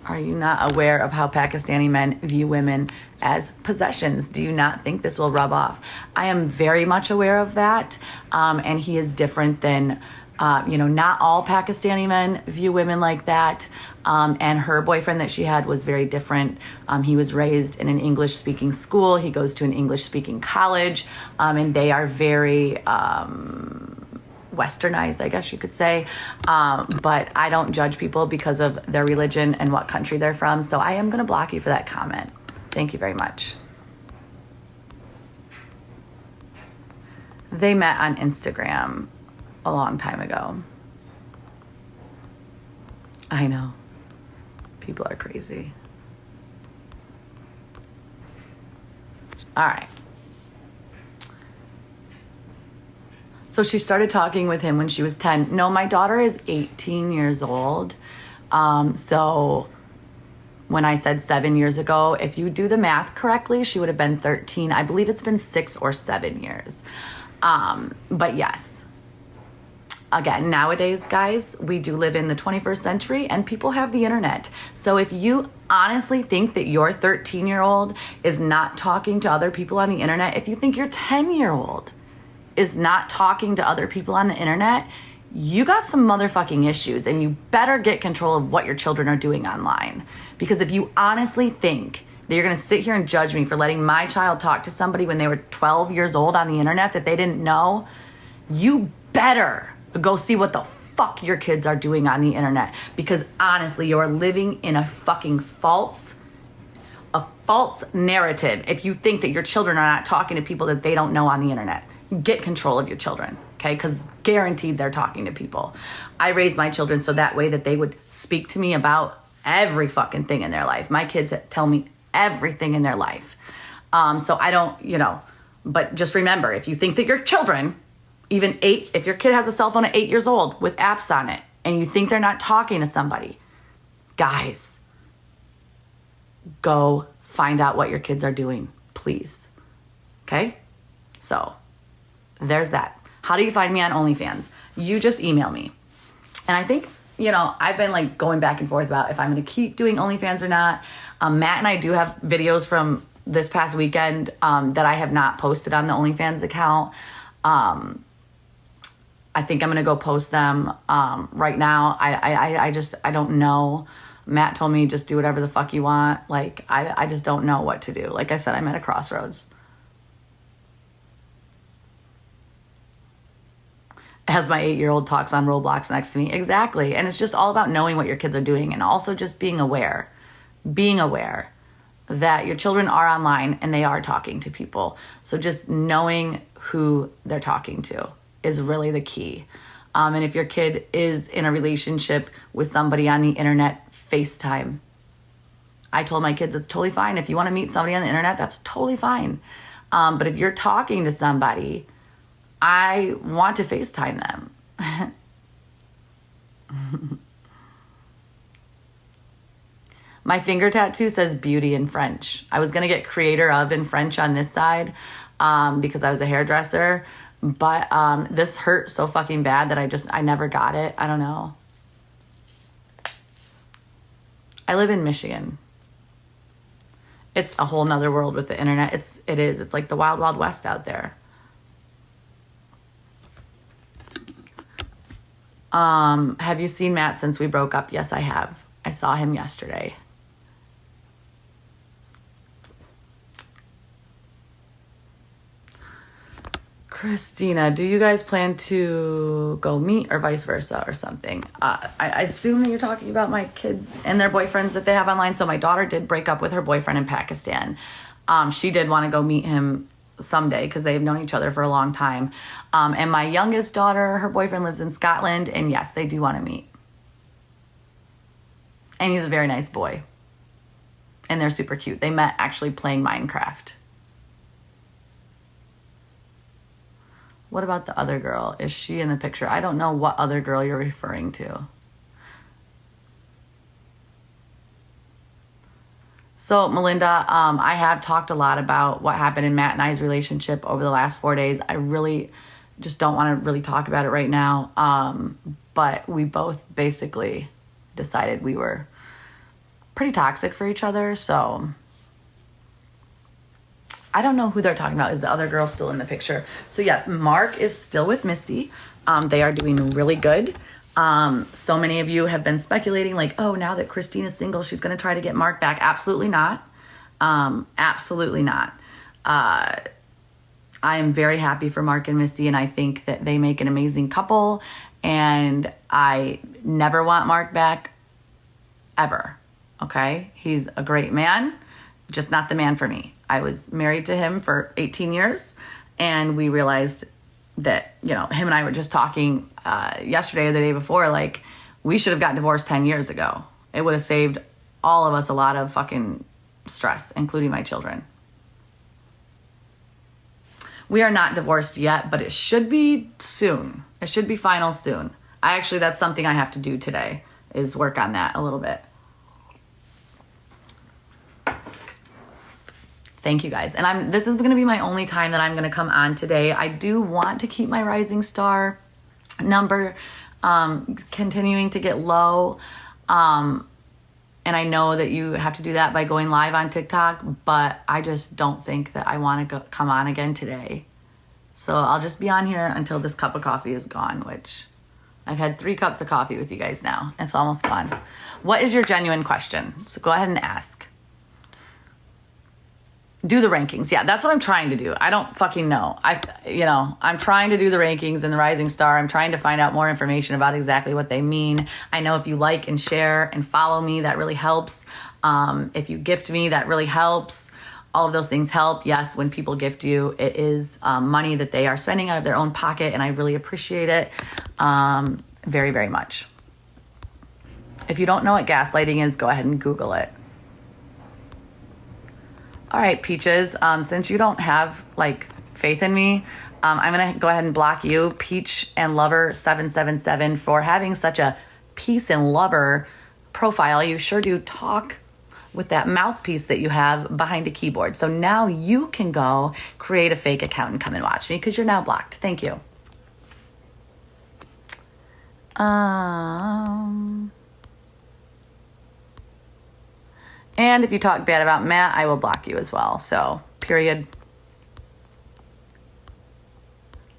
Are you not aware of how Pakistani men view women as possessions? Do you not think this will rub off? I am very much aware of that. And he is different than, not all Pakistani men view women like that. And her boyfriend that she had was very different. He was raised in an English-speaking school. He goes to an English-speaking college. And they are very westernized, I guess you could say. But I don't judge people because of their religion and what country they're from. So I am going to block you for that comment. Thank you very much. They met on Instagram a long time ago. I know. People are crazy. All right. So she started talking with him when she was 10. No, my daughter is 18 years old. So when I said 7 years ago, if you do the math correctly, she would have been 13. I believe it's been 6 or 7 years. But yes, again, nowadays, guys, we do live in the 21st century and people have the internet. So if you honestly think that your 13-year-old is not talking to other people on the internet, if you think your 10-year-old is not talking to other people on the internet, you got some motherfucking issues, and you better get control of what your children are doing online. Because if you honestly think that you're gonna sit here and judge me for letting my child talk to somebody when they were 12 years old on the internet that they didn't know, you better go see what the fuck your kids are doing on the internet. Because honestly, you're living in a fucking false narrative if you think that your children are not talking to people that they don't know on the internet. Get control of your children, okay? Because guaranteed they're talking to people. I raised my children so that way that they would speak to me about every fucking thing in their life. My kids tell me everything in their life. So I don't, but just remember, if you think that your children, even 8, if your kid has a cell phone at 8 years old with apps on it, and you think they're not talking to somebody, guys, go find out what your kids are doing, please. Okay? So there's that. How do you find me on OnlyFans? You just email me. And I think, I've been going back and forth about if I'm going to keep doing OnlyFans or not. Matt and I do have videos from this past weekend that I have not posted on the OnlyFans account. I think I'm going to go post them right now. I don't know. Matt told me just do whatever the fuck you want. I just don't know what to do. Like I said, I'm at a crossroads. As my 8-year-old talks on Roblox next to me. Exactly. And it's just all about knowing what your kids are doing, and also just being aware that your children are online and they are talking to people. So just knowing who they're talking to is really the key. And if your kid is in a relationship with somebody on the internet, FaceTime. I told my kids it's totally fine. If you want to meet somebody on the internet, that's totally fine. But if you're talking to somebody, I want to FaceTime them. My finger tattoo says beauty in French. I was going to get creator of in French on this side because I was a hairdresser. But this hurt so fucking bad that I never got it. I don't know. I live in Michigan. It's a whole nother world with the internet. It's like the wild, wild west out there. Have you seen Matt since we broke up? Yes, I have. I saw him yesterday. Krystina, do you guys plan to go meet or vice versa or something? I assume that you're talking about my kids and their boyfriends that they have online. So my daughter did break up with her boyfriend in Pakistan. She did want to go meet him someday because they've known each other for a long time. And my youngest daughter, her boyfriend lives in Scotland, and yes, they do want to meet. And he's a very nice boy. And they're super cute. They met actually playing Minecraft. What about the other girl? Is she in the picture? I don't know what other girl you're referring to. So, Melinda, I have talked a lot about what happened in Matt and I's relationship over the last 4 days. I really just don't want to really talk about it right now. But we both basically decided we were pretty toxic for each other. So I don't know who they're talking about. Is the other girl still in the picture? So yes, Mark is still with Misty. They are doing really good. So many of you have been speculating like, oh, now that Krystina's single, she's going to try to get Mark back. Absolutely not. Absolutely not. I am very happy for Mark and Misty, and I think that they make an amazing couple, and I never want Mark back ever. Okay? He's a great man, just not the man for me. I was married to him for 18 years, and we realized that, you know, him and I were just talking yesterday or the day before, like, we should have gotten divorced 10 years ago. It would have saved all of us a lot of fucking stress, including my children. We are not divorced yet, but it should be soon. It should be final soon. That's something I have to do today, is work on that a little bit. Thank you guys. And this is going to be my only time that I'm going to come on today. I do want to keep my rising star number continuing to get low. And I know that you have to do that by going live on TikTok, but I just don't think that I want to come on again today. So I'll just be on here until this cup of coffee is gone, which I've had 3 cups of coffee with you guys now. It's almost gone. What is your genuine question? So go ahead and ask. Do the rankings. Yeah, that's what I'm trying to do. I don't fucking know. I'm trying to do the rankings in the Rising Star. I'm trying to find out more information about exactly what they mean. I know if you like and share and follow me, that really helps. If you gift me, that really helps. All of those things help. Yes, when people gift you, it is money that they are spending out of their own pocket, and I really appreciate it very, very much. If you don't know what gaslighting is, go ahead and Google it. All right, Peaches, since you don't have, faith in me, I'm going to go ahead and block you, Peach and Lover 777, for having such a peace and lover profile. You sure do talk with that mouthpiece that you have behind a keyboard. So now you can go create a fake account and come and watch me, because you're now blocked. Thank you. And if you talk bad about Matt, I will block you as well. So, period.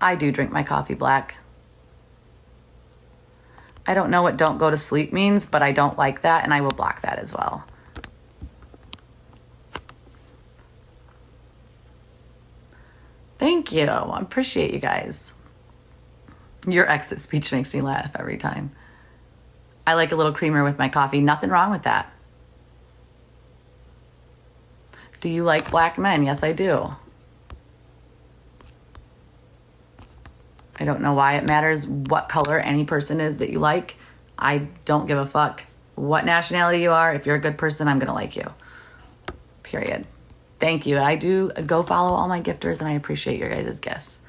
I do drink my coffee black. I don't know what don't go to sleep means, but I don't like that, and I will block that as well. Thank you. I appreciate you guys. Your exit speech makes me laugh every time. I like a little creamer with my coffee. Nothing wrong with that. Do you like black men? Yes, I do. I don't know why it matters what color any person is that you like. I don't give a fuck what nationality you are. If you're a good person, I'm going to like you. Period. Thank you. I do go follow all my gifters, and I appreciate your guys' gifts.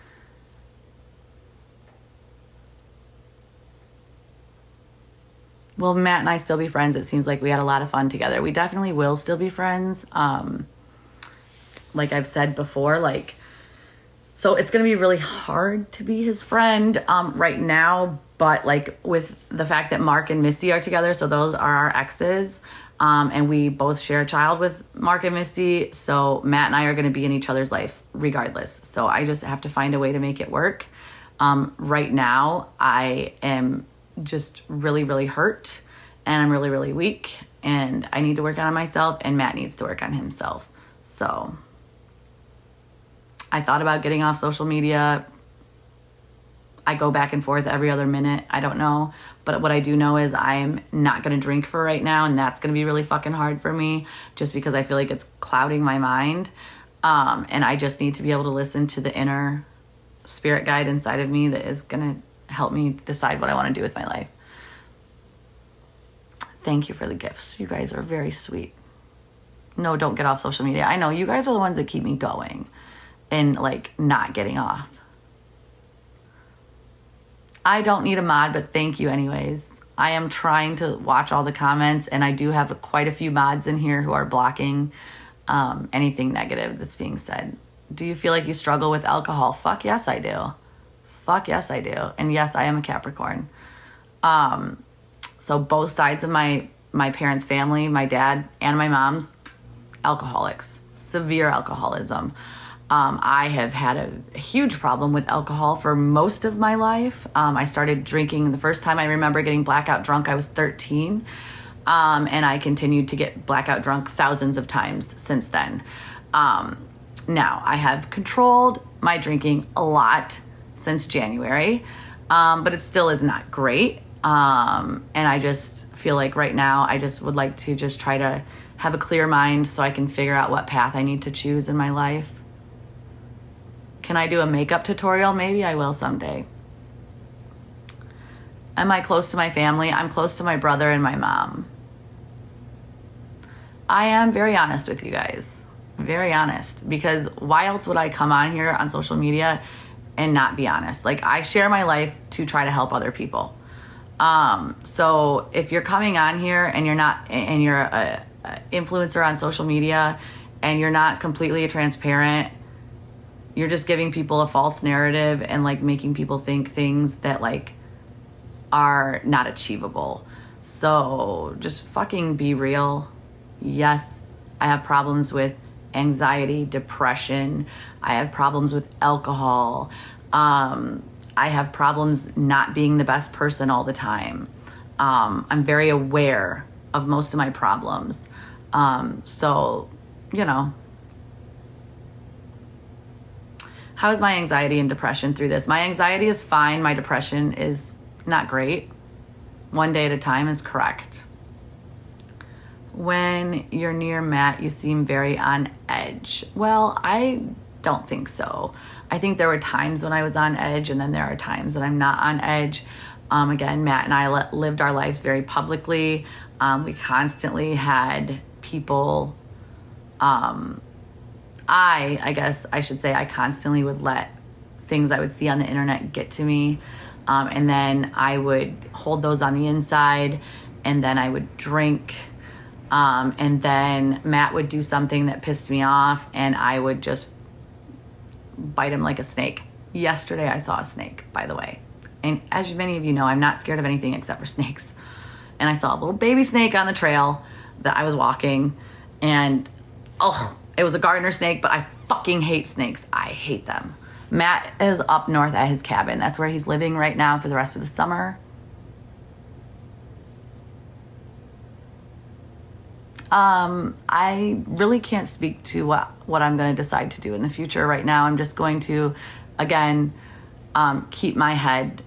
Will Matt and I still be friends? It seems like we had a lot of fun together. We definitely will still be friends. Like I've said before, so it's going to be really hard to be his friend right now. But with the fact that Mark and Misty are together, so those are our exes. And we both share a child with Mark and Misty. So Matt and I are going to be in each other's life regardless. So I just have to find a way to make it work. Right now, I am just really, really hurt, and I'm really, really weak, and I need to work on myself, and Matt needs to work on himself. So I thought about getting off social media. I go back and forth every other minute. I don't know. But what I do know is I'm not going to drink for right now, and that's going to be really fucking hard for me just because I feel like it's clouding my mind. And I just need to be able to listen to the inner spirit guide inside of me that is going to help me decide what I want to do with my life. Thank you for the gifts. You guys are very sweet. No, don't get off social media. I know you guys are the ones that keep me going and not getting off. I don't need a mod, but thank you anyways. I am trying to watch all the comments, and I do have quite a few mods in here who are blocking anything negative that's being said. Do you feel like you struggle with alcohol? Fuck yes, I do. Fuck yes, I do. And yes, I am a Capricorn. So both sides of my my parents' family, my dad and my mom's, alcoholics, severe alcoholism. I have had a huge problem with alcohol for most of my life. I started drinking, the first time I remember getting blackout drunk, I was 13. And I continued to get blackout drunk thousands of times since then. Now, I have controlled my drinking a lot since January, but it still is not great. And I just feel like right now I just would like to just try to have a clear mind so I can figure out what path I need to choose in my life. Can I do a makeup tutorial? Maybe I will someday. Am I close to my family? I'm close to my brother and my mom. I am very honest with you guys. Very honest. Because why else would I come on here on social media and not be honest? Like, I share my life to try to help other people. So if you're coming on here and you're not, and you're a influencer on social media and you're not completely transparent, you're just giving people a false narrative and like making people think things that like are not achievable. So just fucking be real. Yes, I have problems with anxiety, depression. I have problems with alcohol. I have problems not being the best person all the time. I'm very aware of most of my problems. So, you know, how is my anxiety and depression through this? My anxiety is fine. My depression is not great. One day at a time is correct. When you're near Matt, you seem very on edge. Well, I don't think so. I think there were times when I was on edge, and then there are times that I'm not on edge. Again, Matt and I lived our lives very publicly. We constantly had people, I guess I should say I constantly would let things I would see on the internet get to me. And then I would hold those on the inside, and then I would drink. And then Matt would do something that pissed me off, and I would just bite him like a snake. Yesterday I saw a snake, by the way. And as many of you know, I'm not scared of anything except for snakes. And I saw a little baby snake on the trail that I was walking, and it was a gardener snake, but I fucking hate snakes. I hate them. Matt is up north at his cabin. That's where he's living right now for the rest of the summer. I really can't speak to what I'm going to decide to do in the future right now. I'm just going to, again, keep my head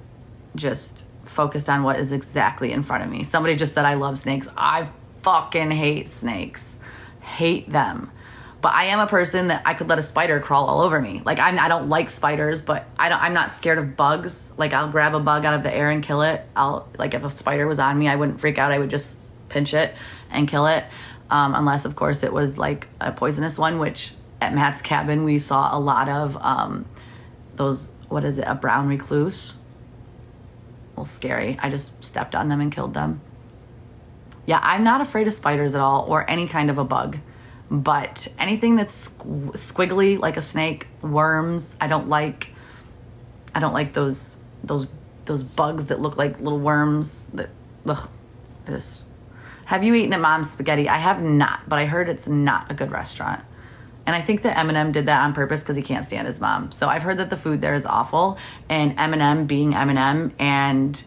just focused on what is exactly in front of me. Somebody just said, I love snakes. I fucking hate snakes. Hate them. But I am a person that I could let a spider crawl all over me. Like, I don't like spiders, but I'm not scared of bugs. Like, I'll grab a bug out of the air and kill it. Like, if a spider was on me, I wouldn't freak out. I would just pinch it and kill it. Unless, of course, it was like a poisonous one, which at Matt's cabin, we saw a lot of those, what is it, a brown recluse? Well, scary. I just stepped on them and killed them. Yeah, I'm not afraid of spiders at all, or any kind of a bug. But anything that's squiggly, like a snake, worms, I don't like those bugs that look like little worms. Have you eaten at Mom's Spaghetti? I have not, but I heard it's not a good restaurant. And I think that Eminem did that on purpose because he can't stand his mom. So I've heard that the food there is awful. And Eminem being Eminem and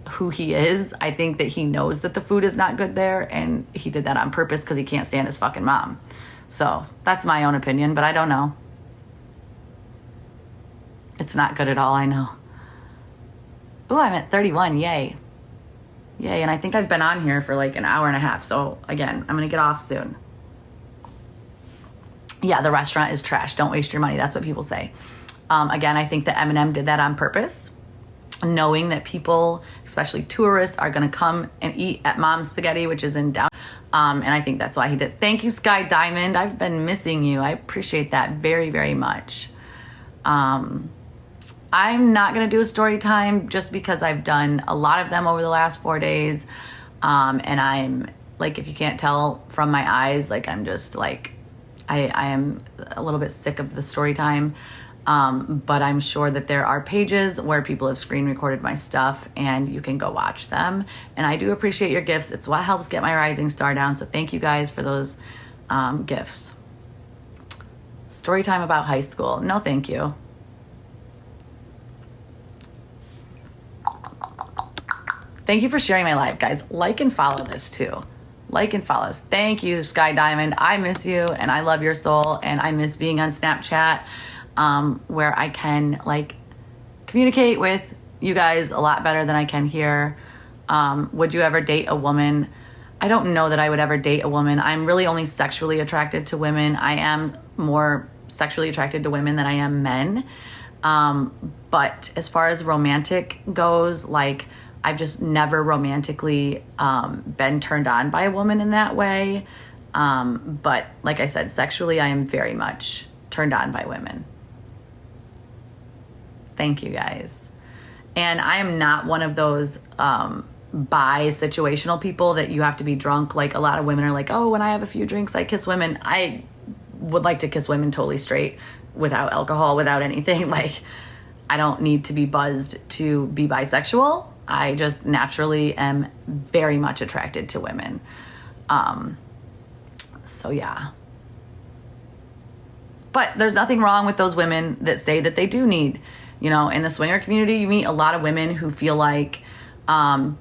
who he is, I think that he knows that the food is not good there. And he did that on purpose because he can't stand his fucking mom. So that's my own opinion, but I don't know. It's not good at all, I know. Ooh, I'm at 31, yay. Yay, and I think I've been on here for like an hour and a half. So again, I'm gonna get off soon. Yeah, the restaurant is trash. Don't waste your money. That's what people say. Again, I think that Eminem did that on purpose, knowing that people, especially tourists, are gonna come and eat at Mom's Spaghetti, which is in downtown. And I think that's why he did. Thank you, Sky Diamond. I've been missing you. I appreciate that very, very much. I'm not going to do a story time just because I've done a lot of them over the last 4 days. And I'm like, if you can't tell from my eyes, like I'm just like, I am a little bit sick of the story time. But I'm sure that there are pages where people have screen recorded my stuff and you can go watch them. And I do appreciate your gifts. It's what helps get my rising star down. So thank you guys for those gifts. Story time about high school. No, thank you. Thank you for sharing my live, guys. Like and follow this too. Like and follow us. Thank you, Sky Diamond. I miss you and I love your soul. And I miss being on Snapchat. Where I can like communicate with you guys a lot better than I can here. Would you ever date a woman? I don't know that I would ever date a woman. I'm really only sexually attracted to women. I am more sexually attracted to women than I am men. But as far as romantic goes, like I've just never romantically been turned on by a woman in that way. But like I said, sexually, I am very much turned on by women. Thank you guys. And I am not one of those bi situational people that you have to be drunk. Like a lot of women are like, oh, when I have a few drinks, I kiss women. I would like to kiss women totally straight without alcohol, without anything. Like I don't need to be buzzed to be bisexual. I just naturally am very much attracted to women. So yeah. But there's nothing wrong with those women that say that they do need, you know, in the swinger community, you meet a lot of women who feel like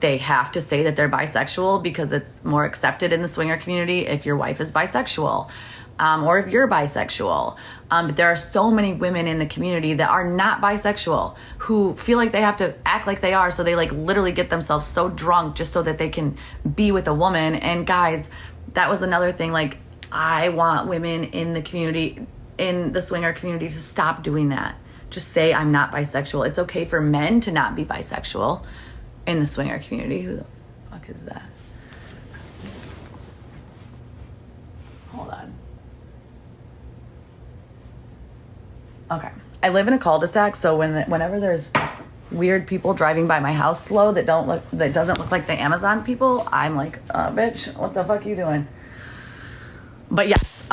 they have to say that they're bisexual because it's more accepted in the swinger community if your wife is bisexual or if you're bisexual. But there are so many women in the community that are not bisexual who feel like they have to act like they are. So they like literally get themselves so drunk just so that they can be with a woman. And guys, that was another thing. Like I want women in the community, in the swinger community, to stop doing that. Just say I'm not bisexual. It's okay for men to not be bisexual in the swinger community. Who the fuck is that? Hold on. Okay. I live in a cul-de-sac, so whenever there's weird people driving by my house slow that doesn't look like the Amazon people, I'm like, bitch, what the fuck are you doing? But yes,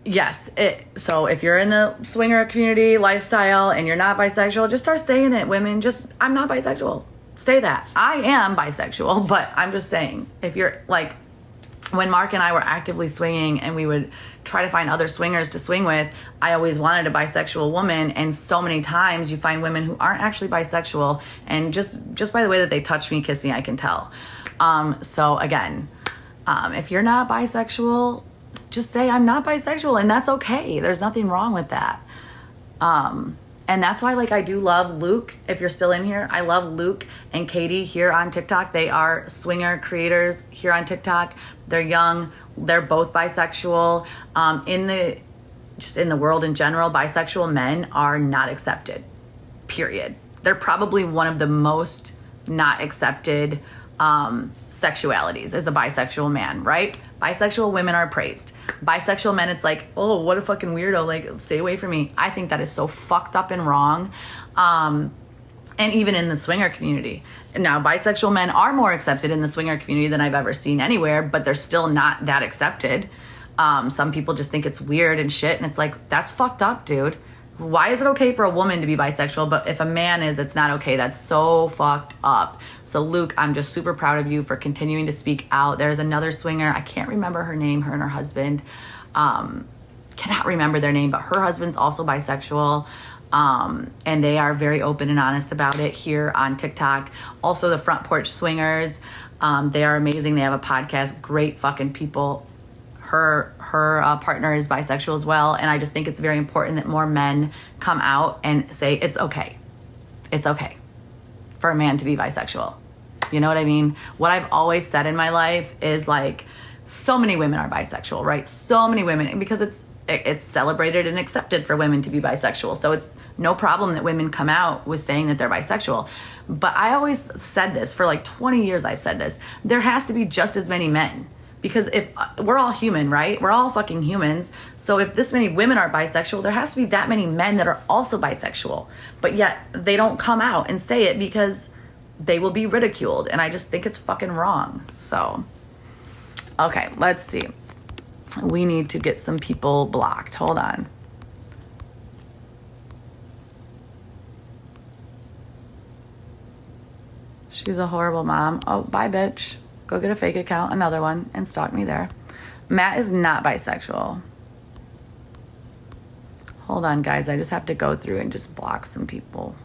yes. So if you're in the swinger community lifestyle and you're not bisexual, just start saying it, women. Just, I'm not bisexual. Say that. I am bisexual, but I'm just saying, if you're like, when Mark and I were actively swinging and we would try to find other swingers to swing with, I always wanted a bisexual woman. And so many times you find women who aren't actually bisexual. And just by the way that they touch me, kiss me, I can tell. So again, if you're not bisexual, just say I'm not bisexual, and that's okay. There's nothing wrong with that. And that's why, like, I do love Luke. If you're still in here, I love Luke and Katie here on TikTok. They are swinger creators here on TikTok. They're young. They're both bisexual. In the world in general, bisexual men are not accepted, period. They're probably one of the most not accepted sexualities as a bisexual man, right? Bisexual women are praised. Bisexual men, it's like, oh, what a fucking weirdo, like, stay away from me. I think that is so fucked up and wrong. And even in the swinger community. Now, bisexual men are more accepted in the swinger community than I've ever seen anywhere, but they're still not that accepted. Some people just think it's weird and shit, and it's like, that's fucked up, dude. Why is it okay for a woman to be bisexual, but if a man is, it's not okay? That's so fucked up. So Luke, I'm just super proud of you for continuing to speak out. There's another swinger. I can't remember her name, her and her husband. Cannot remember their name, but her husband's also bisexual. And they are very open and honest about it here on TikTok. Also the Front Porch Swingers. They are amazing. They have a podcast. Great fucking people. Her partner is bisexual as well, and I just think it's very important that more men come out and say it's okay. It's okay for a man to be bisexual. You know what I mean? What I've always said in my life is, like, so many women are bisexual, right? So many women, because it's celebrated and accepted for women to be bisexual. So it's no problem that women come out with saying that they're bisexual. But I always said this, for like 20 years I've said this, there has to be just as many men. Because if we're all human, right? We're all fucking humans. So if this many women are bisexual, there has to be that many men that are also bisexual. But yet they don't come out and say it because they will be ridiculed. And I just think it's fucking wrong. So, okay, let's see. We need to get some people blocked. Hold on. She's a horrible mom. Oh, bye, bitch. Go get a fake account, another one, and stalk me there. Matt is not bisexual. Hold on, guys. I just have to go through and just block some people.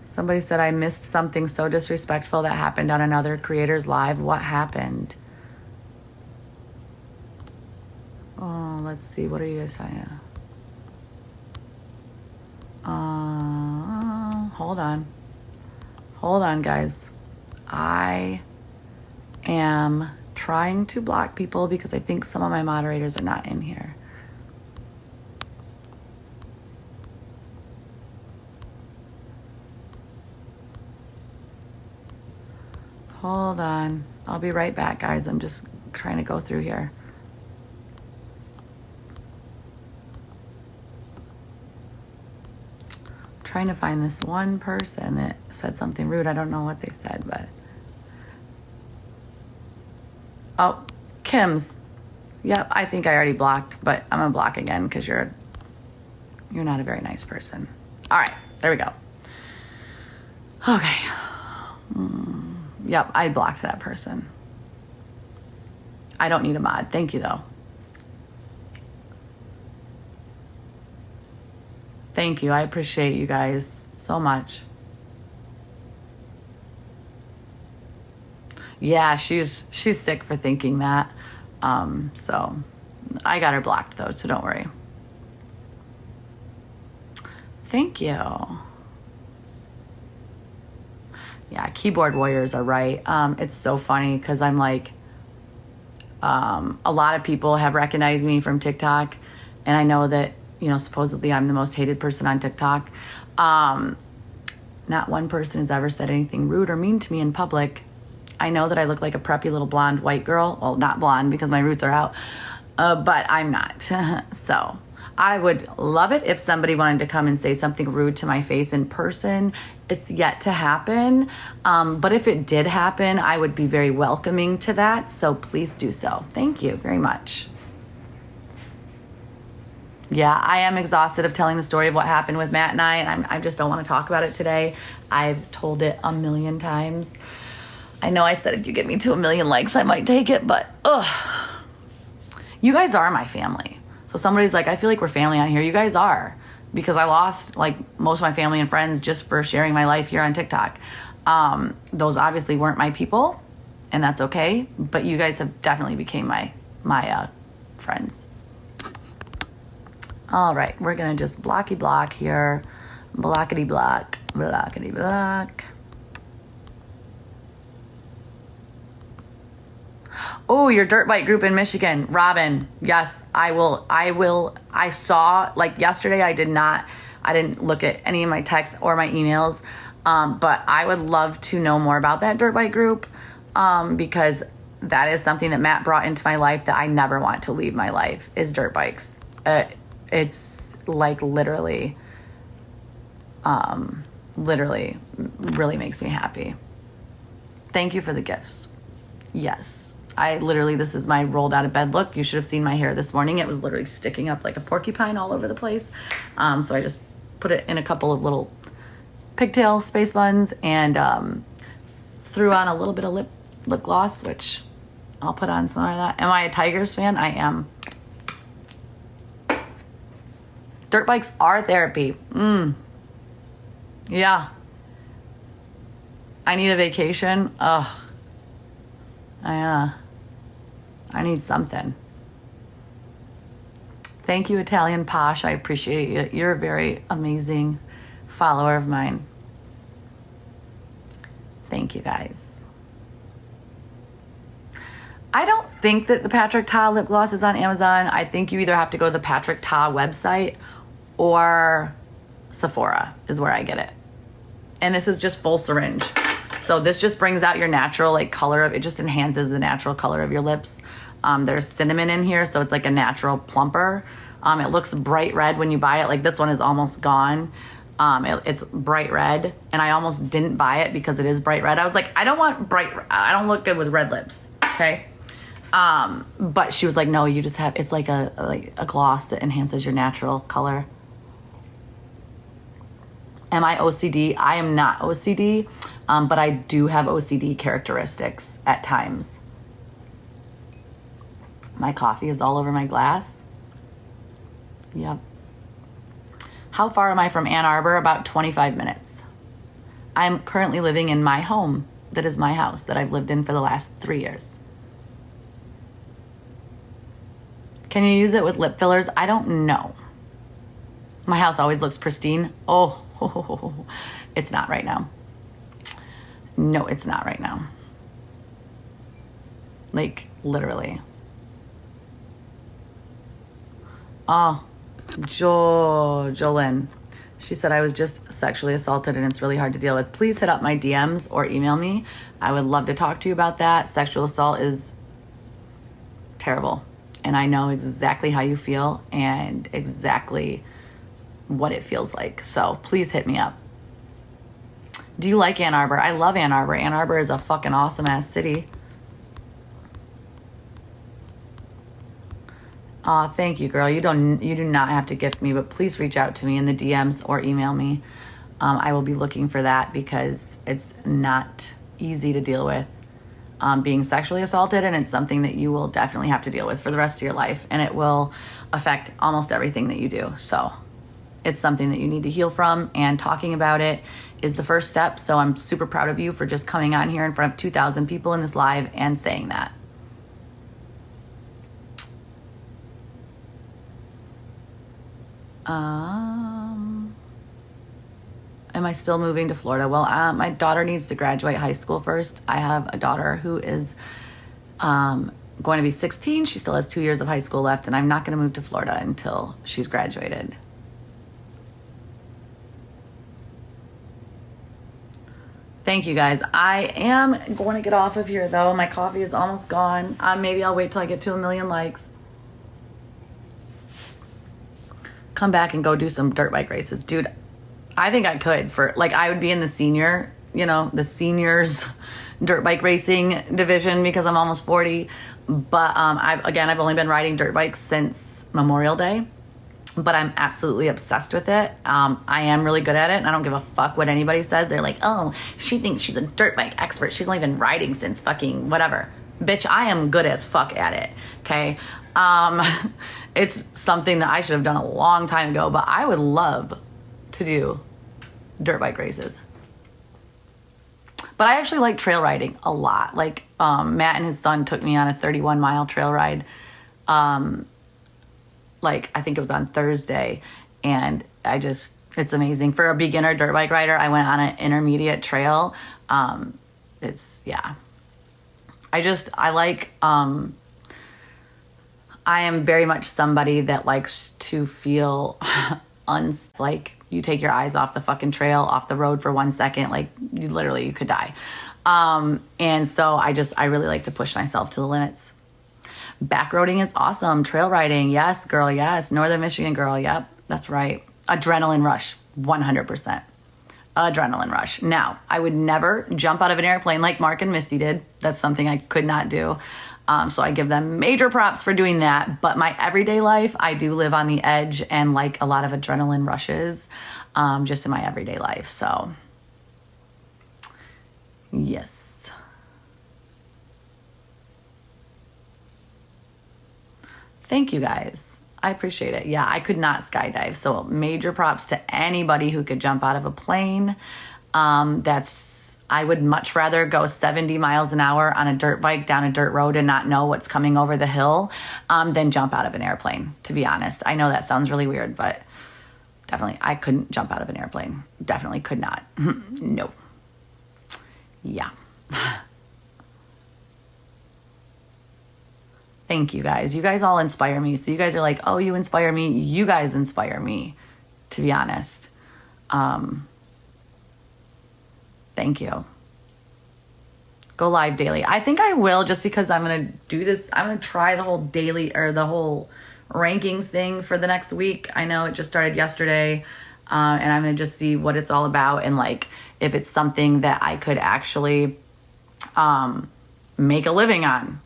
Somebody said I missed something so disrespectful that happened on another creator's live. What happened? Oh, let's see. What are you guys saying? Hold on. Hold on, guys. I am trying to block people because I think some of my moderators are not in here. Hold on. I'll be right back, guys. I'm just trying to go through here. Trying to find this one person that said something rude. I don't know what they said, but... Oh, Kim's. Yep, I think I already blocked, but I'm gonna block again because you're not a very nice person. All right, there we go. Okay. Yep, I blocked that person. I don't need a mod. Thank you, though. Thank you. I appreciate you guys so much. Yeah, she's sick for thinking that. So I got her blocked, though, so don't worry. Thank you. Yeah, keyboard warriors are right. It's so funny because I'm like, a lot of people have recognized me from TikTok, and I know that, you know, supposedly I'm the most hated person on TikTok. Not one person has ever said anything rude or mean to me in public. I know that I look like a preppy little blonde white girl. Well, not blonde because my roots are out, but I'm not. So I would love it if somebody wanted to come and say something rude to my face in person. It's yet to happen. But if it did happen, I would be very welcoming to that. So please do so. Thank you very much. Yeah, I am exhausted of telling the story of what happened with Matt and I just don't want to talk about it today. I've told it a million times. I know I said if you get me to 1 million likes, I might take it, but you guys are my family. So somebody's like, I feel like we're family on here. You guys are, because I lost like most of my family and friends just for sharing my life here on TikTok. Those obviously weren't my people, and that's okay. But you guys have definitely became my friends. All right, we're gonna just blocky block here, blockity block, blockity block. Oh, your dirt bike group in Michigan, Robin. Yes, I will. I saw, like yesterday, I didn't look at any of my texts or my emails. But I would love to know more about that dirt bike group. Because that is something that Matt brought into my life that I never want to leave my life, is dirt bikes. It's like literally really makes me happy. Thank you for the gifts. Yes. This is my rolled out of bed look. You should have seen my hair this morning. It was literally sticking up like a porcupine all over the place. So I just put it in a couple of little pigtail space buns and threw on a little bit of lip gloss, which I'll put on some of that. Am I a Tigers fan? I am. Dirt bikes are therapy. Yeah. I need a vacation. Ugh. I need something. Thank you, Italian Posh. I appreciate you. You're a very amazing follower of mine. Thank you, guys. I don't think that the Patrick Ta lip gloss is on Amazon. I think you either have to go to the Patrick Ta website or Sephora is where I get it. And this is just full syringe. So this just brings out your natural like color of it, just enhances the natural color of your lips. There's cinnamon in here, so it's like a natural plumper. It looks bright red when you buy it. Like this one is almost gone. It's bright red, and I almost didn't buy it because it is bright red. I was like, I don't want I don't look good with red lips. Okay. But she was like, no, you just have, it's like a gloss that enhances your natural color. Am I OCD? I am not OCD, but I do have OCD characteristics at times. My coffee is all over my glass. Yep. How far am I from Ann Arbor? About 25 minutes. I'm currently living in my home. That is my house that I've lived in for the last 3 years. Can you use it with lip fillers? I don't know. My house always looks pristine. Oh, it's not right now. No, it's not right now. Like, literally. Oh, Jolyn. She said, I was just sexually assaulted and it's really hard to deal with. Please hit up my DMs or email me. I would love to talk to you about that. Sexual assault is terrible. And I know exactly how you feel and exactly what it feels like. So please hit me up. Do you like Ann Arbor? I love Ann Arbor. Ann Arbor is a fucking awesome ass city. Thank you, girl. You do not have to gift me, but please reach out to me in the DMs or email me. I will be looking for that because it's not easy to deal with being sexually assaulted, and it's something that you will definitely have to deal with for the rest of your life, and it will affect almost everything that you do. So it's something that you need to heal from, and talking about it is the first step. So I'm super proud of you for just coming on here in front of 2,000 people in this live and saying that. Am I still moving to Florida? Well, my daughter needs to graduate high school first. I have a daughter who is going to be 16. She still has 2 years of high school left, and I'm not going to move to Florida until she's graduated. Thank you, guys. I am going to get off of here, though. My coffee is almost gone. Maybe I'll wait till I get to 1 million likes. Come back and go do some dirt bike races. Dude, I think I could I would be in the seniors dirt bike racing division because I'm almost 40. But I've only been riding dirt bikes since Memorial Day, but I'm absolutely obsessed with it. I am really good at it, and I don't give a fuck what anybody says. They're like, oh, she thinks she's a dirt bike expert. She's only been riding since fucking whatever. Bitch, I am good as fuck at it, okay? It's something that I should have done a long time ago, but I would love to do dirt bike races. But I actually like trail riding a lot. Matt and his son took me on a 31-mile trail ride. I think it was on Thursday, and it's amazing. For a beginner dirt bike rider, I went on an intermediate trail. I am very much somebody that likes to feel like you take your eyes off the fucking trail, off the road for 1 second, you could die. And so I really like to push myself to the limits. Backroading is awesome. Trail riding, yes, girl, yes. Northern Michigan girl, yep, that's right. Adrenaline rush, 100%. Adrenaline rush. Now, I would never jump out of an airplane like Mark and Misty did. That's something I could not do. So I give them major props for doing that. But my everyday life, I do live on the edge and like a lot of adrenaline rushes just in my everyday life. So, yes. Thank you, guys. I appreciate it. Yeah, I could not skydive. So major props to anybody who could jump out of a plane. I would much rather go 70 miles an hour on a dirt bike down a dirt road and not know what's coming over the hill than jump out of an airplane, to be honest. I know that sounds really weird, but definitely I couldn't jump out of an airplane. Definitely could not. No. Yeah. Thank you, guys. You guys all inspire me. So you guys are like, oh, you inspire me. You guys inspire me, to be honest. Thank you. Go live daily. I think I will, just because I'm going to do this. I'm going to try the whole daily or the whole rankings thing for the next week. I know it just started yesterday. And I'm going to just see what it's all about. And if it's something that I could actually make a living on.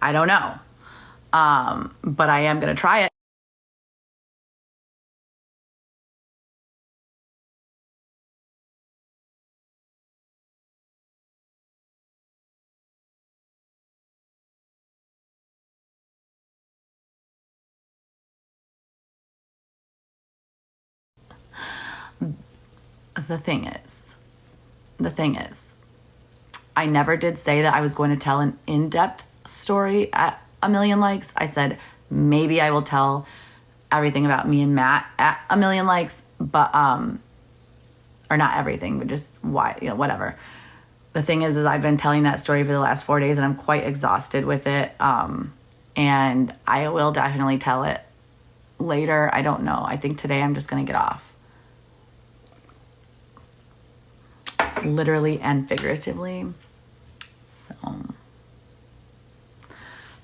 I don't know. But I am going to try it. The thing is, I never did say that I was going to tell an in-depth story at 1,000,000 likes. I said, maybe I will tell everything about me and Matt at 1,000,000 likes, but, or not everything, but just why, whatever. The thing is I've been telling that story for the last 4 days and I'm quite exhausted with it. And I will definitely tell it later. I don't know. I think today I'm just going to get off. Literally and figuratively. So,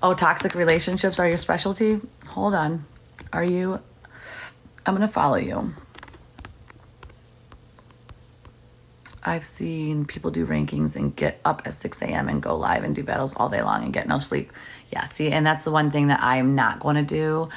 oh, toxic relationships are your specialty? Hold on. I'm going to follow you. I've seen people do rankings and get up at 6 a.m. and go live and do battles all day long and get no sleep. Yeah, see, and that's the one thing that I'm not going to do.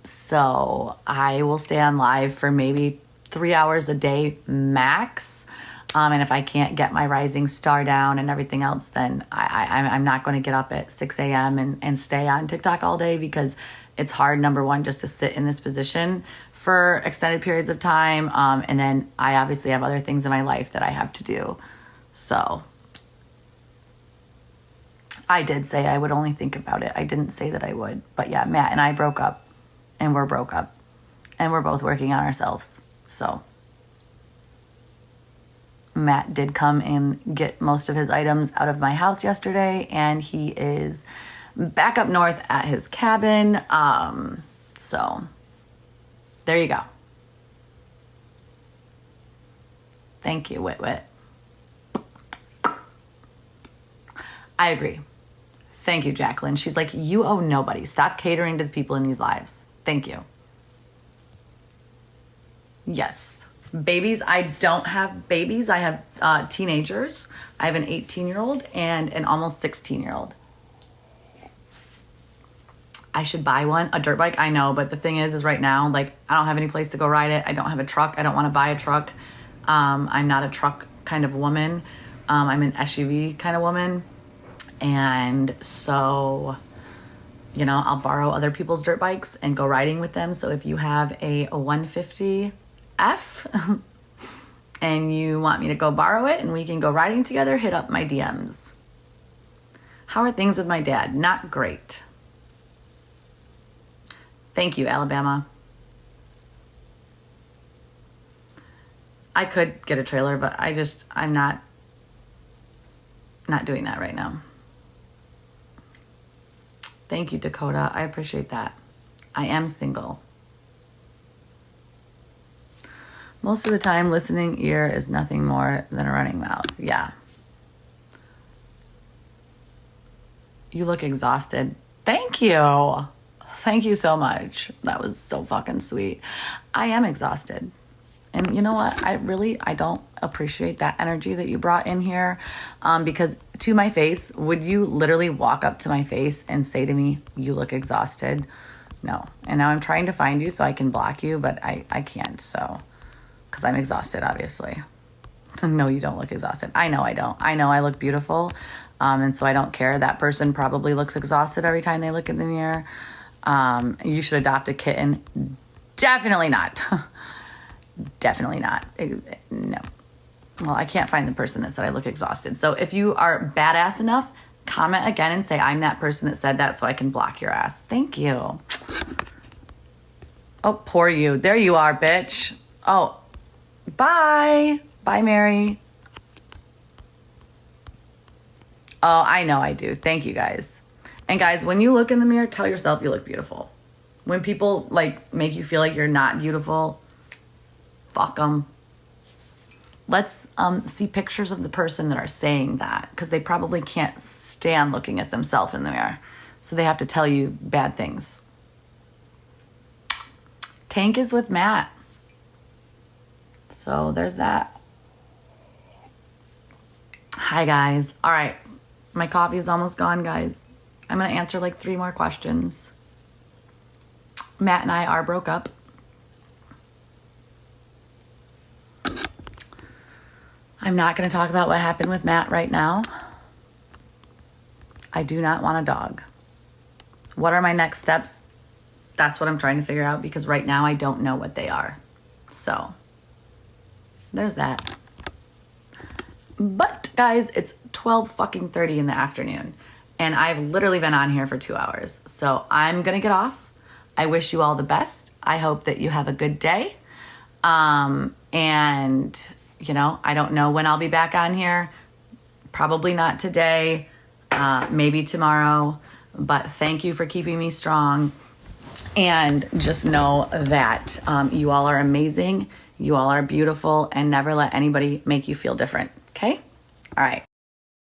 So I will stay on live for maybe 3 hours a day max. And if I can't get my rising star down and everything else, then I'm not going to get up at 6 a.m. and stay on TikTok all day, because it's hard, number one, just to sit in this position for extended periods of time. And then I obviously have other things in my life that I have to do. So I did say I would only think about it. I didn't say that I would. But yeah, Matt and I broke up, and we're broke up, and we're both working on ourselves. So Matt did come and get most of his items out of my house yesterday, and he is back up north at his cabin. So there you go. Thank you, Wit Wit. I agree. Thank you, Jacqueline. She's like, you owe nobody. Stop catering to the people in these lives. Thank you. Yes. Babies, I don't have babies. I have teenagers. I have an 18-year-old and an almost 16-year-old. I should buy one, a dirt bike. I know, but the thing is right now, like, I don't have any place to go ride it. I don't have a truck. I don't want to buy a truck. I'm not a truck kind of woman. I'm an SUV kind of woman. And so, I'll borrow other people's dirt bikes and go riding with them. So if you have a 150F and you want me to go borrow it and we can go riding together, hit up my DMs. How are things with my dad? Not great. Thank you, Alabama. I could get a trailer, but I'm not doing that right now. Thank you, Dakota. I appreciate that. I am single. Most of the time, listening ear is nothing more than a running mouth. Yeah. You look exhausted. Thank you. Thank you so much. That was so fucking sweet. I am exhausted. And you know what? I don't appreciate that energy that you brought in here. Because to my face, would you literally walk up to my face and say to me, you look exhausted? No. And now I'm trying to find you so I can block you, but I can't. So, because I'm exhausted, obviously. No, you don't look exhausted. I know I don't. I know I look beautiful. And so I don't care. That person probably looks exhausted every time they look in the mirror. You should adopt a kitten. Definitely not. Definitely not. No. Well, I can't find the person that said I look exhausted. So if you are badass enough, comment again and say, I'm that person that said that, so I can block your ass. Thank you. Oh, poor you. There you are, bitch. Oh, bye. Bye, Mary. Oh, I know I do. Thank you, guys. And guys, when you look in the mirror, tell yourself you look beautiful. When people make you feel like you're not beautiful, fuck them. Let's see pictures of the person that are saying that, because they probably can't stand looking at themselves in the mirror. So they have to tell you bad things. Tank is with Matt. So there's that. Hi, guys. All right. My coffee is almost gone, guys. I'm going to answer like 3 more questions. Matt and I are broke up. I'm not going to talk about what happened with Matt right now. I do not want a dog. What are my next steps? That's what I'm trying to figure out because right now I don't know what they are. So there's that. But guys, it's 12:30 in the afternoon and I've literally been on here for 2 hours. So I'm going to get off. I wish you all the best. I hope that you have a good day. And you know, I don't know when I'll be back on here. Probably not today, maybe tomorrow, but thank you for keeping me strong. And just know that you all are amazing. You all are beautiful and never let anybody make you feel different. Okay? All right.